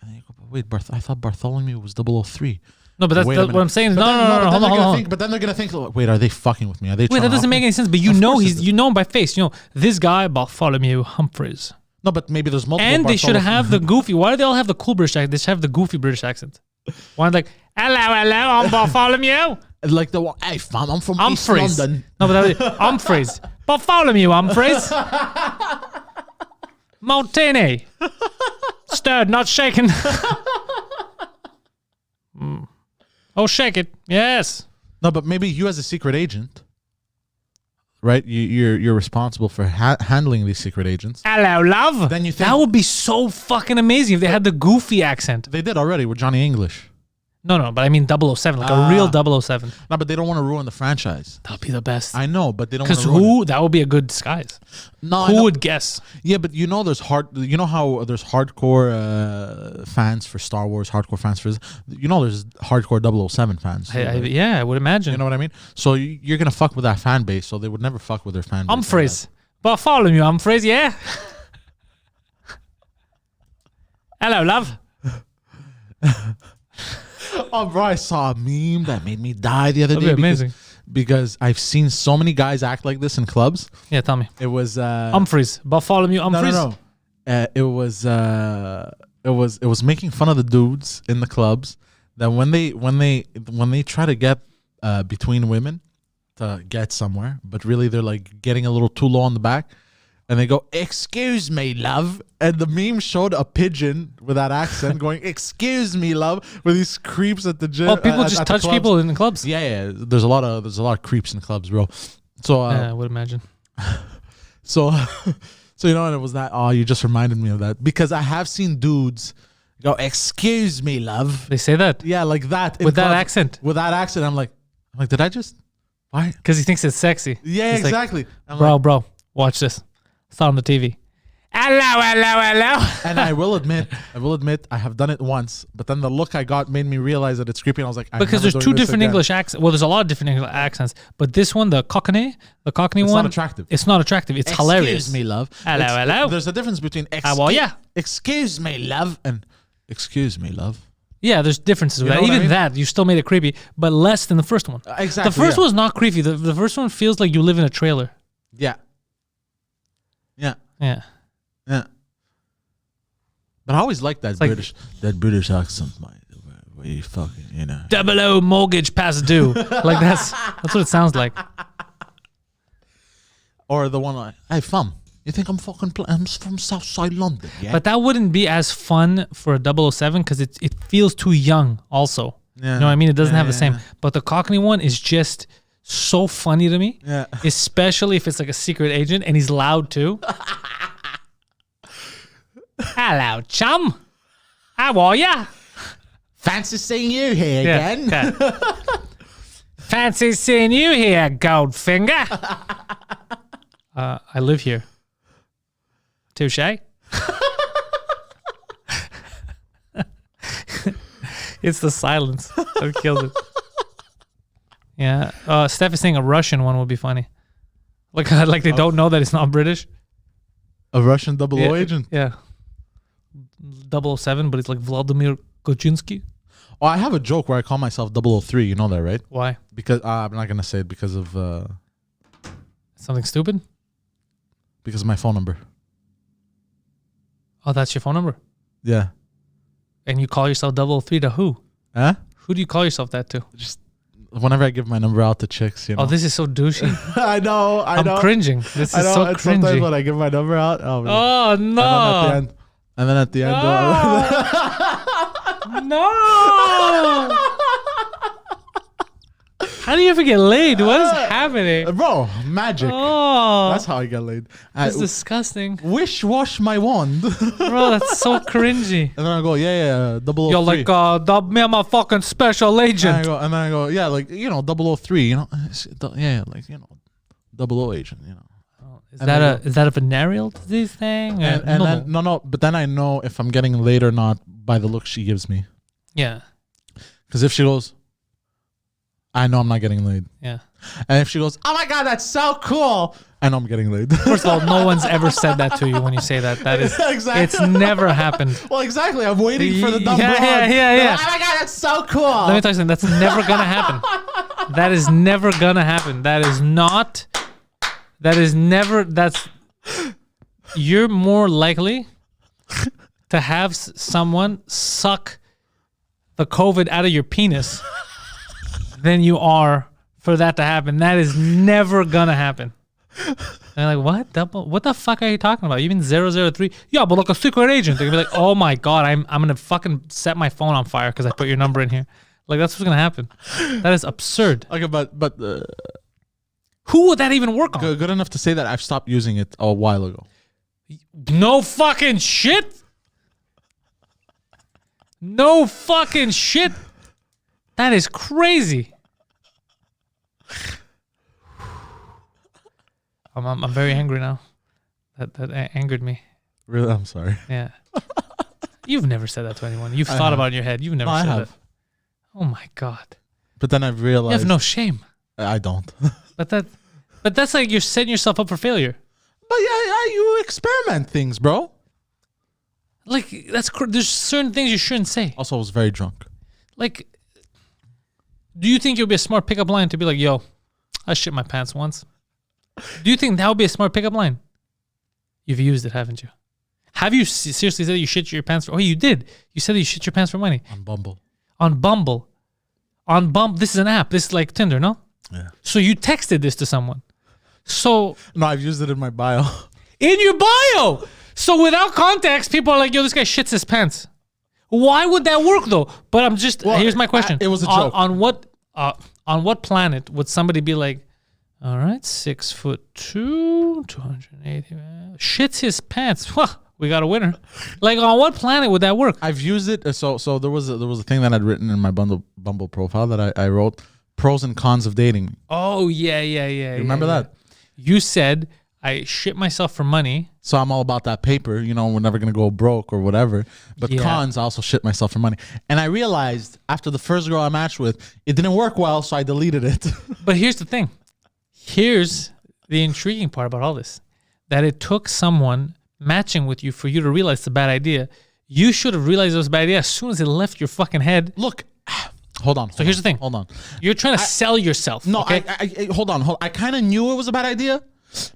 And then you go, wait, I thought Bartholomew was 003. No, but that's Wait a what minute. I'm saying. But No, hold on. But then they're gonna think, wait, are they fucking with me? Are they? Wait, trying that to doesn't off make me? any sense. But Of course it you know him by face. This guy Bartholomew Humphreys. No, but maybe there's multiple. And they should Bartholomew. have the goofy. Why do they all have the cool British accent? They should have the goofy British accent. Why like, hello, I'm Bartholomew like the one. Hey, fam, I'm from East Humphreys. London. No, but Humphreys. Bartholomew Humphreys. Martini. Stirred, not shaken. Oh, shake it. Yes. No, but maybe you as a secret agent, right? You're responsible for handling these secret agents. Hello, love. Then you think that would be so fucking amazing if they had the goofy accent. they did already with Johnny English. No, but I mean 007, like a real 007. No, but they don't want to ruin the franchise. That'd be the best. I know, but they don't want Because to ruin that would be a good disguise. No, Who would guess? Yeah, but you know, you know how there's hardcore fans for Star Wars, hardcore fans for, there's hardcore 007 fans. I would imagine. You know what I mean? So you're gonna fuck with that fan base, so they would never fuck with their fan base. Humphreys. But follow me, Humphreys, yeah? Hello, love. Oh, bro, I saw a meme that made me die the other day. That'd be amazing. Because I've seen so many guys act like this in clubs. Yeah, tell me. It was Humphreys. Bartholomew Humphreys. No. It was making fun of the dudes in the clubs that when they try to get between women to get somewhere, but really they're like getting a little too low on the back, and they go, "Excuse me, love," and the meme showed a pigeon with that accent going, "Excuse me, love," with these creeps at the gym. Oh, people just touch people in the clubs. Yeah. There's a lot of creeps in clubs, bro. So I would imagine. So and it was that. Oh, you just reminded me of that because I have seen dudes go, "Excuse me, love." They say that. Yeah, like that With that accent. With that accent, I'm like, did I just? Why? Because he thinks it's sexy. Yeah, He's exactly. Like, bro, watch this. It's on the TV. Hello. And I will admit, I have done it once, but then the look I got made me realize that it's creepy. And I was like, because there's two different English accents. Well, there's a lot of different English accents, but this one, the Cockney it's one, not attractive. It's not attractive. It's hilarious. Excuse me, love. Hello. There's a difference between excuse me, love, and excuse me, love. Yeah, there's differences with that. Even that, you still made it creepy, but less than the first one. Exactly. The first one's not creepy. The first one feels like you live in a trailer. Yeah. But I always liked that British accent, where you fucking, 00 mortgage past due. Like that's what it sounds like. Or the one like, "Hey, fam, you think I'm I'm from Southside London, yeah?" But that wouldn't be as fun for a 007 because it feels too young also. Yeah. You know what I mean? It doesn't have the same. Yeah. But the Cockney one is just so funny to me. Yeah. Especially if it's like a secret agent and he's loud too. Hello, chum. How are ya? Fancy seeing you here again. Okay. Fancy seeing you here, Goldfinger. I live here. Touche. It's the silence that kills it. Yeah. Steph is saying a Russian one would be funny. Like they don't know that it's not British. A Russian 00 agent. Yeah. 007, but it's like Vladimir Kochinsky. Oh, I have a joke where I call myself 003. You know that, right? Why? Because I'm not gonna say it because of something stupid. Because of my phone number. Oh, that's your phone number? Yeah. And you call yourself 003 to who? Huh? Who do you call yourself that to? Just whenever I give my number out to chicks, Oh, this is so douchey. I know. I'm cringing. This is so cringy. Sometimes when I give my number out, oh no! And then at the end, no! How do you ever get laid? What is happening? Bro, magic. Oh. That's how I get laid. That's disgusting. Wash my wand. Bro, that's so cringy. And then I go, yeah, 003. You're like, me, I'm a fucking special agent. And then I go, yeah, like, 003, yeah, like, 00 agent, Is that a venereal disease thing? And then, no, but then I know if I'm getting laid or not by the look she gives me. Yeah. Because if she goes, I know I'm not getting laid. Yeah. And if she goes, "Oh my God, that's so cool," I know I'm getting laid. First of all, no one's ever said that to you when you say that. That is, exactly. It's never happened. Well, exactly. I'm waiting for the dumb Yeah. Oh my God, that's so cool. Let me tell you something. That's never gonna happen. That is never gonna happen. You're more likely to have someone suck the COVID out of your penis than you are for that to happen. That is never gonna happen. And they're like, what the fuck are you talking about? You mean 003? Yeah, but like a secret agent. They're gonna be like, oh my God, I'm gonna fucking set my phone on fire because I put your number in here. Like, that's what's gonna happen. That is absurd. Okay, but who would that even work on? Good enough to say that I've stopped using it a while ago. No fucking shit. No fucking shit. That is crazy. I'm very angry now. That angered me. Really? I'm sorry. Yeah. You've never said that to anyone. You've thought about it in your head. You've never said that. Oh my God. But then I've realized you have no shame. I don't. But that's like you're setting yourself up for failure. But yeah, you experiment things, bro. Like there's certain things you shouldn't say. Also, I was very drunk. Like, do you think it would be a smart pickup line to be like, yo, I shit my pants once? Do you think that would be a smart pickup line? You've used it, haven't you? Have you seriously said you shit your pants? Oh, you did. You said that you shit your pants for money. On Bumble. On Bumble. This is an app. This is like Tinder, no? Yeah. So you texted this to someone. So. No, I've used it in my bio. In your bio! So without context, people are like, yo, this guy shits his pants. Why would that work though? But I'm just, here's my question. It was a joke. On what planet would somebody be like, all right, 6'2", 280, shits his pants. We got a winner. Like, on what planet would that work? I've used it. So there was a thing that I'd written in my Bumble profile that I wrote, pros and cons of dating. Oh, yeah. You remember that? You said, I shit myself for money. So I'm all about that paper. You know, we're never going to go broke or whatever. But Yeah. cons, I also shit myself for money. And I realized after the first girl I matched with, it didn't work well, so I deleted it. But here's the thing. Here's the intriguing part about all this. That it took someone matching with you for you to realize it's a bad idea. You should have realized it was a bad idea as soon as it left your fucking head. Look, hold on. Here's the thing. Hold on. You're trying to sell yourself. No, okay? I hold on. I kind of knew it was a bad idea,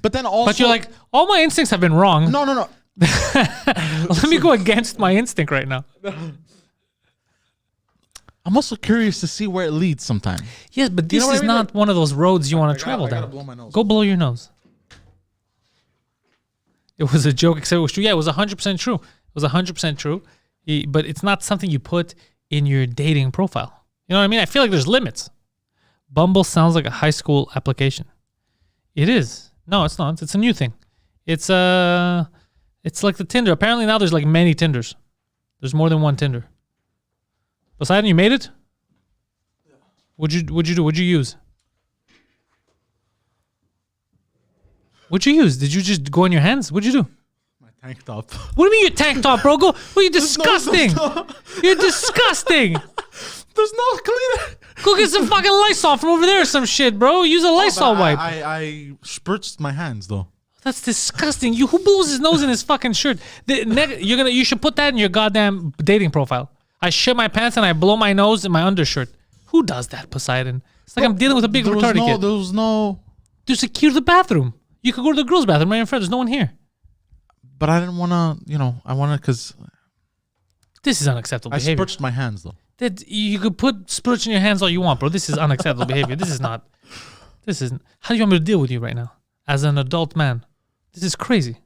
but then also. But you're like, all my instincts have been wrong. No. Let me go against my instinct right now. I'm also curious to see where it leads sometime. Yes, but this know what is I mean? not one of those roads you want to travel I gotta down. blow my nose. Go blow your nose. It was a joke, except it was true. Yeah, it was 100% true. It was 100% true. But it's not something you put in your dating profile. You know what I mean? I feel like there's limits. Bumble sounds like a high school application. It is. No, it's not. It's a new thing. It's like the Tinder. Apparently now there's like many Tinders. There's more than one Tinder. Poseidon, you made it? Yeah. What'd you do? What'd you use? What'd you use? Did you just go in your hands? What'd you do? My tank top. What do you mean your tank top, bro? Go. Well, you're disgusting. You're disgusting. There's no cleaner. Go get some fucking Lysol from over there or some shit, bro. Use a Lysol wipe. I spritzed my hands though. That's disgusting. Who blows his nose in his fucking shirt? You should put that in your goddamn dating profile. I shit my pants and I blow my nose in my undershirt. Who does that, Poseidon? It's like I'm dealing with a big retarded kid. There was no. There's a key to the bathroom. You could go to the girls' bathroom right in front. There's no one here. But I didn't want to, I wanted because This is unacceptable I behavior. spritzed my hands though. You could put spritz in your hands all you want, bro. This is unacceptable behavior. This is not. How do you want me to deal with you right now? As an adult man. This is crazy.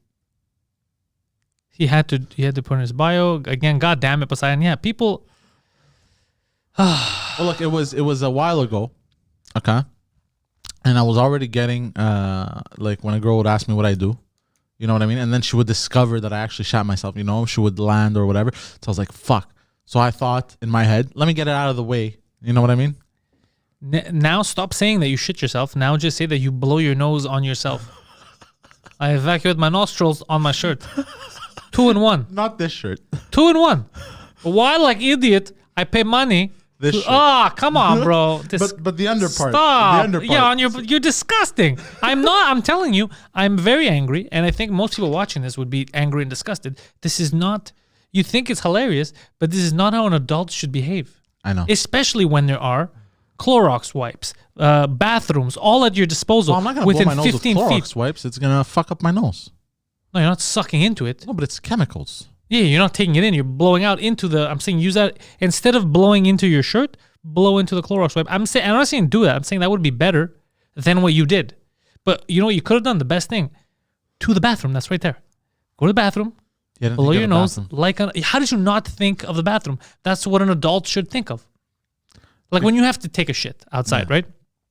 He had to put in his bio. Again, god damn it, Poseidon. Yeah, people. Well, look, it was a while ago. Okay. And I was already getting, like, when a girl would ask me what I do, you know what I mean? And then she would discover that I actually shot myself, she would land or whatever. So I was like, fuck. So I thought in my head, let me get it out of the way. You know what I mean? Now stop saying that you shit yourself. Now just say that you blow your nose on yourself. I evacuate my nostrils on my shirt. 2 in 1. Not this shirt. 2 in 1. Why, like idiot, I pay money. This shirt. Come on, bro. But the under part. Stop. The under part. Yeah, you're disgusting. I'm telling you, I'm very angry, and I think most people watching this would be angry and disgusted. This is not, you think it's hilarious, but this is not how an adult should behave. I know. Especially when there are Clorox wipes, bathrooms, all at your disposal. Well, I'm not going to within blow my nose 15 with Clorox feet. wipes. It's going to fuck up my nose. No, you're not sucking into it. No, but it's chemicals. Yeah, you're not taking it in. You're blowing out into the. I'm saying use that instead of blowing into your shirt. Blow into the Clorox wipe. I'm not saying do that. I'm saying that would be better than what you did. But you know what you could have done? The best thing, to the bathroom. That's right there. Go to the bathroom. Blow your nose. How did you not think of the bathroom? That's what an adult should think of. Like when you have to take a shit outside, right?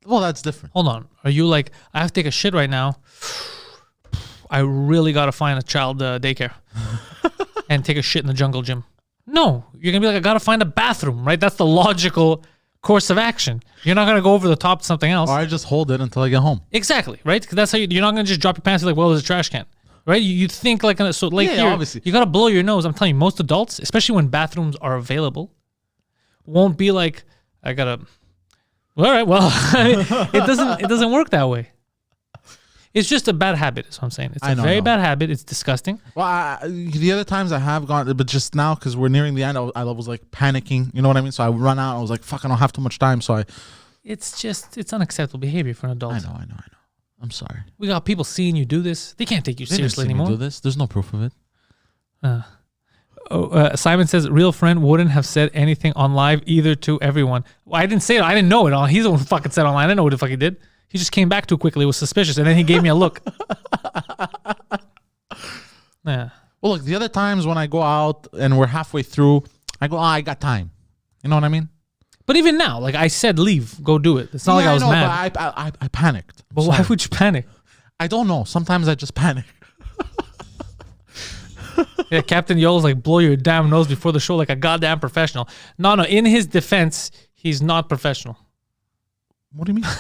Well, that's different. Hold on. Are you like, I have to take a shit right now. I really got to find a child daycare and take a shit in the jungle gym. No, you're going to be like, I got to find a bathroom, right? That's the logical course of action. You're not going to go over the top to something else. Or I just hold it until I get home. Exactly, right? Because that's how you're not going to just drop your pants and like, well, there's a trash can. Right? You think like, so like here, obviously. you got to blow your nose. I'm telling you, most adults, especially when bathrooms are available, won't be like, I got to, all right, well, it doesn't work that way. It's just a bad habit, is what I'm saying. It's a very bad habit. It's disgusting. Well, the other times I have gone, but just now, because we're nearing the end, I was like panicking. You know what I mean? So I run out. I was like, fuck, I don't have too much time. So it's unacceptable behavior for an adult. I know. I'm sorry. We got people seeing you do this. They can't take you seriously anymore. Do this. There's no proof of it. Simon says, real friend wouldn't have said anything on live either to everyone. Well, I didn't say it. I didn't know it all. He's the one who fucking said online. I didn't know what the fuck he did. He just came back too quickly. It was suspicious. And then he gave me a look. Yeah. Well, look, the other times when I go out and we're halfway through, I go, I got time. You know what I mean? But even now, like I said, leave, go do it. It's not like I was mad. But I panicked. But why would you panic? I don't know. Sometimes I just panic. Yeah, Captain Yo's like, blow your damn nose before the show like a goddamn professional. No, in his defense, he's not professional. What do you mean?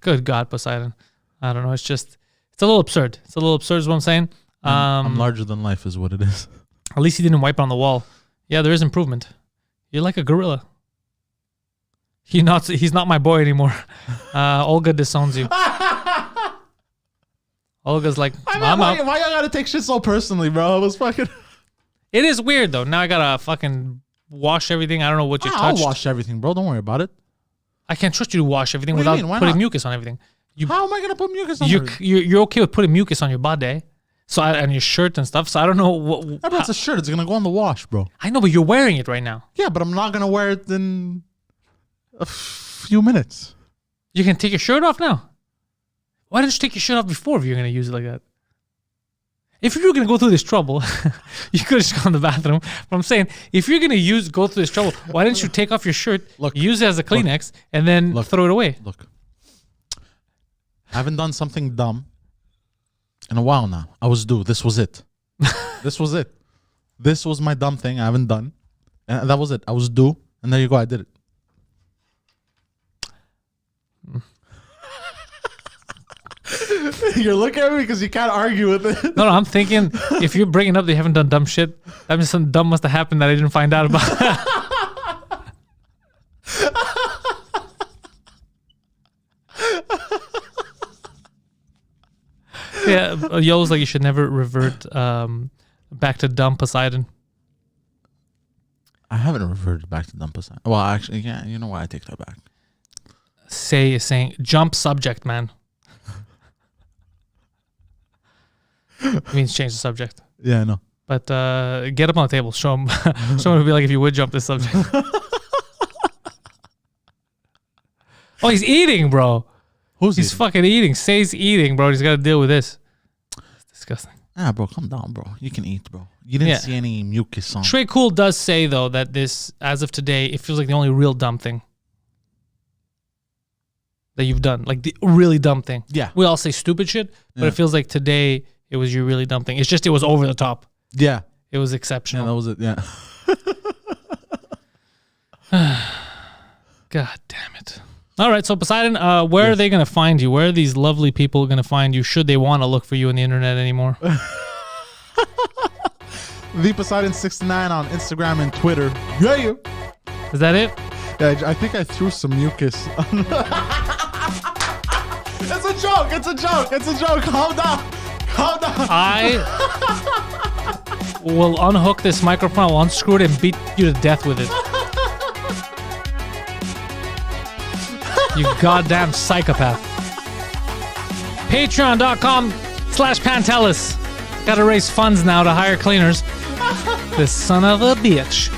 Good God, Poseidon. I don't know. It's a little absurd. It's a little absurd is what I'm saying. I'm larger than life is what it is. At least he didn't wipe on the wall. Yeah, there is improvement. You're like a gorilla. He's not my boy anymore. Olga disowns you. Olga's like, I'm out. Why you gotta take shit so personally, bro? I was fucking... It is weird, though. Now I gotta fucking wash everything. I don't know what you touched. I'll wash everything, bro. Don't worry about it. I can't trust you to wash everything without putting mucus on everything. How am I gonna put mucus on everything? You're okay with putting mucus on your body, and your shirt and stuff. So I don't know what. It's a shirt. It's gonna go on the wash, bro. I know, but you're wearing it right now. Yeah, but I'm not gonna wear it in a few minutes. You can take your shirt off now. Why didn't you take your shirt off before if you're gonna use it like that? If you were going to go through this trouble, you could have just gone to the bathroom. But I'm saying, if you're going to go through this trouble, why didn't you take off your shirt, use it as a Kleenex, and then throw it away? Look, I haven't done something dumb in a while now. I was due. This was it. This was it. This was my dumb thing I haven't done. And that was it. I was due. And there you go. I did it. You're looking at me because you can't argue with it. No, I'm thinking if you're bringing up that you haven't done dumb shit, that means something dumb must have happened that I didn't find out about. Yeah, Yo's like, you should never revert back to dumb Poseidon. I haven't reverted back to dumb Poseidon. Well, actually, yeah, you know what? I take that back. Saying jump subject, man. It means change the subject. Yeah, I know. But get up on the table. Show him. Show him would be like if you would jump this subject. Oh, he's eating, bro. He's fucking eating. Say's eating, bro. He's got to deal with this. It's disgusting. Ah, bro, calm down, bro. You can eat, bro. You didn't see any mucus on. Trey Cool does say, though, that this, as of today, it feels like the only real dumb thing that you've done. Like the really dumb thing. Yeah. We all say stupid shit, but it feels like today it was your really dumb thing. It's just it was over the top. Yeah. It was exceptional. Yeah, that was it. Yeah. God damn it. All right, so Poseidon, where are they going to find you? Where are these lovely people going to find you should they want to look for you on the internet anymore? The Poseidon69 on Instagram and Twitter. Yeah. Is that it? Yeah, I think I threw some mucus. It's a joke. It's a joke. It's a joke. Calm down. Calm down. I will unhook this microphone, I'll unscrew it, and beat you to death with it. You goddamn psychopath. Patreon.com/Pantelis. Gotta raise funds now to hire cleaners. This son of a bitch.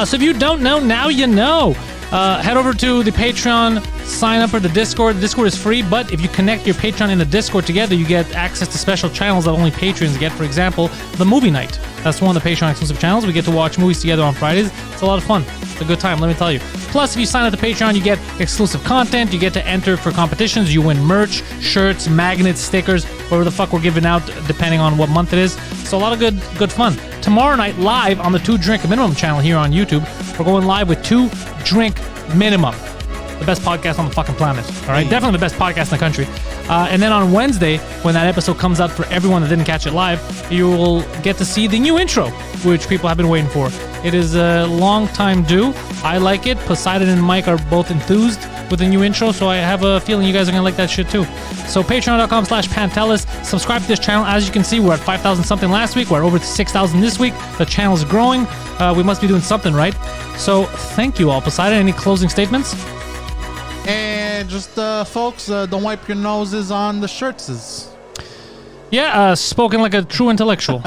So if you don't know, now you know. Head over to the Patreon, sign up for the Discord. The Discord is free, but if you connect your Patreon and the Discord together, you get access to special channels that only patrons get. For example, the movie night. That's one of the Patreon exclusive channels. We get to watch movies together on Fridays. It's a lot of fun. It's a good time, let me tell you. Plus, if you sign up to Patreon, you get exclusive content. You get to enter for competitions. You win merch, shirts, magnets, stickers, whatever the fuck we're giving out, depending on what month it is. So a lot of good fun. Tomorrow night, live on the 2 Drink Minimum channel here on YouTube, we're going live with 2 Drink Minimum. The best podcast on the fucking planet. All right, definitely the best podcast in the country. And then on Wednesday, when that episode comes out for everyone that didn't catch it live, you will get to see the new intro, which people have been waiting for. It is a long time due. I like it. Poseidon and Mike are both enthused with the new intro, so I have a feeling you guys are gonna like that shit too. So patreon.com/Pantelis. Subscribe to this channel. As you can see, we're at 5,000 something last week. We're over to 6,000 this week. The channel's growing. We must be doing something right. So thank you all. Poseidon, any closing statements? And just, folks, don't wipe your noses on the shirts. Yeah, spoken like a true intellectual.